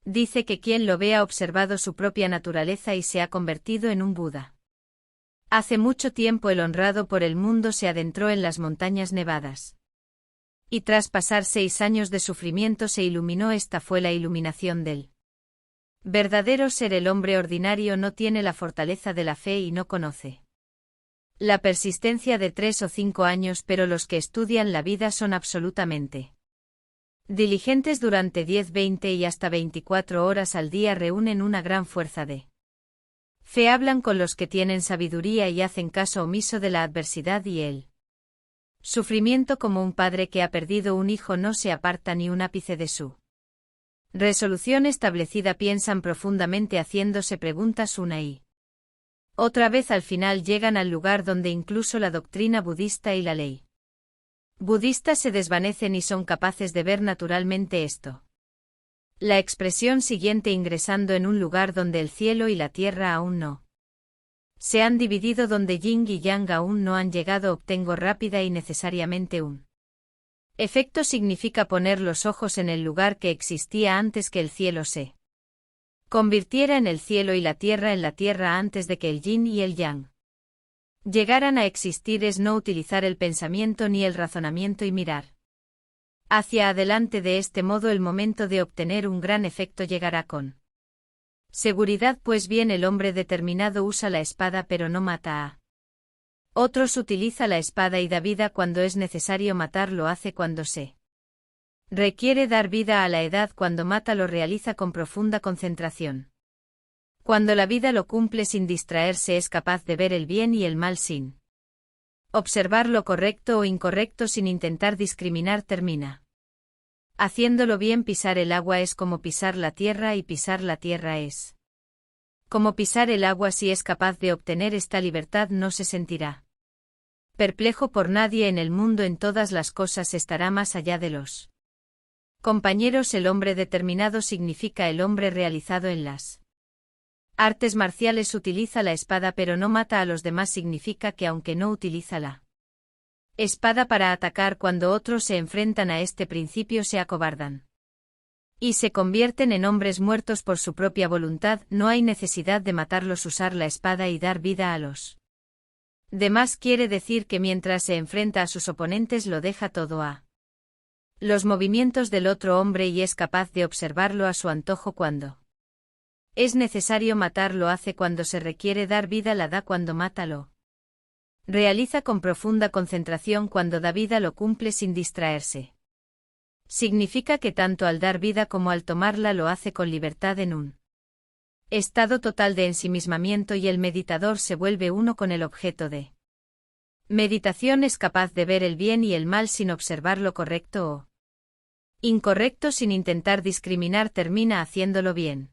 dice que quien lo ve ha observado su propia naturaleza y se ha convertido en un Buda. Hace mucho tiempo el honrado por el mundo se adentró en las montañas nevadas. Y tras pasar 6 años de sufrimiento se iluminó. Esta fue la iluminación del verdadero ser. El hombre ordinario no tiene la fortaleza de la fe y no conoce la persistencia de 3 o 5 años, pero los que estudian la vida son absolutamente diligentes. Durante 10, 20 y hasta 24 horas al día reúnen una gran fuerza de fe. Hablan con los que tienen sabiduría y hacen caso omiso de la adversidad y el sufrimiento. Como un padre que ha perdido un hijo no se aparta ni un ápice de su resolución establecida. Piensan profundamente haciéndose preguntas una y otra vez. Al final llegan al lugar donde incluso la doctrina budista y la ley budista se desvanecen y son capaces de ver naturalmente esto. La expresión siguiente: ingresando en un lugar donde el cielo y la tierra aún no se han dividido, donde Yin y Yang aún no han llegado. Obtengo rápida y necesariamente un efecto significa poner los ojos en el lugar que existía antes que el cielo se convirtiera en el cielo y la tierra en la tierra antes de que el Yin y el Yang llegaran a existir. Es no utilizar el pensamiento ni el razonamiento y mirar hacia adelante. De este modo el momento de obtener un gran efecto llegará con seguridad. Pues bien, el hombre determinado usa la espada pero no mata a otros. Utiliza la espada y da vida cuando es necesario matar. Lo hace cuando se requiere dar vida a la edad. Cuando mata lo realiza con profunda concentración. Cuando la vida lo cumple sin distraerse es capaz de ver el bien y el mal sin observar lo correcto o incorrecto, sin intentar discriminar. Termina haciéndolo bien. Pisar el agua es como pisar la tierra y pisar la tierra es como pisar el agua. Si es capaz de obtener esta libertad no se sentirá perplejo por nadie en el mundo. En todas las cosas estará más allá de los compañeros. El hombre determinado significa el hombre realizado en las artes marciales. Utiliza la espada pero no mata a los demás. Significa que aunque no utiliza la Espada para atacar cuando otros se enfrentan a este principio se acobardan. Y se convierten en hombres muertos por su propia voluntad, no hay necesidad de matarlos, usar la espada y dar vida a los demás quiere decir que mientras se enfrenta a sus oponentes lo deja todo a los movimientos del otro hombre y es capaz de observarlo a su antojo cuando es necesario matar lo hace, cuando se requiere dar vida la da, cuando mata lo realiza con profunda concentración, cuando da vida lo cumple sin distraerse. Significa que tanto al dar vida como al tomarla lo hace con libertad en un estado total de ensimismamiento y el meditador se vuelve uno con el objeto de meditación, es capaz de ver el bien y el mal sin observar lo correcto o incorrecto, sin intentar discriminar termina haciéndolo bien.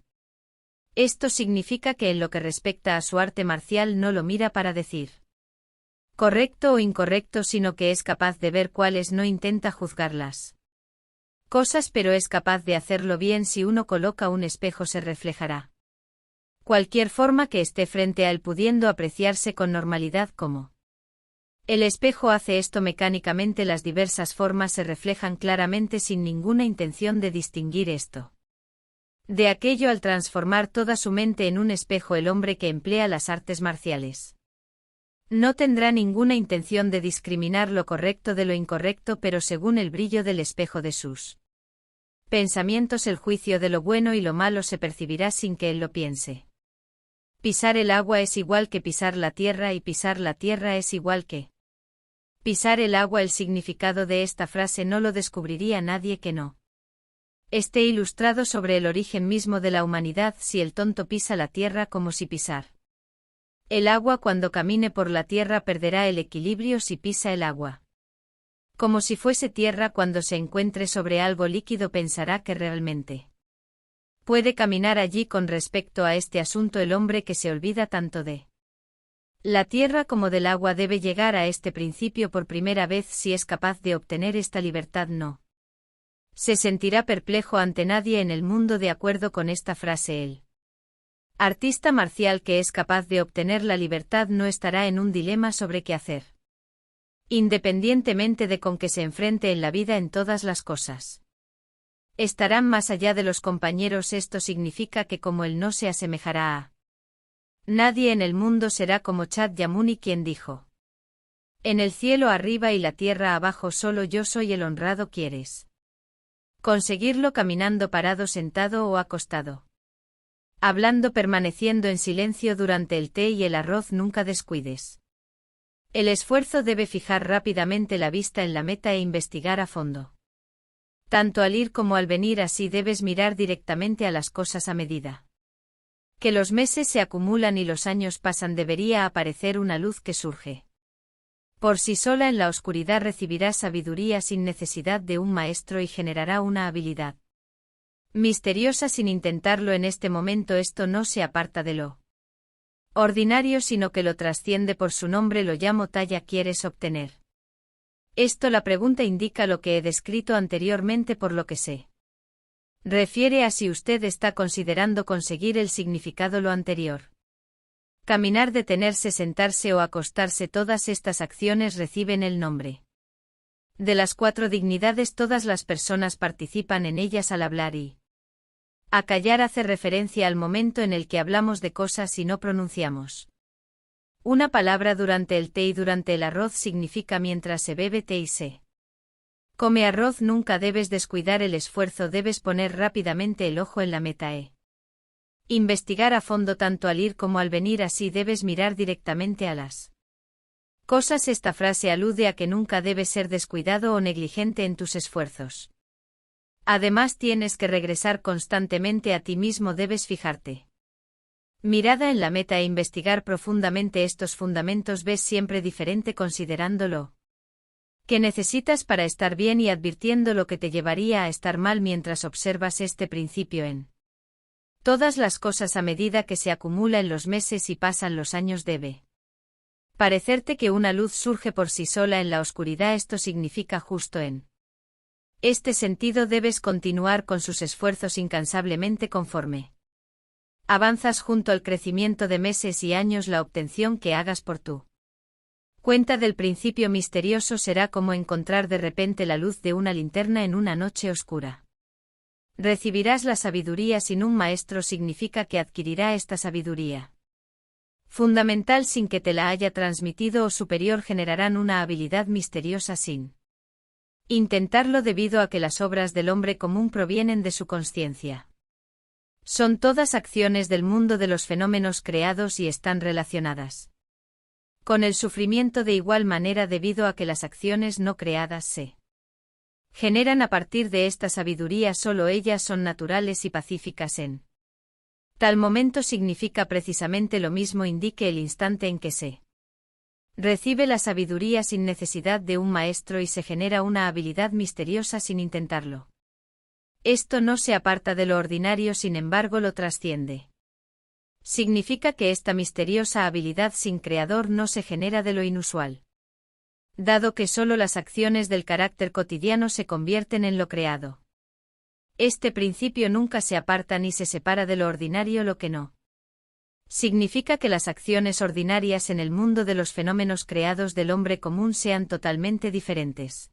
Esto significa que en lo que respecta a su arte marcial no lo mira para decir correcto o incorrecto, sino que es capaz de ver cuáles, no intenta juzgarlas cosas, pero es capaz de hacerlo bien. Si uno coloca un espejo se reflejará cualquier forma que esté frente a él, pudiendo apreciarse con normalidad como el espejo hace esto mecánicamente. Las diversas formas se reflejan claramente sin ninguna intención de distinguir esto de aquello. Al transformar toda su mente en un espejo, el hombre que emplea las artes marciales no tendrá ninguna intención de discriminar lo correcto de lo incorrecto, pero según el brillo del espejo de sus pensamientos el juicio de lo bueno y lo malo se percibirá sin que él lo piense. Pisar el agua es igual que pisar la tierra, y pisar la tierra es igual que pisar el agua. El significado de esta frase no lo descubriría nadie que no esté ilustrado sobre el origen mismo de la humanidad. Si el tonto pisa la tierra como si pisar el agua, cuando camine por la tierra perderá el equilibrio si pisa el agua como si fuese tierra. Cuando se encuentre sobre algo líquido pensará que realmente puede caminar allí. Con respecto a este asunto, el hombre que se olvida tanto de la tierra como del agua debe llegar a este principio por primera vez. Si es capaz de obtener esta libertad, no se sentirá perplejo ante nadie en el mundo. De acuerdo con esta frase, el artista marcial que es capaz de obtener la libertad no estará en un dilema sobre qué hacer, independientemente de con qué se enfrente en la vida. En todas las cosas estarán más allá de los compañeros. Esto significa que como él no se asemejará a nadie en el mundo, será como Shakyamuni, quien dijo: en el cielo arriba y la tierra abajo solo yo soy el honrado. ¿Quieres conseguirlo caminando, parado, sentado o acostado? Hablando, permaneciendo en silencio durante el té y el arroz, nunca descuides el esfuerzo. Debe fijar rápidamente la vista en la meta e investigar a fondo tanto al ir como al venir. Así debes mirar directamente a las cosas a medida que los meses se acumulan y los años pasan. Debería aparecer una luz que surge por sí sola en la oscuridad. Recibirás sabiduría sin necesidad de un maestro y generará una habilidad misteriosa sin intentarlo. En este momento esto no se aparta de lo ordinario, sino que lo trasciende. Por su nombre lo llamo talla. ¿Quieres obtener esto? La pregunta indica lo que he descrito anteriormente, por lo que se refiere a si usted está considerando conseguir el significado lo anterior. Caminar, detenerse, sentarse o acostarse, todas estas acciones reciben el nombre de las 4 dignidades. Todas las personas participan en ellas al hablar y acallar. Hace referencia al momento en el que hablamos de cosas y no pronunciamos una palabra. Durante el té y durante el arroz significa mientras se bebe té y se come arroz. Nunca debes descuidar el esfuerzo. Debes poner rápidamente el ojo en la meta investigar a fondo tanto al ir como al venir. Así debes mirar directamente a las cosas. Esta frase alude a que nunca debes ser descuidado o negligente en tus esfuerzos. Además, tienes que regresar constantemente a ti mismo. Debes fijarte mirada en la meta e investigar profundamente estos fundamentos. Ves siempre diferente considerándolo que necesitas para estar bien y advirtiendo lo que te llevaría a estar mal mientras observas este principio en todas las cosas. A medida que se acumula en los meses y pasan los años, debe parecerte que una luz surge por sí sola en la oscuridad. Esto significa justo en este sentido debes continuar con sus esfuerzos incansablemente conforme avanzas junto al crecimiento de meses y años. La obtención que hagas por tu Cuenta del principio misterioso será como encontrar de repente la luz de una linterna en una noche oscura. Recibirás la sabiduría sin un maestro significa que adquirirá esta sabiduría fundamental sin que te la haya transmitido o superior generarán una habilidad misteriosa sin intentarlo debido a que las obras del hombre común provienen de su consciencia. Son todas acciones del mundo de los fenómenos creados y están relacionadas con el sufrimiento de igual manera debido a que las acciones no creadas se generan a partir de esta sabiduría, solo ellas son naturales y pacíficas en tal momento significa precisamente lo mismo indique el instante en que se recibe la sabiduría sin necesidad de un maestro y se genera una habilidad misteriosa sin intentarlo. Esto no se aparta de lo ordinario, sin embargo lo trasciende. Significa que esta misteriosa habilidad sin creador no se genera de lo inusual. Dado que solo las acciones del carácter cotidiano se convierten en lo creado. Este principio nunca se aparta ni se separa de lo ordinario, lo que no significa que las acciones ordinarias en el mundo de los fenómenos creados del hombre común sean totalmente diferentes.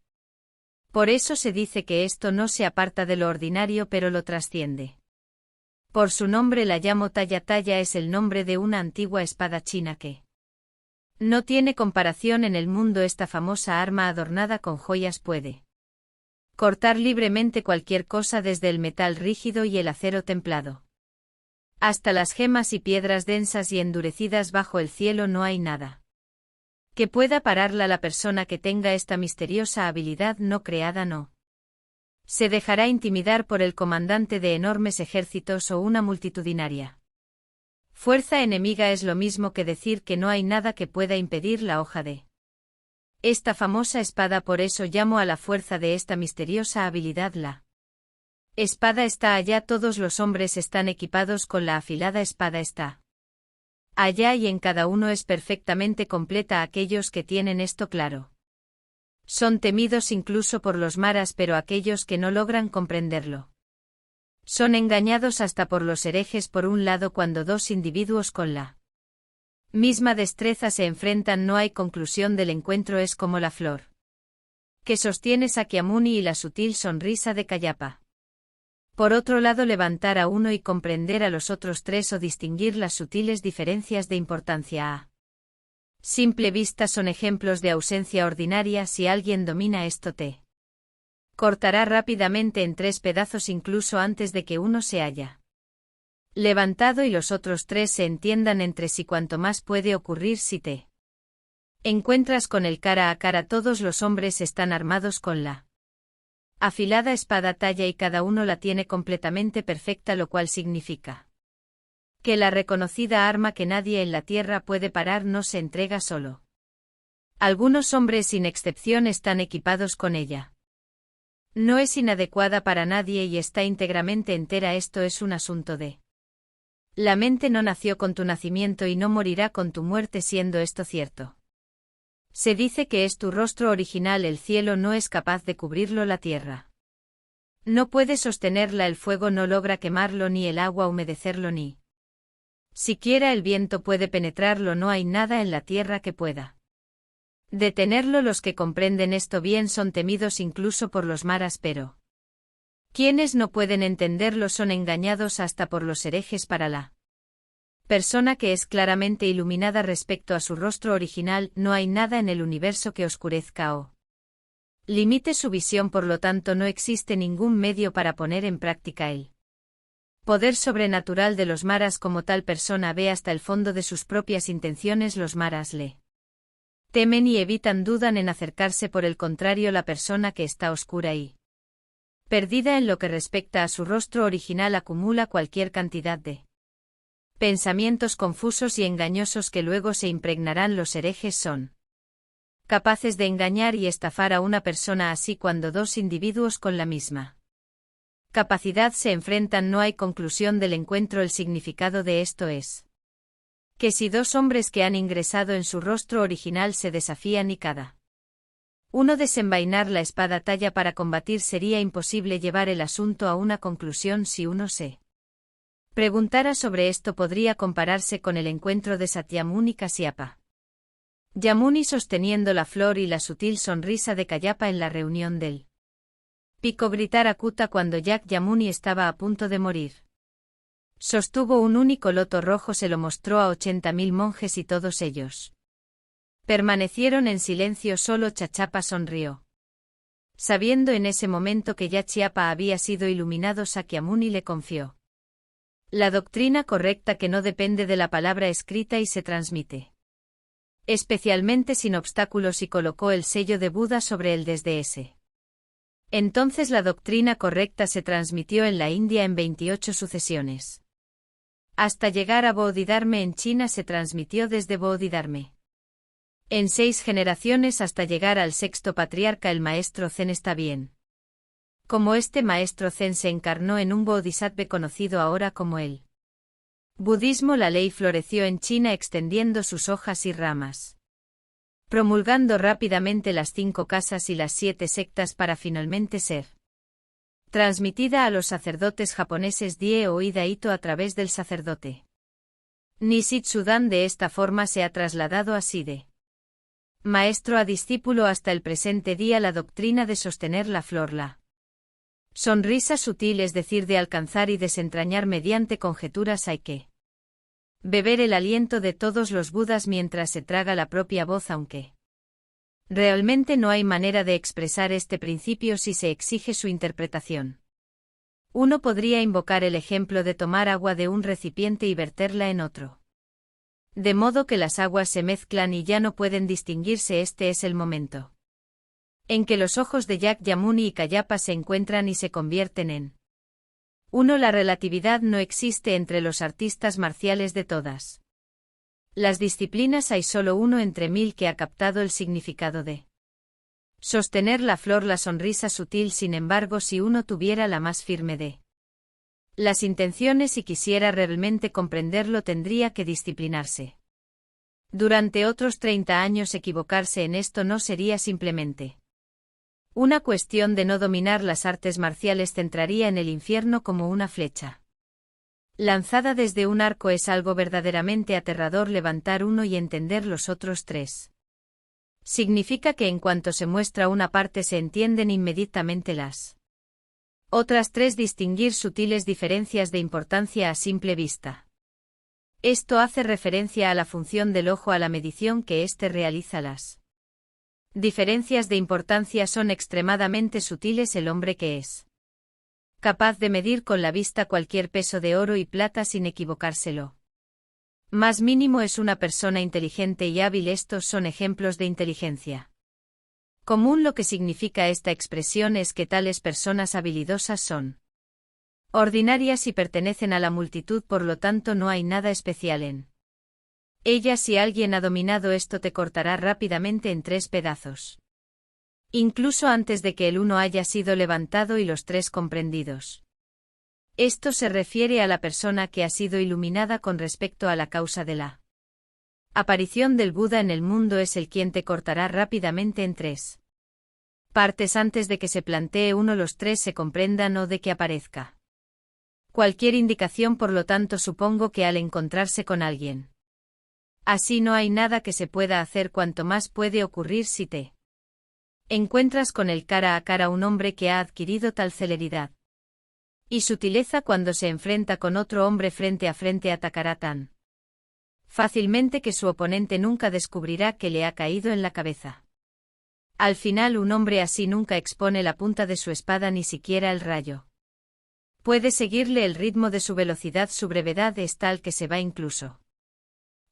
Por eso se dice que esto no se aparta de lo ordinario pero lo trasciende. Por su nombre la llamo Talla. Talla es el nombre de una antigua espada china que no tiene comparación en el mundo. Esta famosa arma adornada con joyas puede cortar libremente cualquier cosa desde el metal rígido y el acero templado hasta las gemas y piedras densas y endurecidas bajo el cielo. No hay nada que pueda pararla. La persona que tenga esta misteriosa habilidad no creada no se dejará intimidar por el comandante de enormes ejércitos o una multitudinaria fuerza enemiga. Es lo mismo que decir que no hay nada que pueda impedir la hoja de esta famosa espada. Por eso llamo a la fuerza de esta misteriosa habilidad la espada está allá. Todos los hombres están equipados con la afilada espada está allá y en cada uno es perfectamente completa. Aquellos que tienen esto claro son temidos incluso por los maras, pero aquellos que no logran comprenderlo son engañados hasta por los herejes. Por un lado, cuando dos individuos con la misma destreza se enfrentan no hay conclusión del encuentro. Es como la flor que sostiene Sakyamuni y la sutil sonrisa de Cayapa. Por otro lado, levantar a uno y comprender a los otros tres o distinguir las sutiles diferencias de importancia a simple vista son ejemplos de ausencia ordinaria. Si alguien domina esto te cortará rápidamente en tres pedazos incluso antes de que uno se haya levantado y los otros tres se entiendan entre sí. Cuanto más puede ocurrir si te encuentras con él cara a cara. Todos los hombres están armados con la afilada espada Talla y cada uno la tiene completamente perfecta, lo cual significa que la reconocida arma que nadie en la tierra puede parar no se entrega solo. Algunos hombres sin excepción están equipados con ella. No es inadecuada para nadie y está íntegramente entera. Esto es un asunto de la mente. No nació con tu nacimiento y no morirá con tu muerte. Siendo esto cierto, se dice que es tu rostro original. El cielo no es capaz de cubrirlo, la tierra no puede sostenerla, el fuego no logra quemarlo, ni el agua humedecerlo, ni siquiera el viento puede penetrarlo. No hay nada en la tierra que pueda detenerlo. Los que comprenden esto bien son temidos incluso por los maras, pero quienes no pueden entenderlo son engañados hasta por los herejes. Para la persona que es claramente iluminada respecto a su rostro original, no hay nada en el universo que oscurezca o limite su visión. Por lo tanto, no existe ningún medio para poner en práctica el poder sobrenatural de los maras. Como tal persona ve hasta el fondo de sus propias intenciones. Los maras le temen y evitan, dudan en acercarse. Por el contrario, la persona que está oscura y perdida en lo que respecta a su rostro original acumula cualquier cantidad de pensamientos confusos y engañosos que luego se impregnarán. Los herejes son capaces de engañar y estafar a una persona así. Cuando dos individuos con la misma capacidad se enfrentan no hay conclusión del encuentro. El significado de esto es que si dos hombres que han ingresado en su rostro original se desafían y cada uno desenvainar la espada Talla para combatir, sería imposible llevar el asunto a una conclusión. Si uno se preguntara sobre esto, podría compararse con el encuentro de Sakyamuni y Kasyapa. Yamuni sosteniendo la flor y la sutil sonrisa de Cayapa en la reunión del Pico Britaracuta cuando Yamuni estaba a punto de morir. Sostuvo un único loto rojo, se lo mostró a 80.000 monjes y todos ellos permanecieron en silencio, solo Chachapa sonrió. Sabiendo en ese momento que ya Chiapa había sido iluminado, Sakyamuni le confió la doctrina correcta que no depende de la palabra escrita y se transmite especialmente sin obstáculos, y colocó el sello de Buda sobre él desde ese. Entonces la doctrina correcta se transmitió en la India en 28 sucesiones. Hasta llegar a Bodhidharma en China se transmitió desde Bodhidharma en 6 generaciones hasta llegar al sexto patriarca, el maestro Zen. Está bien. Como este maestro Zen se encarnó en un bodhisattva conocido ahora como el budismo, la ley floreció en China extendiendo sus hojas y ramas, promulgando rápidamente las 5 casas y las 7 sectas para finalmente ser transmitida a los sacerdotes japoneses Die o Ida Ito a través del sacerdote Nishitsudan. De esta forma se ha trasladado así de maestro a discípulo hasta el presente día la doctrina de sostener la flor, la sonrisa sutil, es decir, de alcanzar y desentrañar mediante conjeturas. Hay que beber el aliento de todos los Budas mientras se traga la propia voz, aunque realmente no hay manera de expresar este principio si se exige su interpretación. Uno podría invocar el ejemplo de tomar agua de un recipiente y verterla en otro, de modo que las aguas se mezclan y ya no pueden distinguirse. Este es el momento en que los ojos de Yamuni y Cayapa se encuentran y se convierten en uno. La relatividad no existe entre los artistas marciales de todas las disciplinas. Hay solo uno entre 1000 que ha captado el significado de sostener la flor, la sonrisa sutil. Sin embargo, si uno tuviera la más firme de las intenciones y quisiera realmente comprenderlo, tendría que disciplinarse. Durante otros 30 años equivocarse en esto no sería simplemente una cuestión de no dominar las artes marciales, centraría en el infierno como una flecha lanzada desde un arco. Es algo verdaderamente aterrador levantar uno y entender los otros 3. Significa que en cuanto se muestra una parte se entienden inmediatamente las otras 3, distinguir sutiles diferencias de importancia a simple vista. Esto hace referencia a la función del ojo, a la medición que éste realiza. Las diferencias de importancia son extremadamente sutiles. El hombre que es capaz de medir con la vista cualquier peso de oro y plata sin equivocárselo más mínimo es una persona inteligente y hábil. Estos son ejemplos de inteligencia común. Lo que significa esta expresión es que tales personas habilidosas son ordinarias y pertenecen a la multitud, por lo tanto no hay nada especial en ellas. Si alguien ha dominado esto, te cortará rápidamente en 3 pedazos, incluso antes de que el uno haya sido levantado y los 3 comprendidos. Esto se refiere a la persona que ha sido iluminada con respecto a la causa de la aparición del Buda en el mundo. Es el quien te cortará rápidamente en 3 partes antes de que se plantee uno los 3 se comprendan o de que aparezca cualquier indicación. Por lo tanto, supongo que al encontrarse con alguien así no hay nada que se pueda hacer. Cuanto más puede ocurrir si te encuentras con él cara a cara, un hombre que ha adquirido tal celeridad y sutileza cuando se enfrenta con otro hombre frente a frente, atacará tan fácilmente que su oponente nunca descubrirá que le ha caído en la cabeza. Al final, un hombre así nunca expone la punta de su espada, ni siquiera el rayo puede seguirle el ritmo de su velocidad. Su brevedad es tal que se va incluso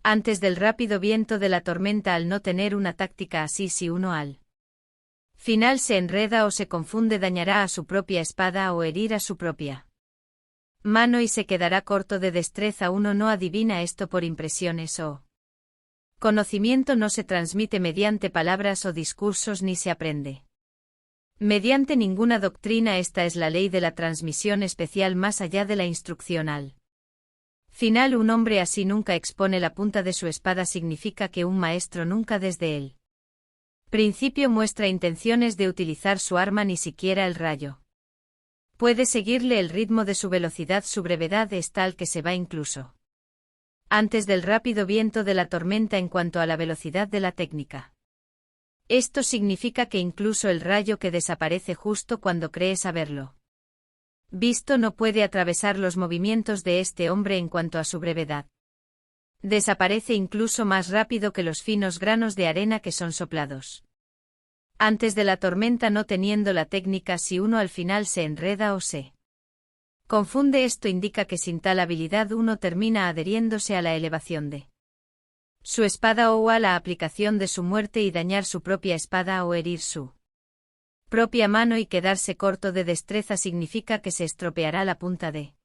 antes del rápido viento de la tormenta. Al no tener una táctica así, si uno al final se enreda o se confunde, dañará a su propia espada o herir a su propia mano y se quedará corto de destreza. Uno no adivina esto por impresiones o conocimiento. No se transmite mediante palabras o discursos, ni se aprende mediante ninguna doctrina. Esta es la ley de la transmisión especial más allá de la instrucción. Al final, un hombre así nunca expone la punta de su espada. Significa que un maestro nunca desde el principio muestra intenciones de utilizar su arma, ni siquiera el rayo puede seguirle el ritmo de su velocidad. Su brevedad es tal que se va incluso antes del rápido viento de la tormenta en cuanto a la velocidad de la técnica. Esto significa que incluso el rayo que desaparece justo cuando crees haberlo visto no puede atravesar los movimientos de este hombre en cuanto a su brevedad. Desaparece incluso más rápido que los finos granos de arena que son soplados antes de la tormenta, no teniendo la técnica. Si uno al final se enreda o se confunde, esto indica que sin tal habilidad uno termina adheriéndose a la elevación de su espada o a la aplicación de su muerte y dañar su propia espada o herir su propia mano y quedarse corto de destreza significa que se estropeará la punta de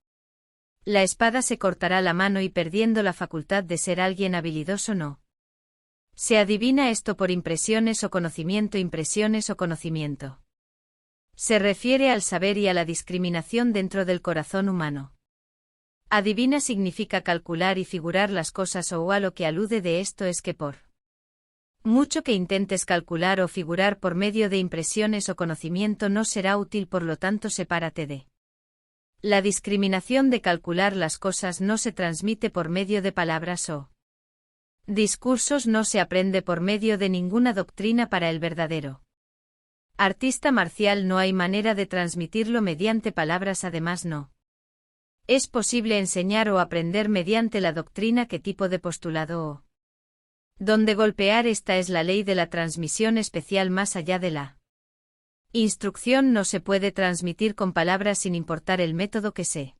la espada, se cortará la mano y perdiendo la facultad de ser alguien habilidoso no se adivina esto por impresiones o conocimiento. Impresiones o conocimiento se refiere al saber y a la discriminación dentro del corazón humano. Adivina significa calcular y figurar las cosas, o a lo que alude de esto es que por mucho que intentes calcular o figurar por medio de impresiones o conocimiento no será útil, por lo tanto sepárate de la discriminación de calcular las cosas. No se transmite por medio de palabras o discursos, no se aprende por medio de ninguna doctrina. Para el verdadero artista marcial no hay manera de transmitirlo mediante palabras. Además, no es posible enseñar o aprender mediante la doctrina qué tipo de postulado o dónde golpear. Esta es la ley de la transmisión especial. Más allá de la instrucción no se puede transmitir con palabras sin importar el método que se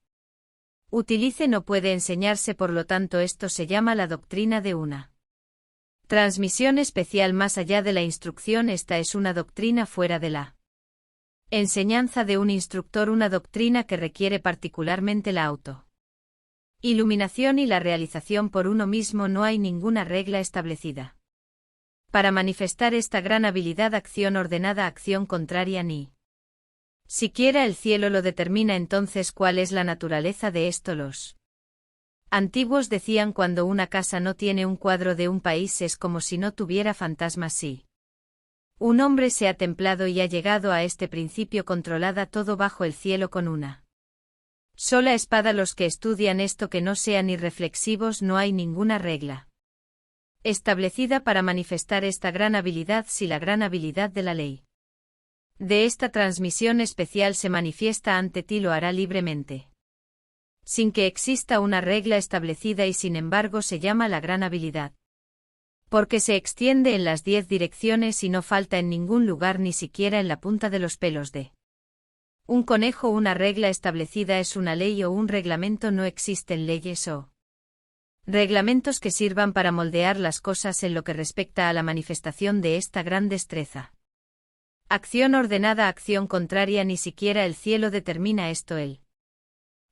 utilice. No puede enseñarse, por lo tanto esto se llama la doctrina de una transmisión especial. Más allá de la instrucción, esta es una doctrina fuera de la enseñanza de un instructor, una doctrina que requiere particularmente la iluminación y la realización por uno mismo. No hay ninguna regla establecida para manifestar esta gran habilidad. Acción ordenada, acción contraria, ni siquiera el cielo lo determina. Entonces, ¿cuál es la naturaleza de esto? Los antiguos decían: cuando una casa no tiene un cuadro de un país es como si no tuviera fantasmas. Sí. Un hombre se ha templado y ha llegado a este principio controlada todo bajo el cielo con una sola espada. Los que estudian esto que no sean irreflexivos, no hay ninguna regla establecida para manifestar esta gran habilidad. Si la gran habilidad de la ley de esta transmisión especial se manifiesta ante ti, lo hará libremente, sin que exista una regla establecida, y sin embargo se llama la gran habilidad porque se extiende en las 10 direcciones y no falta en ningún lugar, ni siquiera en la punta de los pelos de un conejo. Una regla establecida es una ley o un reglamento. No existen leyes o reglamentos que sirvan para moldear las cosas en lo que respecta a la manifestación de esta gran destreza. Acción ordenada, acción contraria, ni siquiera el cielo determina esto. El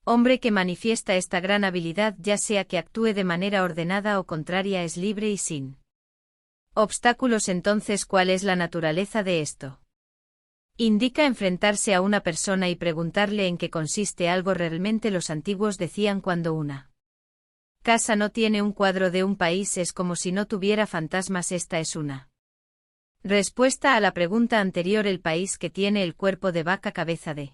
hombre que manifiesta esta gran habilidad, ya sea que actúe de manera ordenada o contraria, es libre y sin obstáculos. Entonces, ¿cuál es la naturaleza de esto? Indica enfrentarse a una persona y preguntarle en qué consiste algo. Realmente los antiguos decían: cuando una casa no tiene un cuadro de un país es como si no tuviera fantasmas. Esta es una respuesta a la pregunta anterior. El país que tiene el cuerpo de vaca, cabeza de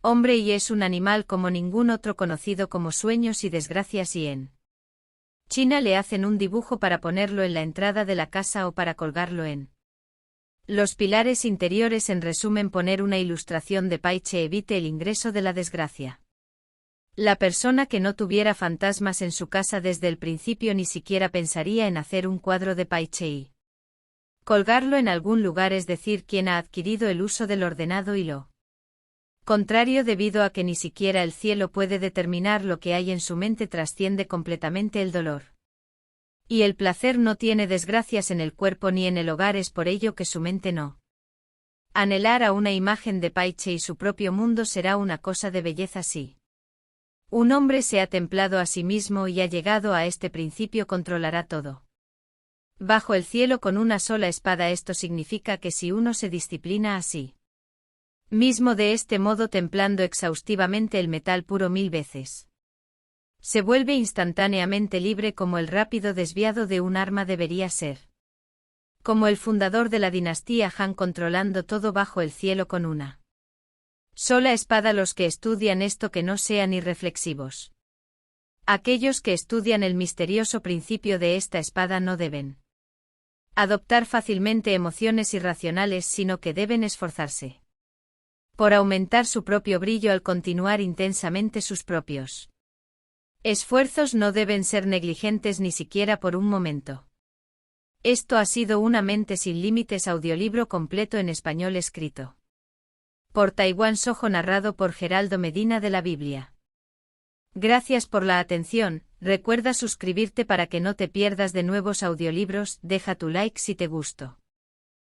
hombre y es un animal como ningún otro, conocido como sueños y desgracias, y en China le hacen un dibujo para ponerlo en la entrada de la casa o para colgarlo en los pilares interiores. En resumen, poner una ilustración de Paiche evite el ingreso de la desgracia. La persona que no tuviera fantasmas en su casa desde el principio ni siquiera pensaría en hacer un cuadro de Paiche y colgarlo en algún lugar, es decir, quien ha adquirido el uso del ordenado y lo contrario, debido a que ni siquiera el cielo puede determinar lo que hay en su mente, trasciende completamente el dolor y el placer. No tiene desgracias en el cuerpo ni en el hogar, es por ello que su mente no anhelará una imagen de Paiche y su propio mundo será una cosa de belleza. Sí. Un hombre se ha templado a sí mismo y ha llegado a este principio, controlará todo bajo el cielo con una sola espada. Esto significa que si uno se disciplina a sí mismo de este modo, templando exhaustivamente el metal puro 1000 veces, se vuelve instantáneamente libre, como el rápido desviado de un arma debería ser. Como el fundador de la dinastía Han, controlando todo bajo el cielo con una sola espada. Los que estudian esto que no sean irreflexivos Aquellos que estudian el misterioso principio de esta espada no deben adoptar fácilmente emociones irracionales, sino que deben esforzarse por aumentar su propio brillo al continuar intensamente sus propios esfuerzos. No deben ser negligentes ni siquiera por un momento. Esto ha sido Una mente sin límites, audiolibro completo en español escrito por Taiwán Sojo, narrado por Geraldo Medina de la Biblia. Gracias por la atención. Recuerda suscribirte para que no te pierdas de nuevos audiolibros. Deja tu like si te gustó.